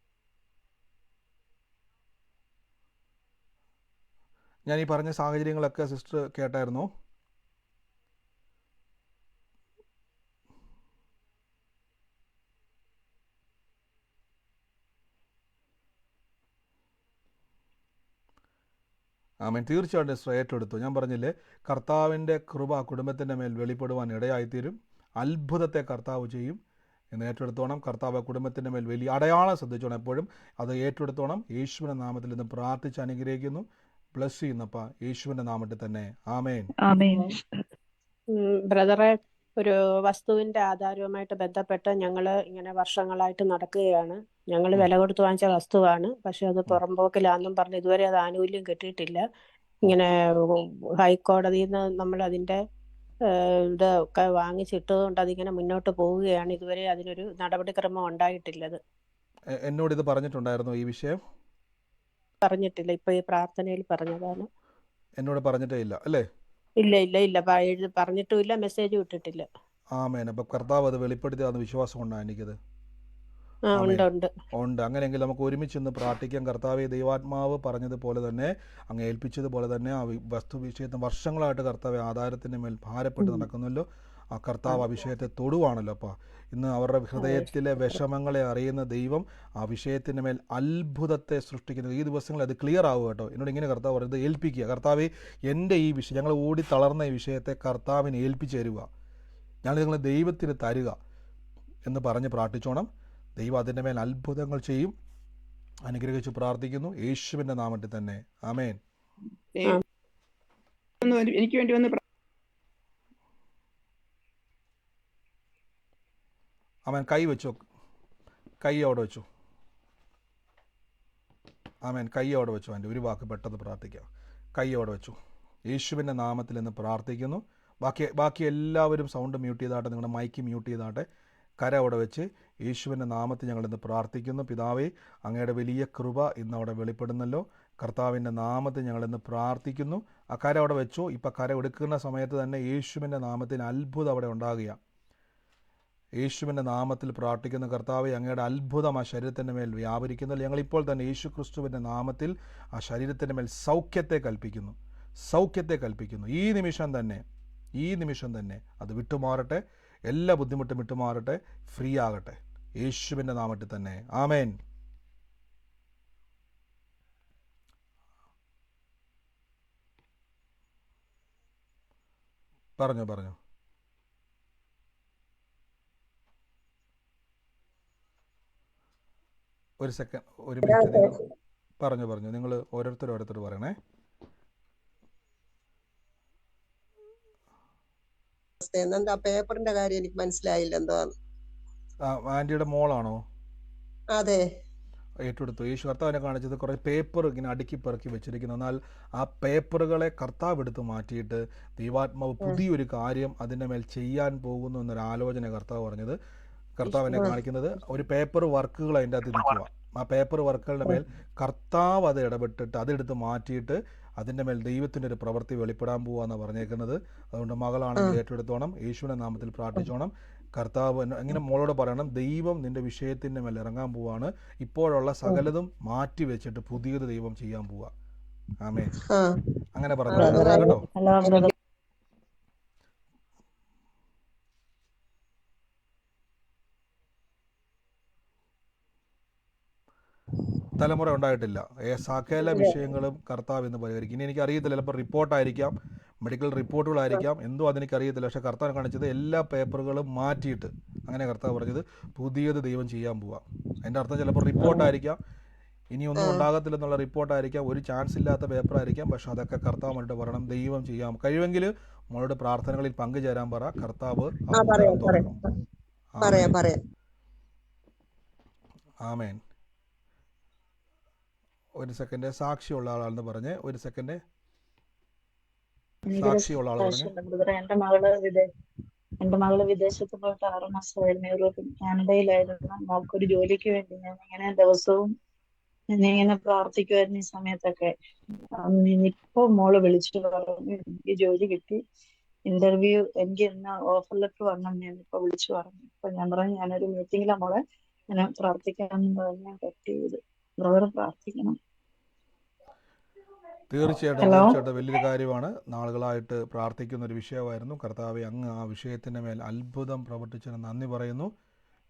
[SPEAKER 1] ഞാൻ ഈ പറഞ്ഞ സാഹചര്യങ്ങളൊക്കെ സിസ്റ്റർ കേട്ടായിരുന്നോ? ആമേൻ. തീർച്ചയായിട്ടും സിസ്റ്റർ ഏറ്റെടുത്തു. ഞാൻ പറഞ്ഞില്ലേ, കർത്താവിൻ്റെ കൃപ കുടുംബത്തിൻ്റെ മേൽ വെളിപ്പെടുവാൻ ഇടയായിത്തീരും. അത്ഭുതത്തെ കർത്താവ് ചെയ്യും എന്ന് ഏറ്റെടുത്തോണം. കർത്താവ് കുടുംബത്തിൻ്റെ മേൽ വലിയ അടയാളം ശ്രദ്ധിച്ചോണം. എപ്പോഴും അത് ഏറ്റെടുത്തോണം. യേശുവിൻ്റെ നാമത്തിൽ നിന്ന് പ്രാർത്ഥിച്ച് അനുഗ്രഹിക്കുന്നു. ബ്ലസ് ചെയ്യുന്നപ്പ യേശുവിൻ്റെ നാമത്തിൽ തന്നെ. ആമേൻ.
[SPEAKER 10] ബ്രദറെ, ഒരു വസ്തുവിന്റെ ആധാരവുമായിട്ട് ബന്ധപ്പെട്ട് ഞങ്ങൾ ഇങ്ങനെ വർഷങ്ങളായിട്ട് നടക്കുകയാണ്. ഞങ്ങൾ വില കൊടുത്ത് വാങ്ങിച്ച വസ്തുവാണ്. പക്ഷെ അത് പുറമ്പോക്കിലാന്നും പറഞ്ഞ് ഇതുവരെ അത് ആനുകൂല്യം കിട്ടിയിട്ടില്ല. ഇങ്ങനെ ഹൈക്കോടതിയിൽ നിന്ന് നമ്മൾ അതിന്റെ ഇത് ഒക്കെ വാങ്ങിച്ചിട്ടതുകൊണ്ട് അതിങ്ങനെ മുന്നോട്ട് പോവുകയാണ്. ഇതുവരെ അതിനൊരു നടപടിക്രമം ഉണ്ടായിട്ടില്ലത്.
[SPEAKER 1] എന്നോട് ഇത് പറഞ്ഞിട്ടുണ്ടായിരുന്നു ഈ വിഷയം?
[SPEAKER 10] പറഞ്ഞിട്ടില്ല. ഇപ്പൊ ഈ പ്രാർത്ഥനയിൽ പറഞ്ഞതാണ്.
[SPEAKER 1] എന്നോട് പറഞ്ഞിട്ടേ ഇല്ല അല്ലേ?
[SPEAKER 10] ഇല്ല ഇല്ല ഇല്ല, പറഞ്ഞിട്ടുമില്ല, മെസ്സേജ് വിട്ടിട്ടില്ല.
[SPEAKER 1] ആമേൻ. അപ്പൊ കർത്താവ് അത് വെളിപ്പെടുത്തിയാന്ന് വിശ്വാസം ഉണ്ടാ എനിക്കത്? ഉണ്ട്. അങ്ങനെയെങ്കിൽ നമുക്ക് ഒരുമിച്ച് ഇന്ന് പ്രാർത്ഥിക്കാം. കർത്താവെ, ദൈവാത്മാവ് പറഞ്ഞതുപോലെ തന്നെ അങ്ങ് ഏൽപ്പിച്ചതുപോലെ തന്നെ ആ വസ്തു വിഷയത്തെ വർഷങ്ങളായിട്ട് കർത്താവ് ആധാരത്തിൻ്റെ മേൽ ഭാരപ്പെട്ട് നടക്കുന്നല്ലോ. ആ കർത്താവ് ആ വിഷയത്തെ തൊടുവാണല്ലോ. അപ്പോൾ ഇന്ന് അവരുടെ ഹൃദയത്തിലെ വിഷമങ്ങളെ അറിയുന്ന ദൈവം ആ വിഷയത്തിൻ്റെ മേൽ അത്ഭുതത്തെ സൃഷ്ടിക്കുന്നത്. ഈ ദിവസങ്ങളിൽ അത് ക്ലിയർ ആവുക കേട്ടോ. എന്നോട് ഇങ്ങനെ കർത്താവ് പറയുന്നത്, ഏൽപ്പിക്കുക. കർത്താവെ, എൻ്റെ ഈ വിഷയം, ഞങ്ങൾ ഓടി തളർന്ന ഈ വിഷയത്തെ കർത്താവിന് ഏൽപ്പിച്ചു തരിക, ഞങ്ങൾ നിങ്ങൾ ദൈവത്തിന് തരിക എന്ന് പറഞ്ഞ് പ്രാർത്ഥിച്ചോണം. ദൈവം അതിൻ്റെ മേൽ അത്ഭുതങ്ങൾ ചെയ്യും. അനുഗ്രഹിച്ച് പ്രാർത്ഥിക്കുന്നു യേശുവിൻ്റെ നാമത്തിൽ തന്നെ. ആമേൻ.
[SPEAKER 8] എനിക്ക് വേണ്ടി ഒന്ന്
[SPEAKER 1] ആമേൻ. കൈ വെച്ചോ, കൈ അവിടെ വെച്ചു. ആമേൻ. കൈ അവിടെ വെച്ചു. അതിൻ്റെ ഒരു വാക്ക് പെട്ടെന്ന് പ്രാർത്ഥിക്കാം. കൈ അവിടെ വെച്ചു. യേശുവിൻ്റെ നാമത്തിൽ നിന്ന് പ്രാർത്ഥിക്കുന്നു. ബാക്കി എല്ലാവരും സൗണ്ട് മ്യൂട്ട് ചെയ്താട്ടെ, നിങ്ങളുടെ മൈക്ക് മ്യൂട്ട് ചെയ്താട്ടെ. കര അവിടെ വെച്ച് യേശുവിൻ്റെ നാമത്തിൽ ഞങ്ങളിന്ന് പ്രാർത്ഥിക്കുന്നു. പിതാവേ, അങ്ങയുടെ വലിയ കൃപ ഇന്ന് അവിടെ വെളിപ്പെടുന്നല്ലോ. കർത്താവിൻ്റെ നാമത്തിൽ ഞങ്ങളിന്ന് പ്രാർത്ഥിക്കുന്നു. ആ കര അവിടെ വെച്ചു. ഇപ്പം കര എടുക്കുന്ന സമയത്ത് തന്നെ യേശുവിൻ്റെ നാമത്തിന് അത്ഭുതം അവിടെ ഉണ്ടാകുക. യേശുവിൻ്റെ നാമത്തിൽ പ്രാർത്ഥിക്കുന്ന കർത്താവെ, അങ്ങയുടെ അത്ഭുതം ആ ശരീരത്തിൻ്റെ മേൽ വ്യാപരിക്കുന്നില്ല. ഞങ്ങളിപ്പോൾ തന്നെ യേശു ക്രിസ്തുവിൻ്റെ നാമത്തിൽ ആ ശരീരത്തിൻ്റെ മേൽ സൗഖ്യത്തെ കൽപ്പിക്കുന്നു. സൗഖ്യത്തെ കൽപ്പിക്കുന്നു. ഈ നിമിഷം തന്നെ അത് വിട്ടുമാറട്ടെ. എല്ലാ ബുദ്ധിമുട്ടും വിട്ടുമാറട്ടെ. ഫ്രീ ആകട്ടെ യേശുവിൻ്റെ നാമത്തിൽ തന്നെ. ആമേൻ. പറഞ്ഞു. ഒരു സെക്കൻഡ്, ഒരു മിനിറ്റ്. പറഞ്ഞു. നിങ്ങൾ ഓരോരുത്തർ പറയണേ.
[SPEAKER 4] എന്താ പേപ്പറിന്റെ കാര്യം എനിക്ക് മനസ്സിലായില്ല. എന്തോ
[SPEAKER 1] ആന്റിയുടെ മോളാണോ?
[SPEAKER 4] അതെ,
[SPEAKER 1] ഏറ്റെടുത്തു. യേശു കർത്താവിനെ കാണിച്ചത് കുറേ പേപ്പർ ഇങ്ങനെ അടുക്കി പെറുക്കി വെച്ചിരിക്കുന്നു. എന്നാൽ ആ പേപ്പറുകളെ കർത്താവ് എടുത്ത് മാറ്റിയിട്ട് ദൈവാത്മാവ് പുതിയൊരു കാര്യം അതിൻ്റെ മേൽ ചെയ്യാൻ പോകുന്നു എന്നൊരു ആലോചന കർത്താവ് പറഞ്ഞത്. കർത്താവിനെ കാണിക്കുന്നത് ഒരു പേപ്പർ വർക്കുകൾ അതിൻ്റെ അകത്ത് നിൽക്കുക. ആ പേപ്പർ വർക്കുകളുടെ മേൽ കർത്താവ് അത് ഇടപെട്ടിട്ട് അതെടുത്ത് മാറ്റിയിട്ട് അതിൻ്റെ മേൽ ദൈവത്തിൻ്റെ ഒരു പ്രവൃത്തി വെളിപ്പെടാൻ പോവാന്നാണ് പറഞ്ഞേക്കുന്നത്. അതുകൊണ്ട് മകളാണെങ്കിൽ ഏറ്റെടുത്തോണം. യേശുവിൻ്റെ നാമത്തിൽ പ്രാർത്ഥിച്ചോണം. കർത്താവ് എങ്ങനെ മോളോട് പറയണം, ദൈവം നിന്റെ വിഷയത്തിൻ്റെ മേൽ ഇറങ്ങാൻ പോവാണ്. ഇപ്പോഴുള്ള സകലതും മാറ്റി വെച്ചിട്ട് പുതിയത് ദൈവം ചെയ്യാൻ പോവാ. ആമേൻ. അങ്ങനെ പറഞ്ഞു കേട്ടോ. തലമുറ ഉണ്ടായിട്ടില്ല. സകല വിഷയങ്ങളും കർത്താവ് എന്ന് പരിഹരിക്കും. ഇനി എനിക്കറിയത്തില്ല, ചിലപ്പോൾ റിപ്പോർട്ടായിരിക്കാം, മെഡിക്കൽ റിപ്പോർട്ടുകളായിരിക്കാം, എന്തോ അതെനിക്കറിയത്തില്ല. പക്ഷേ കർത്താവ് കാണിച്ചത് എല്ലാ പേപ്പറുകളും മാറ്റിയിട്ട്, അങ്ങനെ കർത്താവ് പറഞ്ഞത് പുതിയത് ദൈവം ചെയ്യാൻ പോവാം. അതിൻ്റെ അർത്ഥം ചിലപ്പോൾ റിപ്പോർട്ടായിരിക്കാം, ഇനിയൊന്നും ഉണ്ടാകത്തില്ലെന്നുള്ള റിപ്പോർട്ടായിരിക്കാം, ഒരു ചാൻസ് ഇല്ലാത്ത പേപ്പറായിരിക്കാം. പക്ഷെ അതൊക്കെ കർത്താവ് വേണ്ടിയിട്ട് പറയണം, ദൈവം ചെയ്യാം. കഴിവെങ്കിൽ മോളുടെ പ്രാർത്ഥനകളിൽ പങ്കുചേരാൻ പറ, കർത്താവ് ആമേൻ. ഒരു സെക്കൻഡ്. സാക്ഷിയുള്ള ആളാണെന്ന് പറഞ്ഞേ, ഒരു സെക്കൻഡ്. സാക്ഷിയുള്ള ആൾ പറഞ്ഞേ.
[SPEAKER 11] എന്റെ മകള് വിദേശത്ത് പോയിട്ട് 6 മാസമായിരുന്നു. യൂറോപ്പിൽ കാനഡയിലായിരുന്നു. മോൾക്കൊരു ജോലിക്ക് വേണ്ടി ഞാൻ ഇങ്ങനെ ദിവസവും ഇങ്ങനെ പ്രാർത്ഥിക്കുമായിരുന്നു. ഈ സമയത്തൊക്കെ ഇപ്പൊ മോള് വിളിച്ചു പറഞ്ഞു എനിക്ക് ജോലി കിട്ടി, ഇന്റർവ്യൂ എനിക്ക് ഇന്ന് ഓഫർ ലെറ്റർ വന്നു. ഞാൻ ഇപ്പൊ വിളിച്ചു പറഞ്ഞു. അപ്പൊ ഞാൻ പറഞ്ഞു ഞാനൊരു മീറ്റിംഗിലാണ് മോളെ, ഞാൻ പ്രാർത്ഥിക്കാമെന്ന് പറഞ്ഞ് കട്ട് ചെയ്ത്. ബ്രദർ പ്രാർത്ഥിക്കണം.
[SPEAKER 1] തീർച്ചയായിട്ടും വലിയൊരു കാര്യമാണ്. നാളുകളായിട്ട് പ്രാർത്ഥിക്കുന്ന ഒരു വിഷയമായിരുന്നു. കർത്താവെ, അങ്ങ് ആ വിഷയത്തിൻ്റെ മേൽ അത്ഭുതം പ്രവർത്തിച്ചതിന് നന്ദി പറയുന്നു.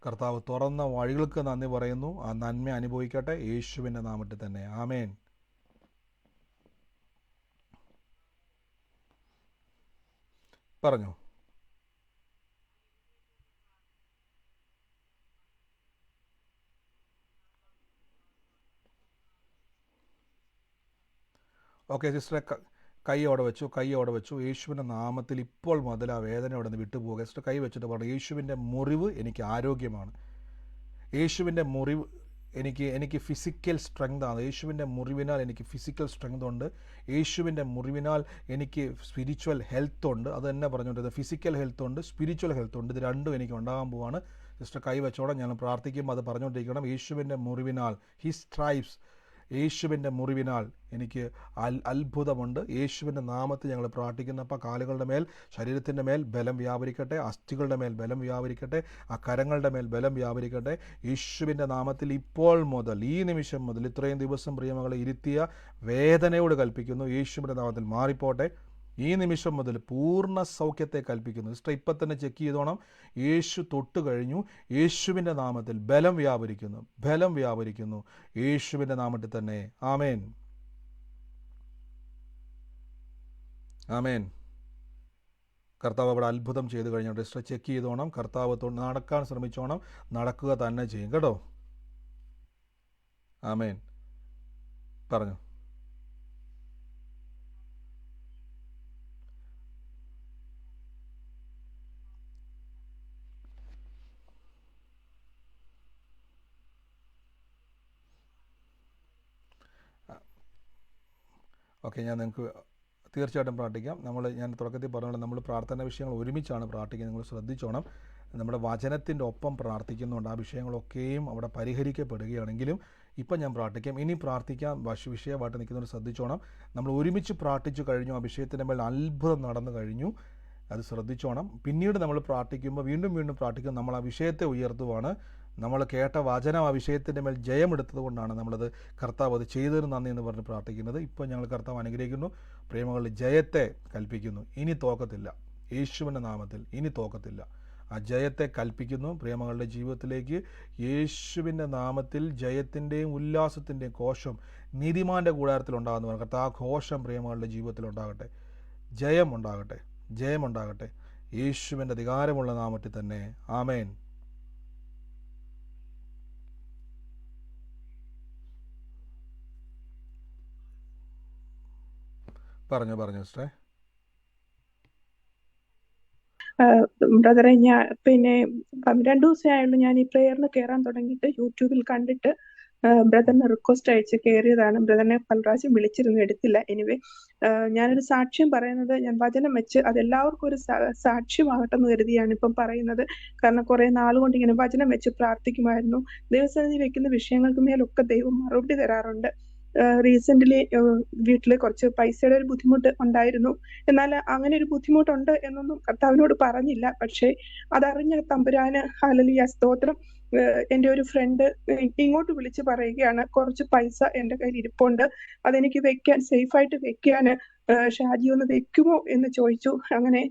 [SPEAKER 1] കർത്താവ് തുറന്ന വഴികൾക്ക് നന്ദി പറയുന്നു. ആ നന്മ അനുഭവിക്കട്ടെ യേശുവിൻ്റെ നാമത്തിൽ തന്നെ. ആമേൻ. പറഞ്ഞു. ഓക്കെ സിസ്റ്ററെ, കൈ അവിടെ വെച്ചു. യേശുവിൻ്റെ നാമത്തിൽ ഇപ്പോൾ മുതൽ ആ വേദന അവിടെ നിന്ന് വിട്ടുപോകുക. സിസ്റ്റർ കൈ വെച്ചിട്ട് പറഞ്ഞു, യേശുവിൻ്റെ മുറിവ് എനിക്ക് ആരോഗ്യമാണ്. യേശുവിൻ്റെ മുറിവ് എനിക്ക് ഫിസിക്കൽ സ്ട്രെങ്താണ്. യേശുവിൻ്റെ മുറിവിനാൽ എനിക്ക് ഫിസിക്കൽ സ്ട്രെങ്ത് ഉണ്ട്. യേശുവിൻ്റെ മുറിവിനാൽ എനിക്ക് സ്പിരിച്വൽ ഹെൽത്ത് ഉണ്ട്. അത് തന്നെ പറഞ്ഞുകൊണ്ടിരുന്നത്. ഫിസിക്കൽ ഹെൽത്ത് ഉണ്ട്, സ്പിരിച്വൽ ഹെൽത്ത് ഉണ്ട്. ഇത് രണ്ടും എനിക്ക് ഉണ്ടാകാൻ പോവാണ്. സിസ്റ്റർ കൈ വെച്ചോണം. ഞാൻ പ്രാർത്ഥിക്കുമ്പോൾ അത് പറഞ്ഞുകൊണ്ടിരിക്കണം. യേശുവിൻ്റെ മുറിവിനാൽ, ഹിസ് സ്ട്രൈപ്സ്, യേശുവിൻ്റെ മുറിവിനാൽ എനിക്ക് അത്ഭുതമുണ്ട്. യേശുവിൻ്റെ നാമത്തിൽ ഞങ്ങൾ പ്രാർത്ഥിക്കുന്നപ്പോൾ കാലുകളുടെ മേൽ, ശരീരത്തിൻ്റെ മേൽ ബലം വ്യാപരിക്കട്ടെ, അസ്ഥികളുടെ മേൽ ബലം വ്യാപരിക്കട്ടെ, ആ കരങ്ങളുടെ മേൽ ബലം വ്യാപരിക്കട്ടെ. യേശുവിൻ്റെ നാമത്തിൽ ഇപ്പോൾ മുതൽ, ഈ നിമിഷം മുതൽ, ഇത്രയും ദിവസം പ്രിയമകളെ ഇരുത്തിയ വേദനയോട് കൽപ്പിക്കുന്നു, യേശുവിൻ്റെ നാമത്തിൽ മാറിപ്പോട്ടെ. ഈ നിമിഷം മുതൽ പൂർണ്ണ സൗഖ്യത്തെ കൽപ്പിക്കുന്നു. സിസ്റ്റർ ഇപ്പം തന്നെ ചെക്ക് ചെയ്തോണം. യേശു തൊട്ട് കഴിഞ്ഞു. യേശുവിൻ്റെ നാമത്തിൽ ബലം വ്യാപരിക്കുന്നു. യേശുവിൻ്റെ നാമത്തിൽ തന്നെ. ആമേൻ. കർത്താവ് അവിടെ അത്ഭുതം ചെയ്ത് കഴിഞ്ഞോട്ടെ. Sister check ചെയ്തോണം. കർത്താവ് നടക്കാൻ ശ്രമിച്ചോണം. നടക്കുക തന്നെ ചെയ്യും കേട്ടോ. ആമേൻ. പറഞ്ഞു. ഓക്കെ, ഞാൻ നിങ്ങൾക്ക് തീർച്ചയായിട്ടും പ്രാർത്ഥിക്കാം. ഞാൻ തുടക്കത്തിൽ പറഞ്ഞുകൊണ്ട് നമ്മൾ പ്രാർത്ഥന വിഷയങ്ങൾ ഒരുമിച്ചാണ് പ്രാർത്ഥിക്കുന്നത്. നിങ്ങൾ ശ്രദ്ധിച്ചോണം. നമ്മുടെ വചനത്തിൻ്റെ ഒപ്പം പ്രാർത്ഥിക്കുന്നുണ്ട്. ആ വിഷയങ്ങളൊക്കെയും അവിടെ പരിഹരിക്കപ്പെടുകയാണെങ്കിലും ഇപ്പം ഞാൻ പ്രാർത്ഥിക്കാം. ഇനി പ്രാർത്ഥിക്കാം വിഷയമായിട്ട് നിൽക്കുന്നവർ ശ്രദ്ധിച്ചോണം. നമ്മൾ ഒരുമിച്ച് പ്രാർത്ഥിച്ചു കഴിഞ്ഞു. ആ വിഷയത്തിൻ്റെ മേൽ അത്ഭുതം നടന്നു കഴിഞ്ഞു. അത് ശ്രദ്ധിച്ചോണം. പിന്നീട് നമ്മൾ പ്രാർത്ഥിക്കുമ്പോൾ വീണ്ടും പ്രാർത്ഥിക്കും. നമ്മൾ ആ വിഷയത്തെ ഉയർത്തുവാണ്. നമ്മൾ കേട്ട വചനം ആ വിഷയത്തിൻ്റെ മേൽ ജയമെടുത്തത് കൊണ്ടാണ് നമ്മളത് കർത്താവ് അത് ചെയ്തതിന് നന്ദി എന്ന് പറഞ്ഞ് പ്രാർത്ഥിക്കുന്നത്. ഇപ്പോൾ ഞങ്ങൾ കർത്താവ് അനുഗ്രഹിക്കുന്നു. പ്രേമകളിൽ ജയത്തെ കൽപ്പിക്കുന്നു. ഇനി തോക്കത്തില്ല. യേശുവിൻ്റെ നാമത്തിൽ ഇനി തോക്കത്തില്ല. ആ ജയത്തെ കൽപ്പിക്കുന്നു പ്രേമകളുടെ ജീവിതത്തിലേക്ക്. യേശുവിൻ്റെ നാമത്തിൽ ജയത്തിൻ്റെയും ഉല്ലാസത്തിൻ്റെയും കോശം നീതിമാൻ്റെ കൂടാരത്തിൽ ഉണ്ടാകുന്നു പറഞ്ഞു. കർത്താവ് ആ കോശം പ്രേമകളുടെ ജീവിതത്തിൽ ഉണ്ടാകട്ടെ. ജയമുണ്ടാകട്ടെ യേശുവിൻ്റെ അധികാരമുള്ള നാമത്തിൽ തന്നെ. ആമേൻ. പറഞ്ഞു സിസ്റ്ററെ.
[SPEAKER 12] ബ്രദറെ, ഞാൻ 2 ദിവസമായുള്ളൂ ഞാൻ ഈ പ്രെയറിന് കയറാൻ തുടങ്ങിയിട്ട്. യൂട്യൂബിൽ കണ്ടിട്ട് ബ്രദറിന് റിക്വസ്റ്റ് അയച്ച് കയറിയതാണ്. ബ്രദറിനെ പല പ്രാവശ്യം വിളിച്ചിരുന്നു, എടുത്തില്ല. എനിവേ, ഞാനൊരു സാക്ഷ്യം പറയുന്നത്, ഞാൻ വചനം വെച്ച് അതെല്ലാവർക്കും ഒരു സാക്ഷ്യമാകട്ടെ എന്ന് കരുതിയാണ് ഇപ്പം പറയുന്നത്. കാരണം കുറെ നാളുകൊണ്ട് ഇങ്ങനെ വചനം വെച്ച് പ്രാർത്ഥിക്കുമായിരുന്നു. ദൈവസന്നിധി വെക്കുന്ന വിഷയങ്ങൾക്ക് മേലൊക്കെ ദൈവം മറുപടി തരാറുണ്ട്. റീസെന്റ്ലി വീട്ടില് കുറച്ച് പൈസയുടെ ഒരു ബുദ്ധിമുട്ട് ഉണ്ടായിരുന്നു. എന്നാൽ അങ്ങനെ ഒരു ബുദ്ധിമുട്ടുണ്ട് എന്നൊന്നും കർത്താവിനോട് പറഞ്ഞില്ല. പക്ഷെ അതറിഞ്ഞ തമ്പുരാന് ഹല്ലേലൂയ സ്തോത്രം. എൻ്റെ ഒരു ഫ്രണ്ട് ഇങ്ങോട്ട് വിളിച്ച് പറയുകയാണ്, കുറച്ച് പൈസ എൻ്റെ കയ്യിൽ ഇരിപ്പുണ്ട്, അതെനിക്ക് വെക്കാൻ, സേഫായിട്ട് വെക്കാൻ ഷാജി ഒന്ന് വെക്കുമോ എന്ന് ചോദിച്ചു. അങ്ങനെ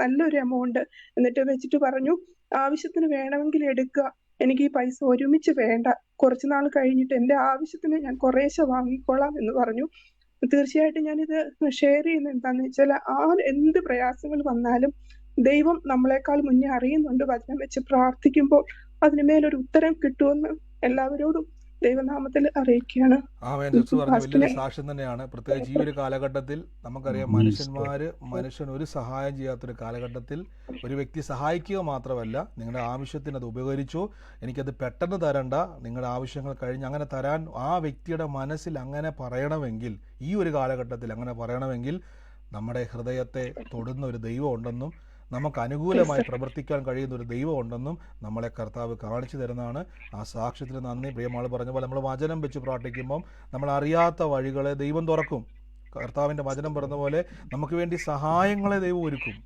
[SPEAKER 12] നല്ലൊരു എമൗണ്ട് എന്നിട്ട് വെച്ചിട്ട് പറഞ്ഞു, ആവശ്യത്തിന് വേണമെങ്കിൽ എടുക്കുക, എനിക്ക് ഈ പൈസ ഒരുമിച്ച് വേണ്ട, കുറച്ച് നാൾ കഴിഞ്ഞിട്ട് എൻ്റെ ആവശ്യത്തിന് ഞാൻ കുറേശ്ശെ വാങ്ങിക്കൊള്ളാം എന്ന് പറഞ്ഞു. തീർച്ചയായിട്ടും ഞാനിത് ഷെയർ ചെയ്യുന്നത് എന്താന്ന് വെച്ചാൽ, എന്ത് പ്രയാസങ്ങൾ വന്നാലും ദൈവം നമ്മളെക്കാൾ മുന്നേ അറിയുന്നുണ്ട്. വചനം വെച്ച് പ്രാർത്ഥിക്കുമ്പോൾ അതിനുമേലൊരു ഉത്തരം കിട്ടുമെന്ന് എല്ലാവരോടും ദൈവനാമത്തിൽ അറിയിക്കുകയാണ്.
[SPEAKER 1] പറഞ്ഞ വലിയൊരു സാക്ഷ്യം തന്നെയാണ്. പ്രത്യേകിച്ച് ഈ ഒരു കാലഘട്ടത്തിൽ നമുക്കറിയാം, മനുഷ്യൻ ഒരു സഹായം ചെയ്യാത്തൊരു കാലഘട്ടത്തിൽ ഒരു വ്യക്തി സഹായിക്കുക മാത്രമല്ല, നിങ്ങളുടെ ആവശ്യത്തിന് അത് ഉപകരിച്ചോ, എനിക്കത് പെട്ടെന്ന് തരണ്ട, നിങ്ങളുടെ ആവശ്യങ്ങൾ കഴിഞ്ഞ് അങ്ങനെ തരാൻ ആ വ്യക്തിയുടെ മനസ്സിൽ അങ്ങനെ പറയണമെങ്കിൽ, ഈ ഒരു കാലഘട്ടത്തിൽ അങ്ങനെ പറയണമെങ്കിൽ നമ്മുടെ ഹൃദയത്തെ തൊടുന്ന ഒരു ദൈവം ഉണ്ടെന്നും നമുക്ക് അനുകൂലമായി പ്രവർത്തിക്കാൻ കഴിയുന്ന ഒരു ദൈവം ഉണ്ടെന്നും നമ്മളെ കർത്താവ് കാണിച്ചു തരുന്നതാണ്. ആ സാക്ഷ്യത്തിന് നന്ദി. പ്രിയമാൾ പറഞ്ഞ പോലെ നമ്മൾ വചനം വെച്ച് പ്രാർത്ഥിക്കുമ്പം നമ്മൾ അറിയാത്ത വഴികളെ ദൈവം തുറക്കും. കർത്താവിൻ്റെ വചനം പറഞ്ഞ പോലെ നമുക്ക് വേണ്ടി സഹായങ്ങളെ ദൈവം ഒരുക്കും.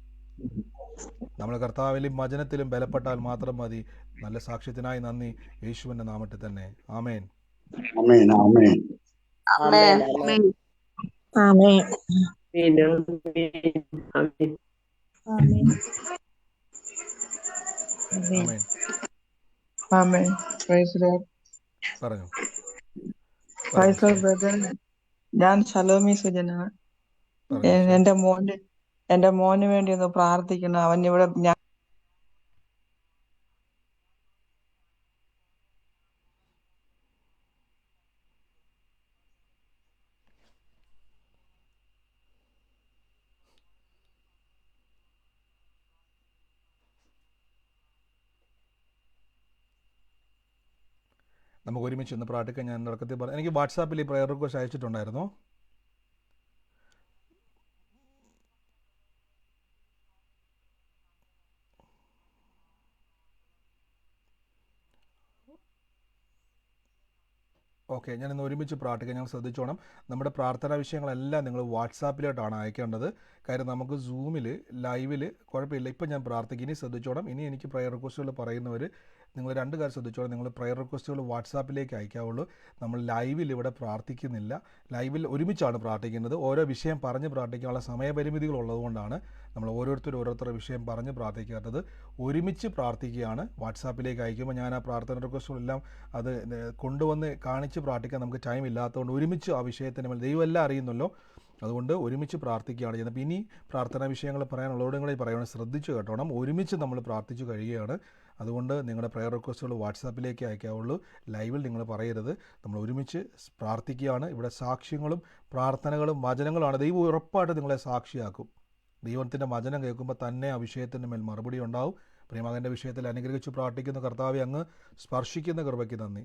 [SPEAKER 1] നമ്മൾ കർത്താവിലും വചനത്തിലും ബലപ്പെട്ടാൽ മാത്രം മതി. നല്ല സാക്ഷ്യത്തിനായി നന്ദി. യേശുവിൻ്റെ നാമത്തിൽ തന്നെ. ആമേൻ.
[SPEAKER 13] ഞാൻ ശലോമി സുജനാണ്. എന്റെ മോന് വേണ്ടി ഒന്ന് പ്രാർത്ഥിക്കണം. അവൻ ഇവിടെ
[SPEAKER 1] നമുക്ക് ഒരുമിച്ച് ഒന്ന് പ്രാർത്ഥിക്കാൻ. ഞാൻ തുടക്കത്തിൽ പറഞ്ഞു, എനിക്ക് വാട്സാപ്പിൽ ഈ പ്രയർ റിക്വസ്റ്റ് അയച്ചിട്ടുണ്ടായിരുന്നു. ഓക്കെ, ഞാനിന്ന് ഒരുമിച്ച് പ്രാർത്ഥിക്കാൻ ഞങ്ങൾ ശ്രദ്ധിച്ചോണം. നമ്മുടെ പ്രാർത്ഥനാ വിഷയങ്ങളെല്ലാം നിങ്ങൾ വാട്സാപ്പിലോട്ടാണ് അയക്കേണ്ടത്. കാര്യം നമുക്ക് സൂമിൽ ലൈവിൽ കുഴപ്പമില്ല. ഇപ്പം ഞാൻ പ്രാർത്ഥിക്കും. ഇനി ശ്രദ്ധിച്ചോണം. ഇനി എനിക്ക് പ്രയർ റിക്വസ്റ്റുകൾ പറയുന്നവർ നിങ്ങൾ രണ്ട് കാര്യം ശ്രദ്ധിച്ചോളാം. നിങ്ങൾ പ്രയർ റിക്വസ്റ്റുകൾ വാട്സാപ്പിലേക്ക് അയക്കാവുള്ളൂ. നമ്മൾ ലൈവിൽ ഇവിടെ പ്രാർത്ഥിക്കുന്നില്ല. ലൈവിൽ ഒരുമിച്ചാണ് പ്രാർത്ഥിക്കുന്നത്. ഓരോ വിഷയം പറഞ്ഞ് പ്രാർത്ഥിക്കാനുള്ള സമയപരിമിതികൾ ഉള്ളതുകൊണ്ടാണ് നമ്മൾ ഓരോരുത്തരുടെ വിഷയം പറഞ്ഞ് പ്രാർത്ഥിക്കാത്തത്. ഒരുമിച്ച് പ്രാർത്ഥിക്കുകയാണ്. വാട്സാപ്പിലേക്ക് അയക്കുമ്പോൾ ഞാൻ ആ പ്രാർത്ഥന റിക്വസ്റ്റുകളെല്ലാം അത് കൊണ്ടുവന്ന് കാണിച്ച് പ്രാർത്ഥിക്കാൻ നമുക്ക് ടൈം ഇല്ലാത്തതുകൊണ്ട് ഒരുമിച്ച് ആ വിഷയത്തിന് മേൽ ദൈവം എല്ലാം അറിയുന്നല്ലോ, അതുകൊണ്ട് ഒരുമിച്ച് പ്രാർത്ഥിക്കുകയാണ് ചെയ്യുന്നത്. അപ്പോൾ ഇനി പ്രാർത്ഥനാ വിഷയങ്ങൾ പറയാനുള്ളവരും കൂടെ പറയണം, ശ്രദ്ധിച്ചു കേട്ടോണം. ഒരുമിച്ച് നമ്മൾ പ്രാർത്ഥിച്ചു കഴിയുകയാണ്. അതുകൊണ്ട് നിങ്ങളുടെ പ്രയർ റിക്വസ്റ്റുകൾ വാട്സാപ്പിലേക്ക് അയക്കാവുള്ളൂ. ലൈവിൽ നിങ്ങൾ പറയരുത്. നമ്മൾ ഒരുമിച്ച് പ്രാർത്ഥിക്കുകയാണ്. ഇവിടെ സാക്ഷ്യങ്ങളും പ്രാർത്ഥനകളും വചനങ്ങളുമാണ്. ദൈവം ഉറപ്പായിട്ട് നിങ്ങളെ സാക്ഷിയാക്കും. ദൈവത്തിൻ്റെ വചനം കേൾക്കുമ്പോൾ തന്നെ ആ വിഷയത്തിൻ്റെ മേൽ മറുപടി ഉണ്ടാവും. പ്രിയമകൻ്റെ വിഷയത്തിൽ അനുഗ്രഹിച്ച് പ്രാർത്ഥിക്കുന്ന കർത്താവെ, അങ്ങ് സ്പർശിക്കുന്ന കൃപയ്ക്ക് നന്ദി.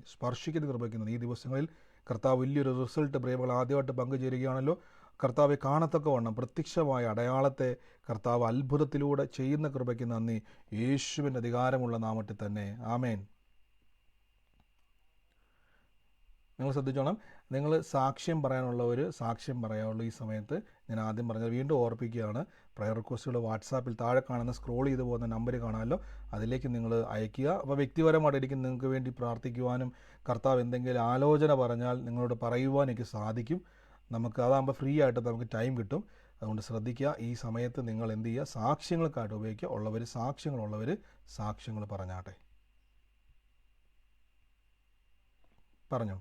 [SPEAKER 1] ഈ ദിവസങ്ങളിൽ കർത്താവ് വലിയൊരു റിസൾട്ട് പ്രിയമകൾ ആദ്യമായിട്ട് പങ്കുചേരുകയാണല്ലോ. കർത്താവെ, കാണത്തക്ക വണ്ണം പ്രത്യക്ഷമായ അടയാളത്തെ കർത്താവ് അത്ഭുതത്തിലൂടെ ചെയ്യുന്ന കൃപയ്ക്ക് നന്ദി. യേശുവിൻ്റെ അധികാരമുള്ള നാമത്തിൽ തന്നെ. ആമേൻ. നിങ്ങൾ ശ്രദ്ധിച്ചോണം. നിങ്ങൾ സാക്ഷ്യം പറയാനുള്ളവർ സാക്ഷ്യം പറയാനുള്ളൂ. ഈ സമയത്ത് ഞാൻ ആദ്യം പറഞ്ഞത് വീണ്ടും ഓർപ്പിക്കുകയാണ്. പ്രയർ റിക്വസ്റ്റുകൾ വാട്സാപ്പിൽ താഴെ കാണുന്ന സ്ക്രോൾ ചെയ്ത് പോകുന്ന നമ്പർ കാണാമല്ലോ, അതിലേക്ക് നിങ്ങൾ അയയ്ക്കുക. അപ്പോൾ വ്യക്തിപരമായിട്ട് എനിക്ക് നിങ്ങൾക്ക് വേണ്ടി പ്രാർത്ഥിക്കുവാനും കർത്താവ് എന്തെങ്കിലും ആലോചന പറഞ്ഞാൽ നിങ്ങളോട് പറയുവാൻ എനിക്ക് സാധിക്കും. നമുക്ക് അതാകുമ്പോൾ ഫ്രീ ആയിട്ട് നമുക്ക് ടൈം കിട്ടും. അതുകൊണ്ട് ശ്രദ്ധിക്കുക. ഈ സമയത്ത് നിങ്ങൾ എന്ത് ചെയ്യുക, സാക്ഷ്യങ്ങൾക്കായിട്ട് ഉപയോഗിക്കുക. സാക്ഷ്യങ്ങളുള്ളവർ സാക്ഷ്യങ്ങൾ പറഞ്ഞാട്ടെ. പറഞ്ഞോ.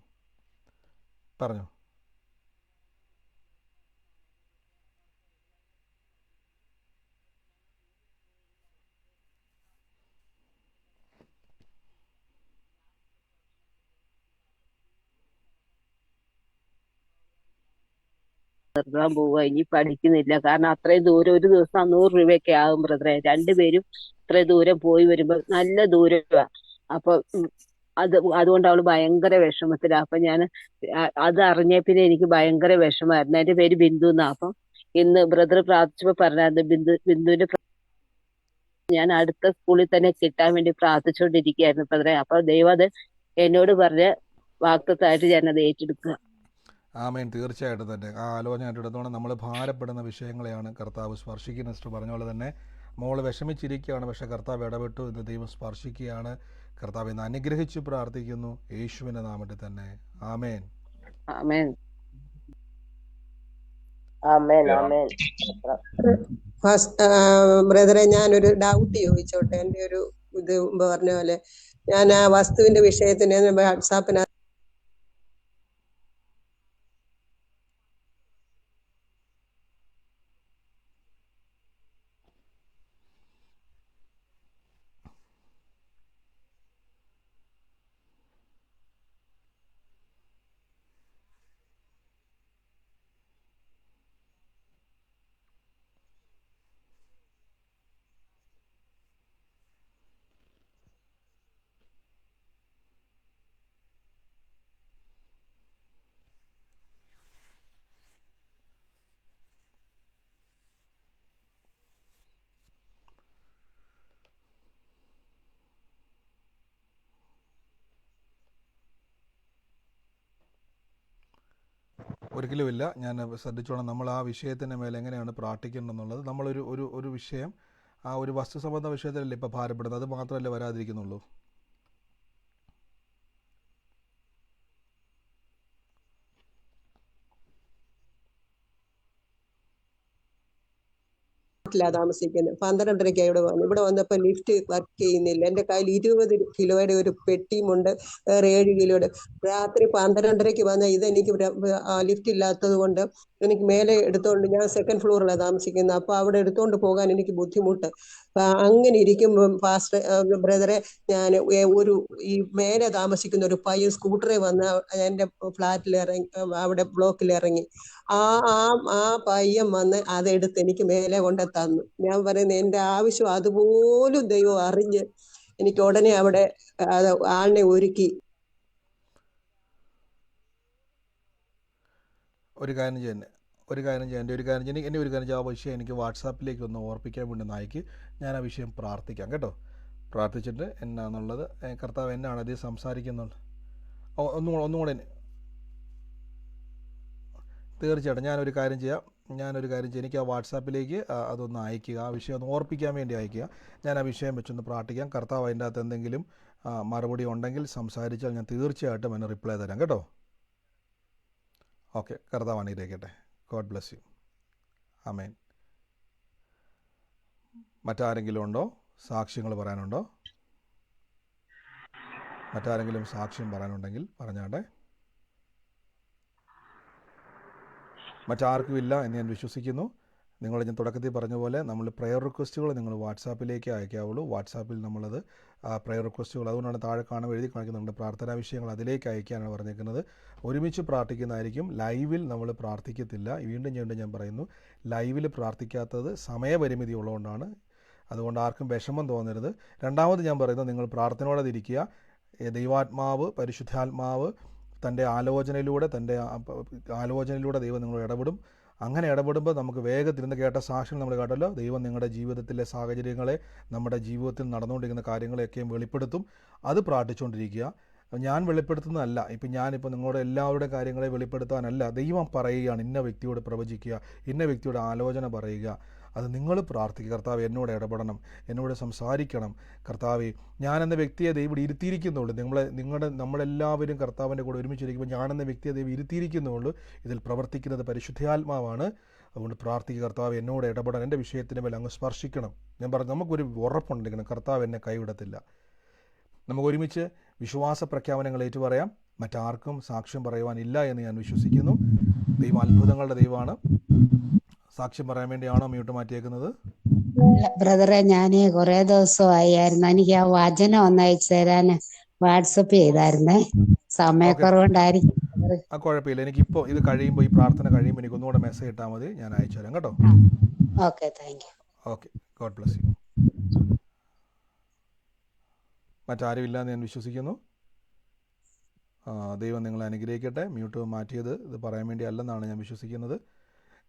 [SPEAKER 14] നിർത്താൻ പോവുക, ഇനി പഠിക്കുന്നില്ല. കാരണം അത്രയും ദൂരം, ഒരു ദിവസം 100 രൂപയൊക്കെ ആകും ബ്രദറെ. രണ്ടുപേരും ഇത്രയും ദൂരം പോയി വരുമ്പോൾ നല്ല ദൂരമാണ്. അപ്പൊ അതുകൊണ്ട് അവള് ഭയങ്കര വിഷമത്തിലാണ്. അപ്പൊ ഞാൻ അത് അറിഞ്ഞ പിന്നെ എനിക്ക് ഭയങ്കര വിഷമായിരുന്നു. എന്റെ പേര് ബിന്ദു എന്നാ. അപ്പം ഇന്ന് ബ്രദർ പ്രാർത്ഥിച്ചപ്പോ പറഞ്ഞായിരുന്നു, ബിന്ദുവിന്റെ ഞാൻ അടുത്ത സ്കൂളിൽ തന്നെ കിട്ടാൻ വേണ്ടി പ്രാർത്ഥിച്ചുകൊണ്ടിരിക്കുകയായിരുന്നു ബ്രദറെ. അപ്പൊ ദൈവം അത് എന്നോട് പറഞ്ഞ വാക്തത്വമായിട്ട് ഞാനത് ഏറ്റെടുക്കുക.
[SPEAKER 1] ആമേൻ. തീർച്ചയായിട്ടും തന്നെ ആ ആലോചന ഏറ്റെടുത്തോളം നമ്മൾ ഭാരപ്പെടുന്ന വിഷയങ്ങളെയാണ് കർത്താവ് സ്പർശിക്കുന്ന. സിസ്റ്റർ പറഞ്ഞ പോലെ തന്നെ മോള് വിഷമിച്ചിരിക്കുകയാണ്, പക്ഷേ കർത്താവ് ഇടപെട്ടു. ഇന്ന് ദൈവം സ്പർശിക്കുകയാണ്. കർത്താവ് ഇന്ന് അനുഗ്രഹിച്ച് പ്രാർത്ഥിക്കുന്നു യേശുവിൻ്റെ നാമത്തിൽ തന്നെ. ആമേൻ.
[SPEAKER 14] ആമേൻ.
[SPEAKER 4] ബ്രദറെ, ഞാനൊരു ഡൗട്ട് ചോദിച്ചോട്ടെ. എൻ്റെ ഒരു ഇത് പറഞ്ഞ പോലെ ഞാൻ ആ വസ്തുവിന്റെ വിഷയത്തിന് വാട്സാപ്പിന്
[SPEAKER 1] ഒരിക്കലുമില്ല. ഞാൻ ശ്രദ്ധിച്ചോണം. നമ്മൾ ആ വിഷയത്തിൻ്റെ മേലെ എങ്ങനെയാണ് പ്രാർത്ഥിക്കേണ്ടതെന്നുള്ളത്. നമ്മളൊരു ഒരു ഒരു വിഷയം, ആ ഒരു വസ്തു സംബന്ധ വിഷയത്തിലല്ലേ ഇപ്പോൾ ഭാരപ്പെടുന്നത്, അത് മാത്രമല്ലേ വരാതിരിക്കുന്നുള്ളൂ.
[SPEAKER 4] താമസിക്കുന്നത് 12:30 ഇവിടെ വന്നു. ഇവിടെ വന്നപ്പോൾ ലിഫ്റ്റ് വർക്ക് ചെയ്യുന്നില്ല. എൻ്റെ കയ്യിൽ 20 കിലോയുടെ ഒരു പെട്ടിയുമുണ്ട്, വേറെ 7 കിലോയുടെ. രാത്രി 12:30 വന്ന ഇതെനിക്ക് ലിഫ്റ്റ് ഇല്ലാത്തത് കൊണ്ട് എനിക്ക് മേലെ എടുത്തോണ്ട്, ഞാൻ സെക്കൻഡ് ഫ്ലോറിലാണ് താമസിക്കുന്നത്, അപ്പൊ അവിടെ എടുത്തോണ്ട് പോകാൻ എനിക്ക് ബുദ്ധിമുട്ട്. അങ്ങനെ ഇരിക്കുമ്പം ബ്രദറെ, ഞാൻ ഈ മേലെ താമസിക്കുന്ന ഒരു പയ്യൻ സ്കൂട്ടറിൽ വന്ന് എൻ്റെ ഫ്ലാറ്റിൽ ഇറങ്ങി, അവിടെ ബ്ലോക്കിൽ ഇറങ്ങി. ആ പയ്യൻ വന്ന് അതെടുത്ത് എനിക്ക് മേലെ കൊണ്ട് തന്നു. ഞാൻ പറയുന്നത് എൻ്റെ ആവശ്യം അതുപോലും ദൈവം അറിഞ്ഞ് എനിക്ക് ഉടനെ അവിടെ ആളിനെ ഒരുക്കി.
[SPEAKER 1] ഒരു കാര്യം ചെയ്യേ ആ വിഷയം എനിക്ക് വാട്സാപ്പിലേക്ക് ഒന്ന് ഓർപ്പിക്കാൻ വേണ്ടി നായിക്ക് ഞാൻ ആ വിഷയം പ്രാർത്ഥിക്കാം കേട്ടോ. പ്രാർത്ഥിച്ചിട്ട് എന്നാന്നുള്ളത് കർത്താവ് എന്നാണ് അത് സംസാരിക്കുന്നുള്ളത് ഒന്നുകൂടെ തീർച്ചയായിട്ടും ഞാനൊരു കാര്യം ചെയ്യാം. എനിക്ക് ആ വാട്സാപ്പിലേക്ക് അതൊന്ന് അയക്കുക, ആ വിഷയം ഒന്ന് ഓർപ്പിക്കാൻ വേണ്ടി അയക്കുക. ഞാൻ ആ വിഷയം വെച്ചൊന്ന് പ്രാർത്ഥിക്കാം. കർത്താവ് അതിൻ്റെ അകത്ത് എന്തെങ്കിലും മറുപടി ഉണ്ടെങ്കിൽ സംസാരിച്ചാൽ ഞാൻ തീർച്ചയായിട്ടും അതിന് റിപ്ലൈ തരാം കേട്ടോ. ഓക്കെ, കർത്താവ് അനുഗ്രഹിക്കട്ടെ. God bless you. ആമേൻ. മറ്റാരെങ്കിലും ഉണ്ടോ? സാക്ഷ്യങ്ങൾ പറയാനുണ്ടോ? മറ്റാരെങ്കിലും സാക്ഷ്യം പറയാനുണ്ടെങ്കിൽ പറഞ്ഞാട്ടെ. മറ്റാർക്കും ഇല്ല എന്ന് ഞാൻ വിശ്വസിക്കുന്നു. നിങ്ങൾ ഞാൻ തുടക്കത്തിൽ പറഞ്ഞ പോലെ നമ്മൾ പ്രെയർ റിക്വസ്റ്റുകൾ നിങ്ങൾ വാട്സാപ്പിലേക്ക് അയക്കാവുള്ളൂ. വാട്സാപ്പിൽ നമ്മളത് പ്രെയർ റിക്വസ്റ്റുകൾ, അതുകൊണ്ടാണ് താഴെ എഴുതി കാണിക്കുന്നുണ്ട് പ്രാർത്ഥനാ വിഷയങ്ങൾ, അതിലേക്ക് അയക്കാനാണ് പറഞ്ഞേക്കുന്നത്. ഒരുമിച്ച് പ്രാർത്ഥിക്കുന്നതായിരിക്കും. ലൈവിൽ നമ്മൾ പ്രാർത്ഥിക്കത്തില്ല. വീണ്ടും ഞാൻ പറയുന്നു, ലൈവിൽ പ്രാർത്ഥിക്കാത്തത് സമയപരിമിതി ഉള്ളതുകൊണ്ടാണ്. അതുകൊണ്ട് ആർക്കും വിഷമം തോന്നരുത്. രണ്ടാമത് ഞാൻ പറയുന്നത്, നിങ്ങൾ പ്രാർത്ഥനയോടെ ഇരിക്കുക. ദൈവാത്മാവ്, പരിശുദ്ധാത്മാവ് തൻ്റെ ആലോചനയിലൂടെ ദൈവം നിങ്ങളോട് ഇടപെടും. അങ്ങനെ ഇടപെടുമ്പോൾ നമുക്ക് വേഗത്തിൽ ഇന്ന് കേട്ട സാക്ഷ്യം നമ്മൾ കേട്ടല്ലോ, ദൈവം നിങ്ങളുടെ ജീവിതത്തിലെ സാഹചര്യങ്ങളെ, നമ്മുടെ ജീവിതത്തിൽ നടന്നുകൊണ്ടിരിക്കുന്ന കാര്യങ്ങളെയൊക്കെയും വെളിപ്പെടുത്തും. അത് പ്രാർത്ഥിച്ചുകൊണ്ടിരിക്കുക. ഞാൻ വെളിപ്പെടുത്തുന്നതല്ല. ഞാനിപ്പോൾ നിങ്ങളുടെ എല്ലാവരുടെ കാര്യങ്ങളെ വെളിപ്പെടുത്താനല്ല, ദൈവം പറയുകയാണ്, ഇന്ന വ്യക്തിയോട് പ്രവചിക്കുക, ഇന്ന വ്യക്തിയോട് ആലോചന പറയുക. അത് നിങ്ങൾ പ്രാർത്ഥിക്കുക. കർത്താവ് എന്നോട് ഇടപെടണം, എന്നോട് സംസാരിക്കണം. കർത്താവെ, ഞാനെന്ന വ്യക്തിയെ ദൈവം ഇരുത്തിയിരിക്കുന്നുള്ളൂ. നമ്മളെല്ലാവരും കർത്താവിൻ്റെ കൂടെ ഒരുമിച്ചിരിക്കുമ്പോൾ ഞാനെന്ന വ്യക്തിയെ ദൈവം ഇരുത്തിയിരിക്കുന്നുള്ളൂ. ഇതിൽ പ്രവർത്തിക്കുന്നത് പരിശുദ്ധാത്മാവാണ്. അതുകൊണ്ട് പ്രാർത്ഥിക്കുക, കർത്താവ് എന്നോട് ഇടപെടാൻ, എൻ്റെ വിഷയത്തിന് മേലെ അങ്ങ് സ്പർശിക്കണം. ഞാൻ പറഞ്ഞു, നമുക്കൊരു ഉറപ്പുണ്ടായിരിക്കണം, കർത്താവ് എന്നെ കൈവിടത്തില്ല. നമുക്കൊരുമിച്ച് വിശ്വാസ പ്രഖ്യാപനങ്ങൾ ഏറ്റുപറയാം. മറ്റാർക്കും സാക്ഷ്യം പറയുവാനില്ല എന്ന് ഞാൻ വിശ്വസിക്കുന്നു. ദൈവം അത്ഭുതങ്ങളുടെ ദൈവമാണ്. സാക്ഷ്യം പറയാൻ വേണ്ടിയാണോ മ്യൂട്ട് മാറ്റിയേക്കുന്നത്?
[SPEAKER 15] ബ്രദറെ, ഞാന് കുറെ ദിവസമായിരുന്നു, എനിക്ക് ആ വചനം ഒന്ന് അയച്ചു തരാൻ വാട്സപ്പ് ചെയ്തായിരുന്നേ. സമയക്കുറവുണ്ടായിരിക്കും.
[SPEAKER 1] കുഴപ്പമില്ല. എനിക്കിപ്പോൾ ഇത് കഴിയുമ്പോൾ, ഈ പ്രാർത്ഥന കഴിയുമ്പോൾ എനിക്ക് ഒന്നുകൂടെ മെസ്സേജ് ഇട്ടാൽ മതി, ഞാൻ അയച്ചു തരാം കേട്ടോ.
[SPEAKER 15] Okay, thank you.
[SPEAKER 1] Okay, God bless U. മറ്റാരും ഇല്ലയെന്ന് ഞാൻ വിശ്വസിക്കുന്നു. ദൈവം നിങ്ങളെ അനുഗ്രഹിക്കട്ടെ. മ്യൂട്ട് മാറ്റിയത് ഇത് പറയാൻ വേണ്ടി അല്ലെന്നാണ് ഞാൻ വിശ്വസിക്കുന്നത്.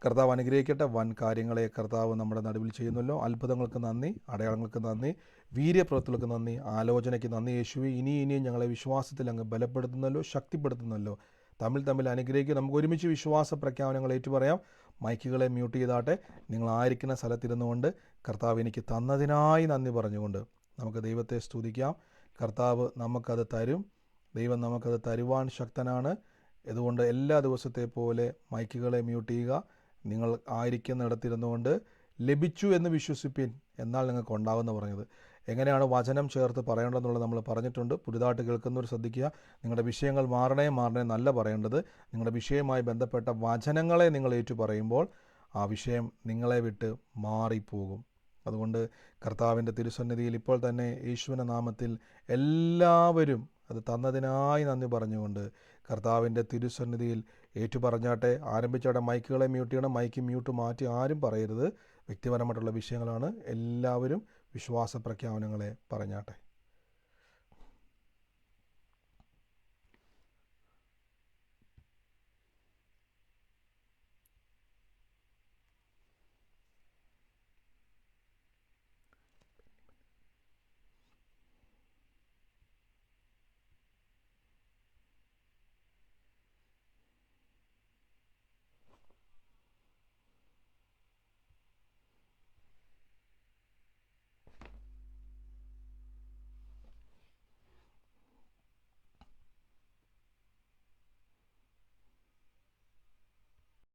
[SPEAKER 1] കർത്താവ് അനുഗ്രഹിക്കട്ടെ. വൻ കാര്യങ്ങളെ കർത്താവ് നമ്മുടെ നടുവിൽ ചെയ്യുന്നല്ലോ. അത്ഭുതങ്ങൾക്ക് നന്ദി, അടയാളങ്ങൾക്ക് നന്ദി, വീര്യപ്രവൃത്തികൾക്ക് നന്ദി, ആലോചനയ്ക്ക് നന്ദി യേശുവേ. ഇനിയും ഞങ്ങളെ വിശ്വാസത്തിൽ അങ്ങ് ബലപ്പെടുത്തുന്നല്ലോ, ശക്തിപ്പെടുത്തുന്നല്ലോ. തമ്മിൽ അനുഗ്രഹിക്കുക. നമുക്ക് ഒരുമിച്ച് വിശ്വാസ പ്രഖ്യാപനങ്ങൾ ഏറ്റുപറയാം. മൈക്കുകളെ മ്യൂട്ട് ചെയ്താട്ടെ. നിങ്ങളായിരിക്കുന്ന സ്ഥലത്തിരുന്നുകൊണ്ട് കർത്താവ് എനിക്ക് തന്നതിനായി നന്ദി പറഞ്ഞുകൊണ്ട് നമുക്ക് ദൈവത്തെ സ്തുതിക്കാം. കർത്താവ് നമുക്കത് തരും. ദൈവം നമുക്കത് തരുവാൻ ശക്തനാണ്. അതുകൊണ്ട് എല്ലാ ദിവസത്തെ പോലെ മൈക്കുകളെ മ്യൂട്ട് ചെയ്യുക. നിങ്ങൾ ആയിരിക്കുന്നിടത്തിരുന്നുകൊണ്ട് ലഭിച്ചു എന്ന് വിശ്വസിപ്പിൻ, എന്നാൽ നിങ്ങൾക്ക് ഉണ്ടാവുമെന്ന് പറഞ്ഞത്. എങ്ങനെയാണ് വചനം ചേർത്ത് പറയേണ്ടതെന്നുള്ളത് നമ്മൾ പറഞ്ഞിട്ടുണ്ട്. പുതുതായിട്ട് കേൾക്കുന്നവർ ശ്രദ്ധിക്കുക. നിങ്ങളുടെ വിഷയങ്ങൾ മാറണേ നല്ല പറയേണ്ടത്. നിങ്ങളുടെ വിഷയവുമായി ബന്ധപ്പെട്ട വചനങ്ങളെ നിങ്ങൾ ഏറ്റു പറയുമ്പോൾ ആ വിഷയം നിങ്ങളെ വിട്ട് മാറിപ്പോകും. അതുകൊണ്ട് കർത്താവിൻ്റെ തിരുസന്നിധിയിൽ ഇപ്പോൾ തന്നെ യേശുവിൻ്റെ നാമത്തിൽ എല്ലാവരും അത് തന്നതിനായി നന്ദി പറഞ്ഞുകൊണ്ട് കർത്താവിൻ്റെ തിരുസന്നിധിയിൽ ഏറ്റുപറഞ്ഞാട്ടെ. ആരംഭിച്ചാട്ടെ. മൈക്കുകളെ മ്യൂട്ട് ചെയ്യണം. മൈക്ക് മ്യൂട്ട് മാറ്റി ആരും പറയരുത്. വ്യക്തിപരമായിട്ടുള്ള വിഷയങ്ങളാണ്. എല്ലാവരും വിശ്വാസ പ്രഖ്യാപനങ്ങളെ പറഞ്ഞാട്ടെ.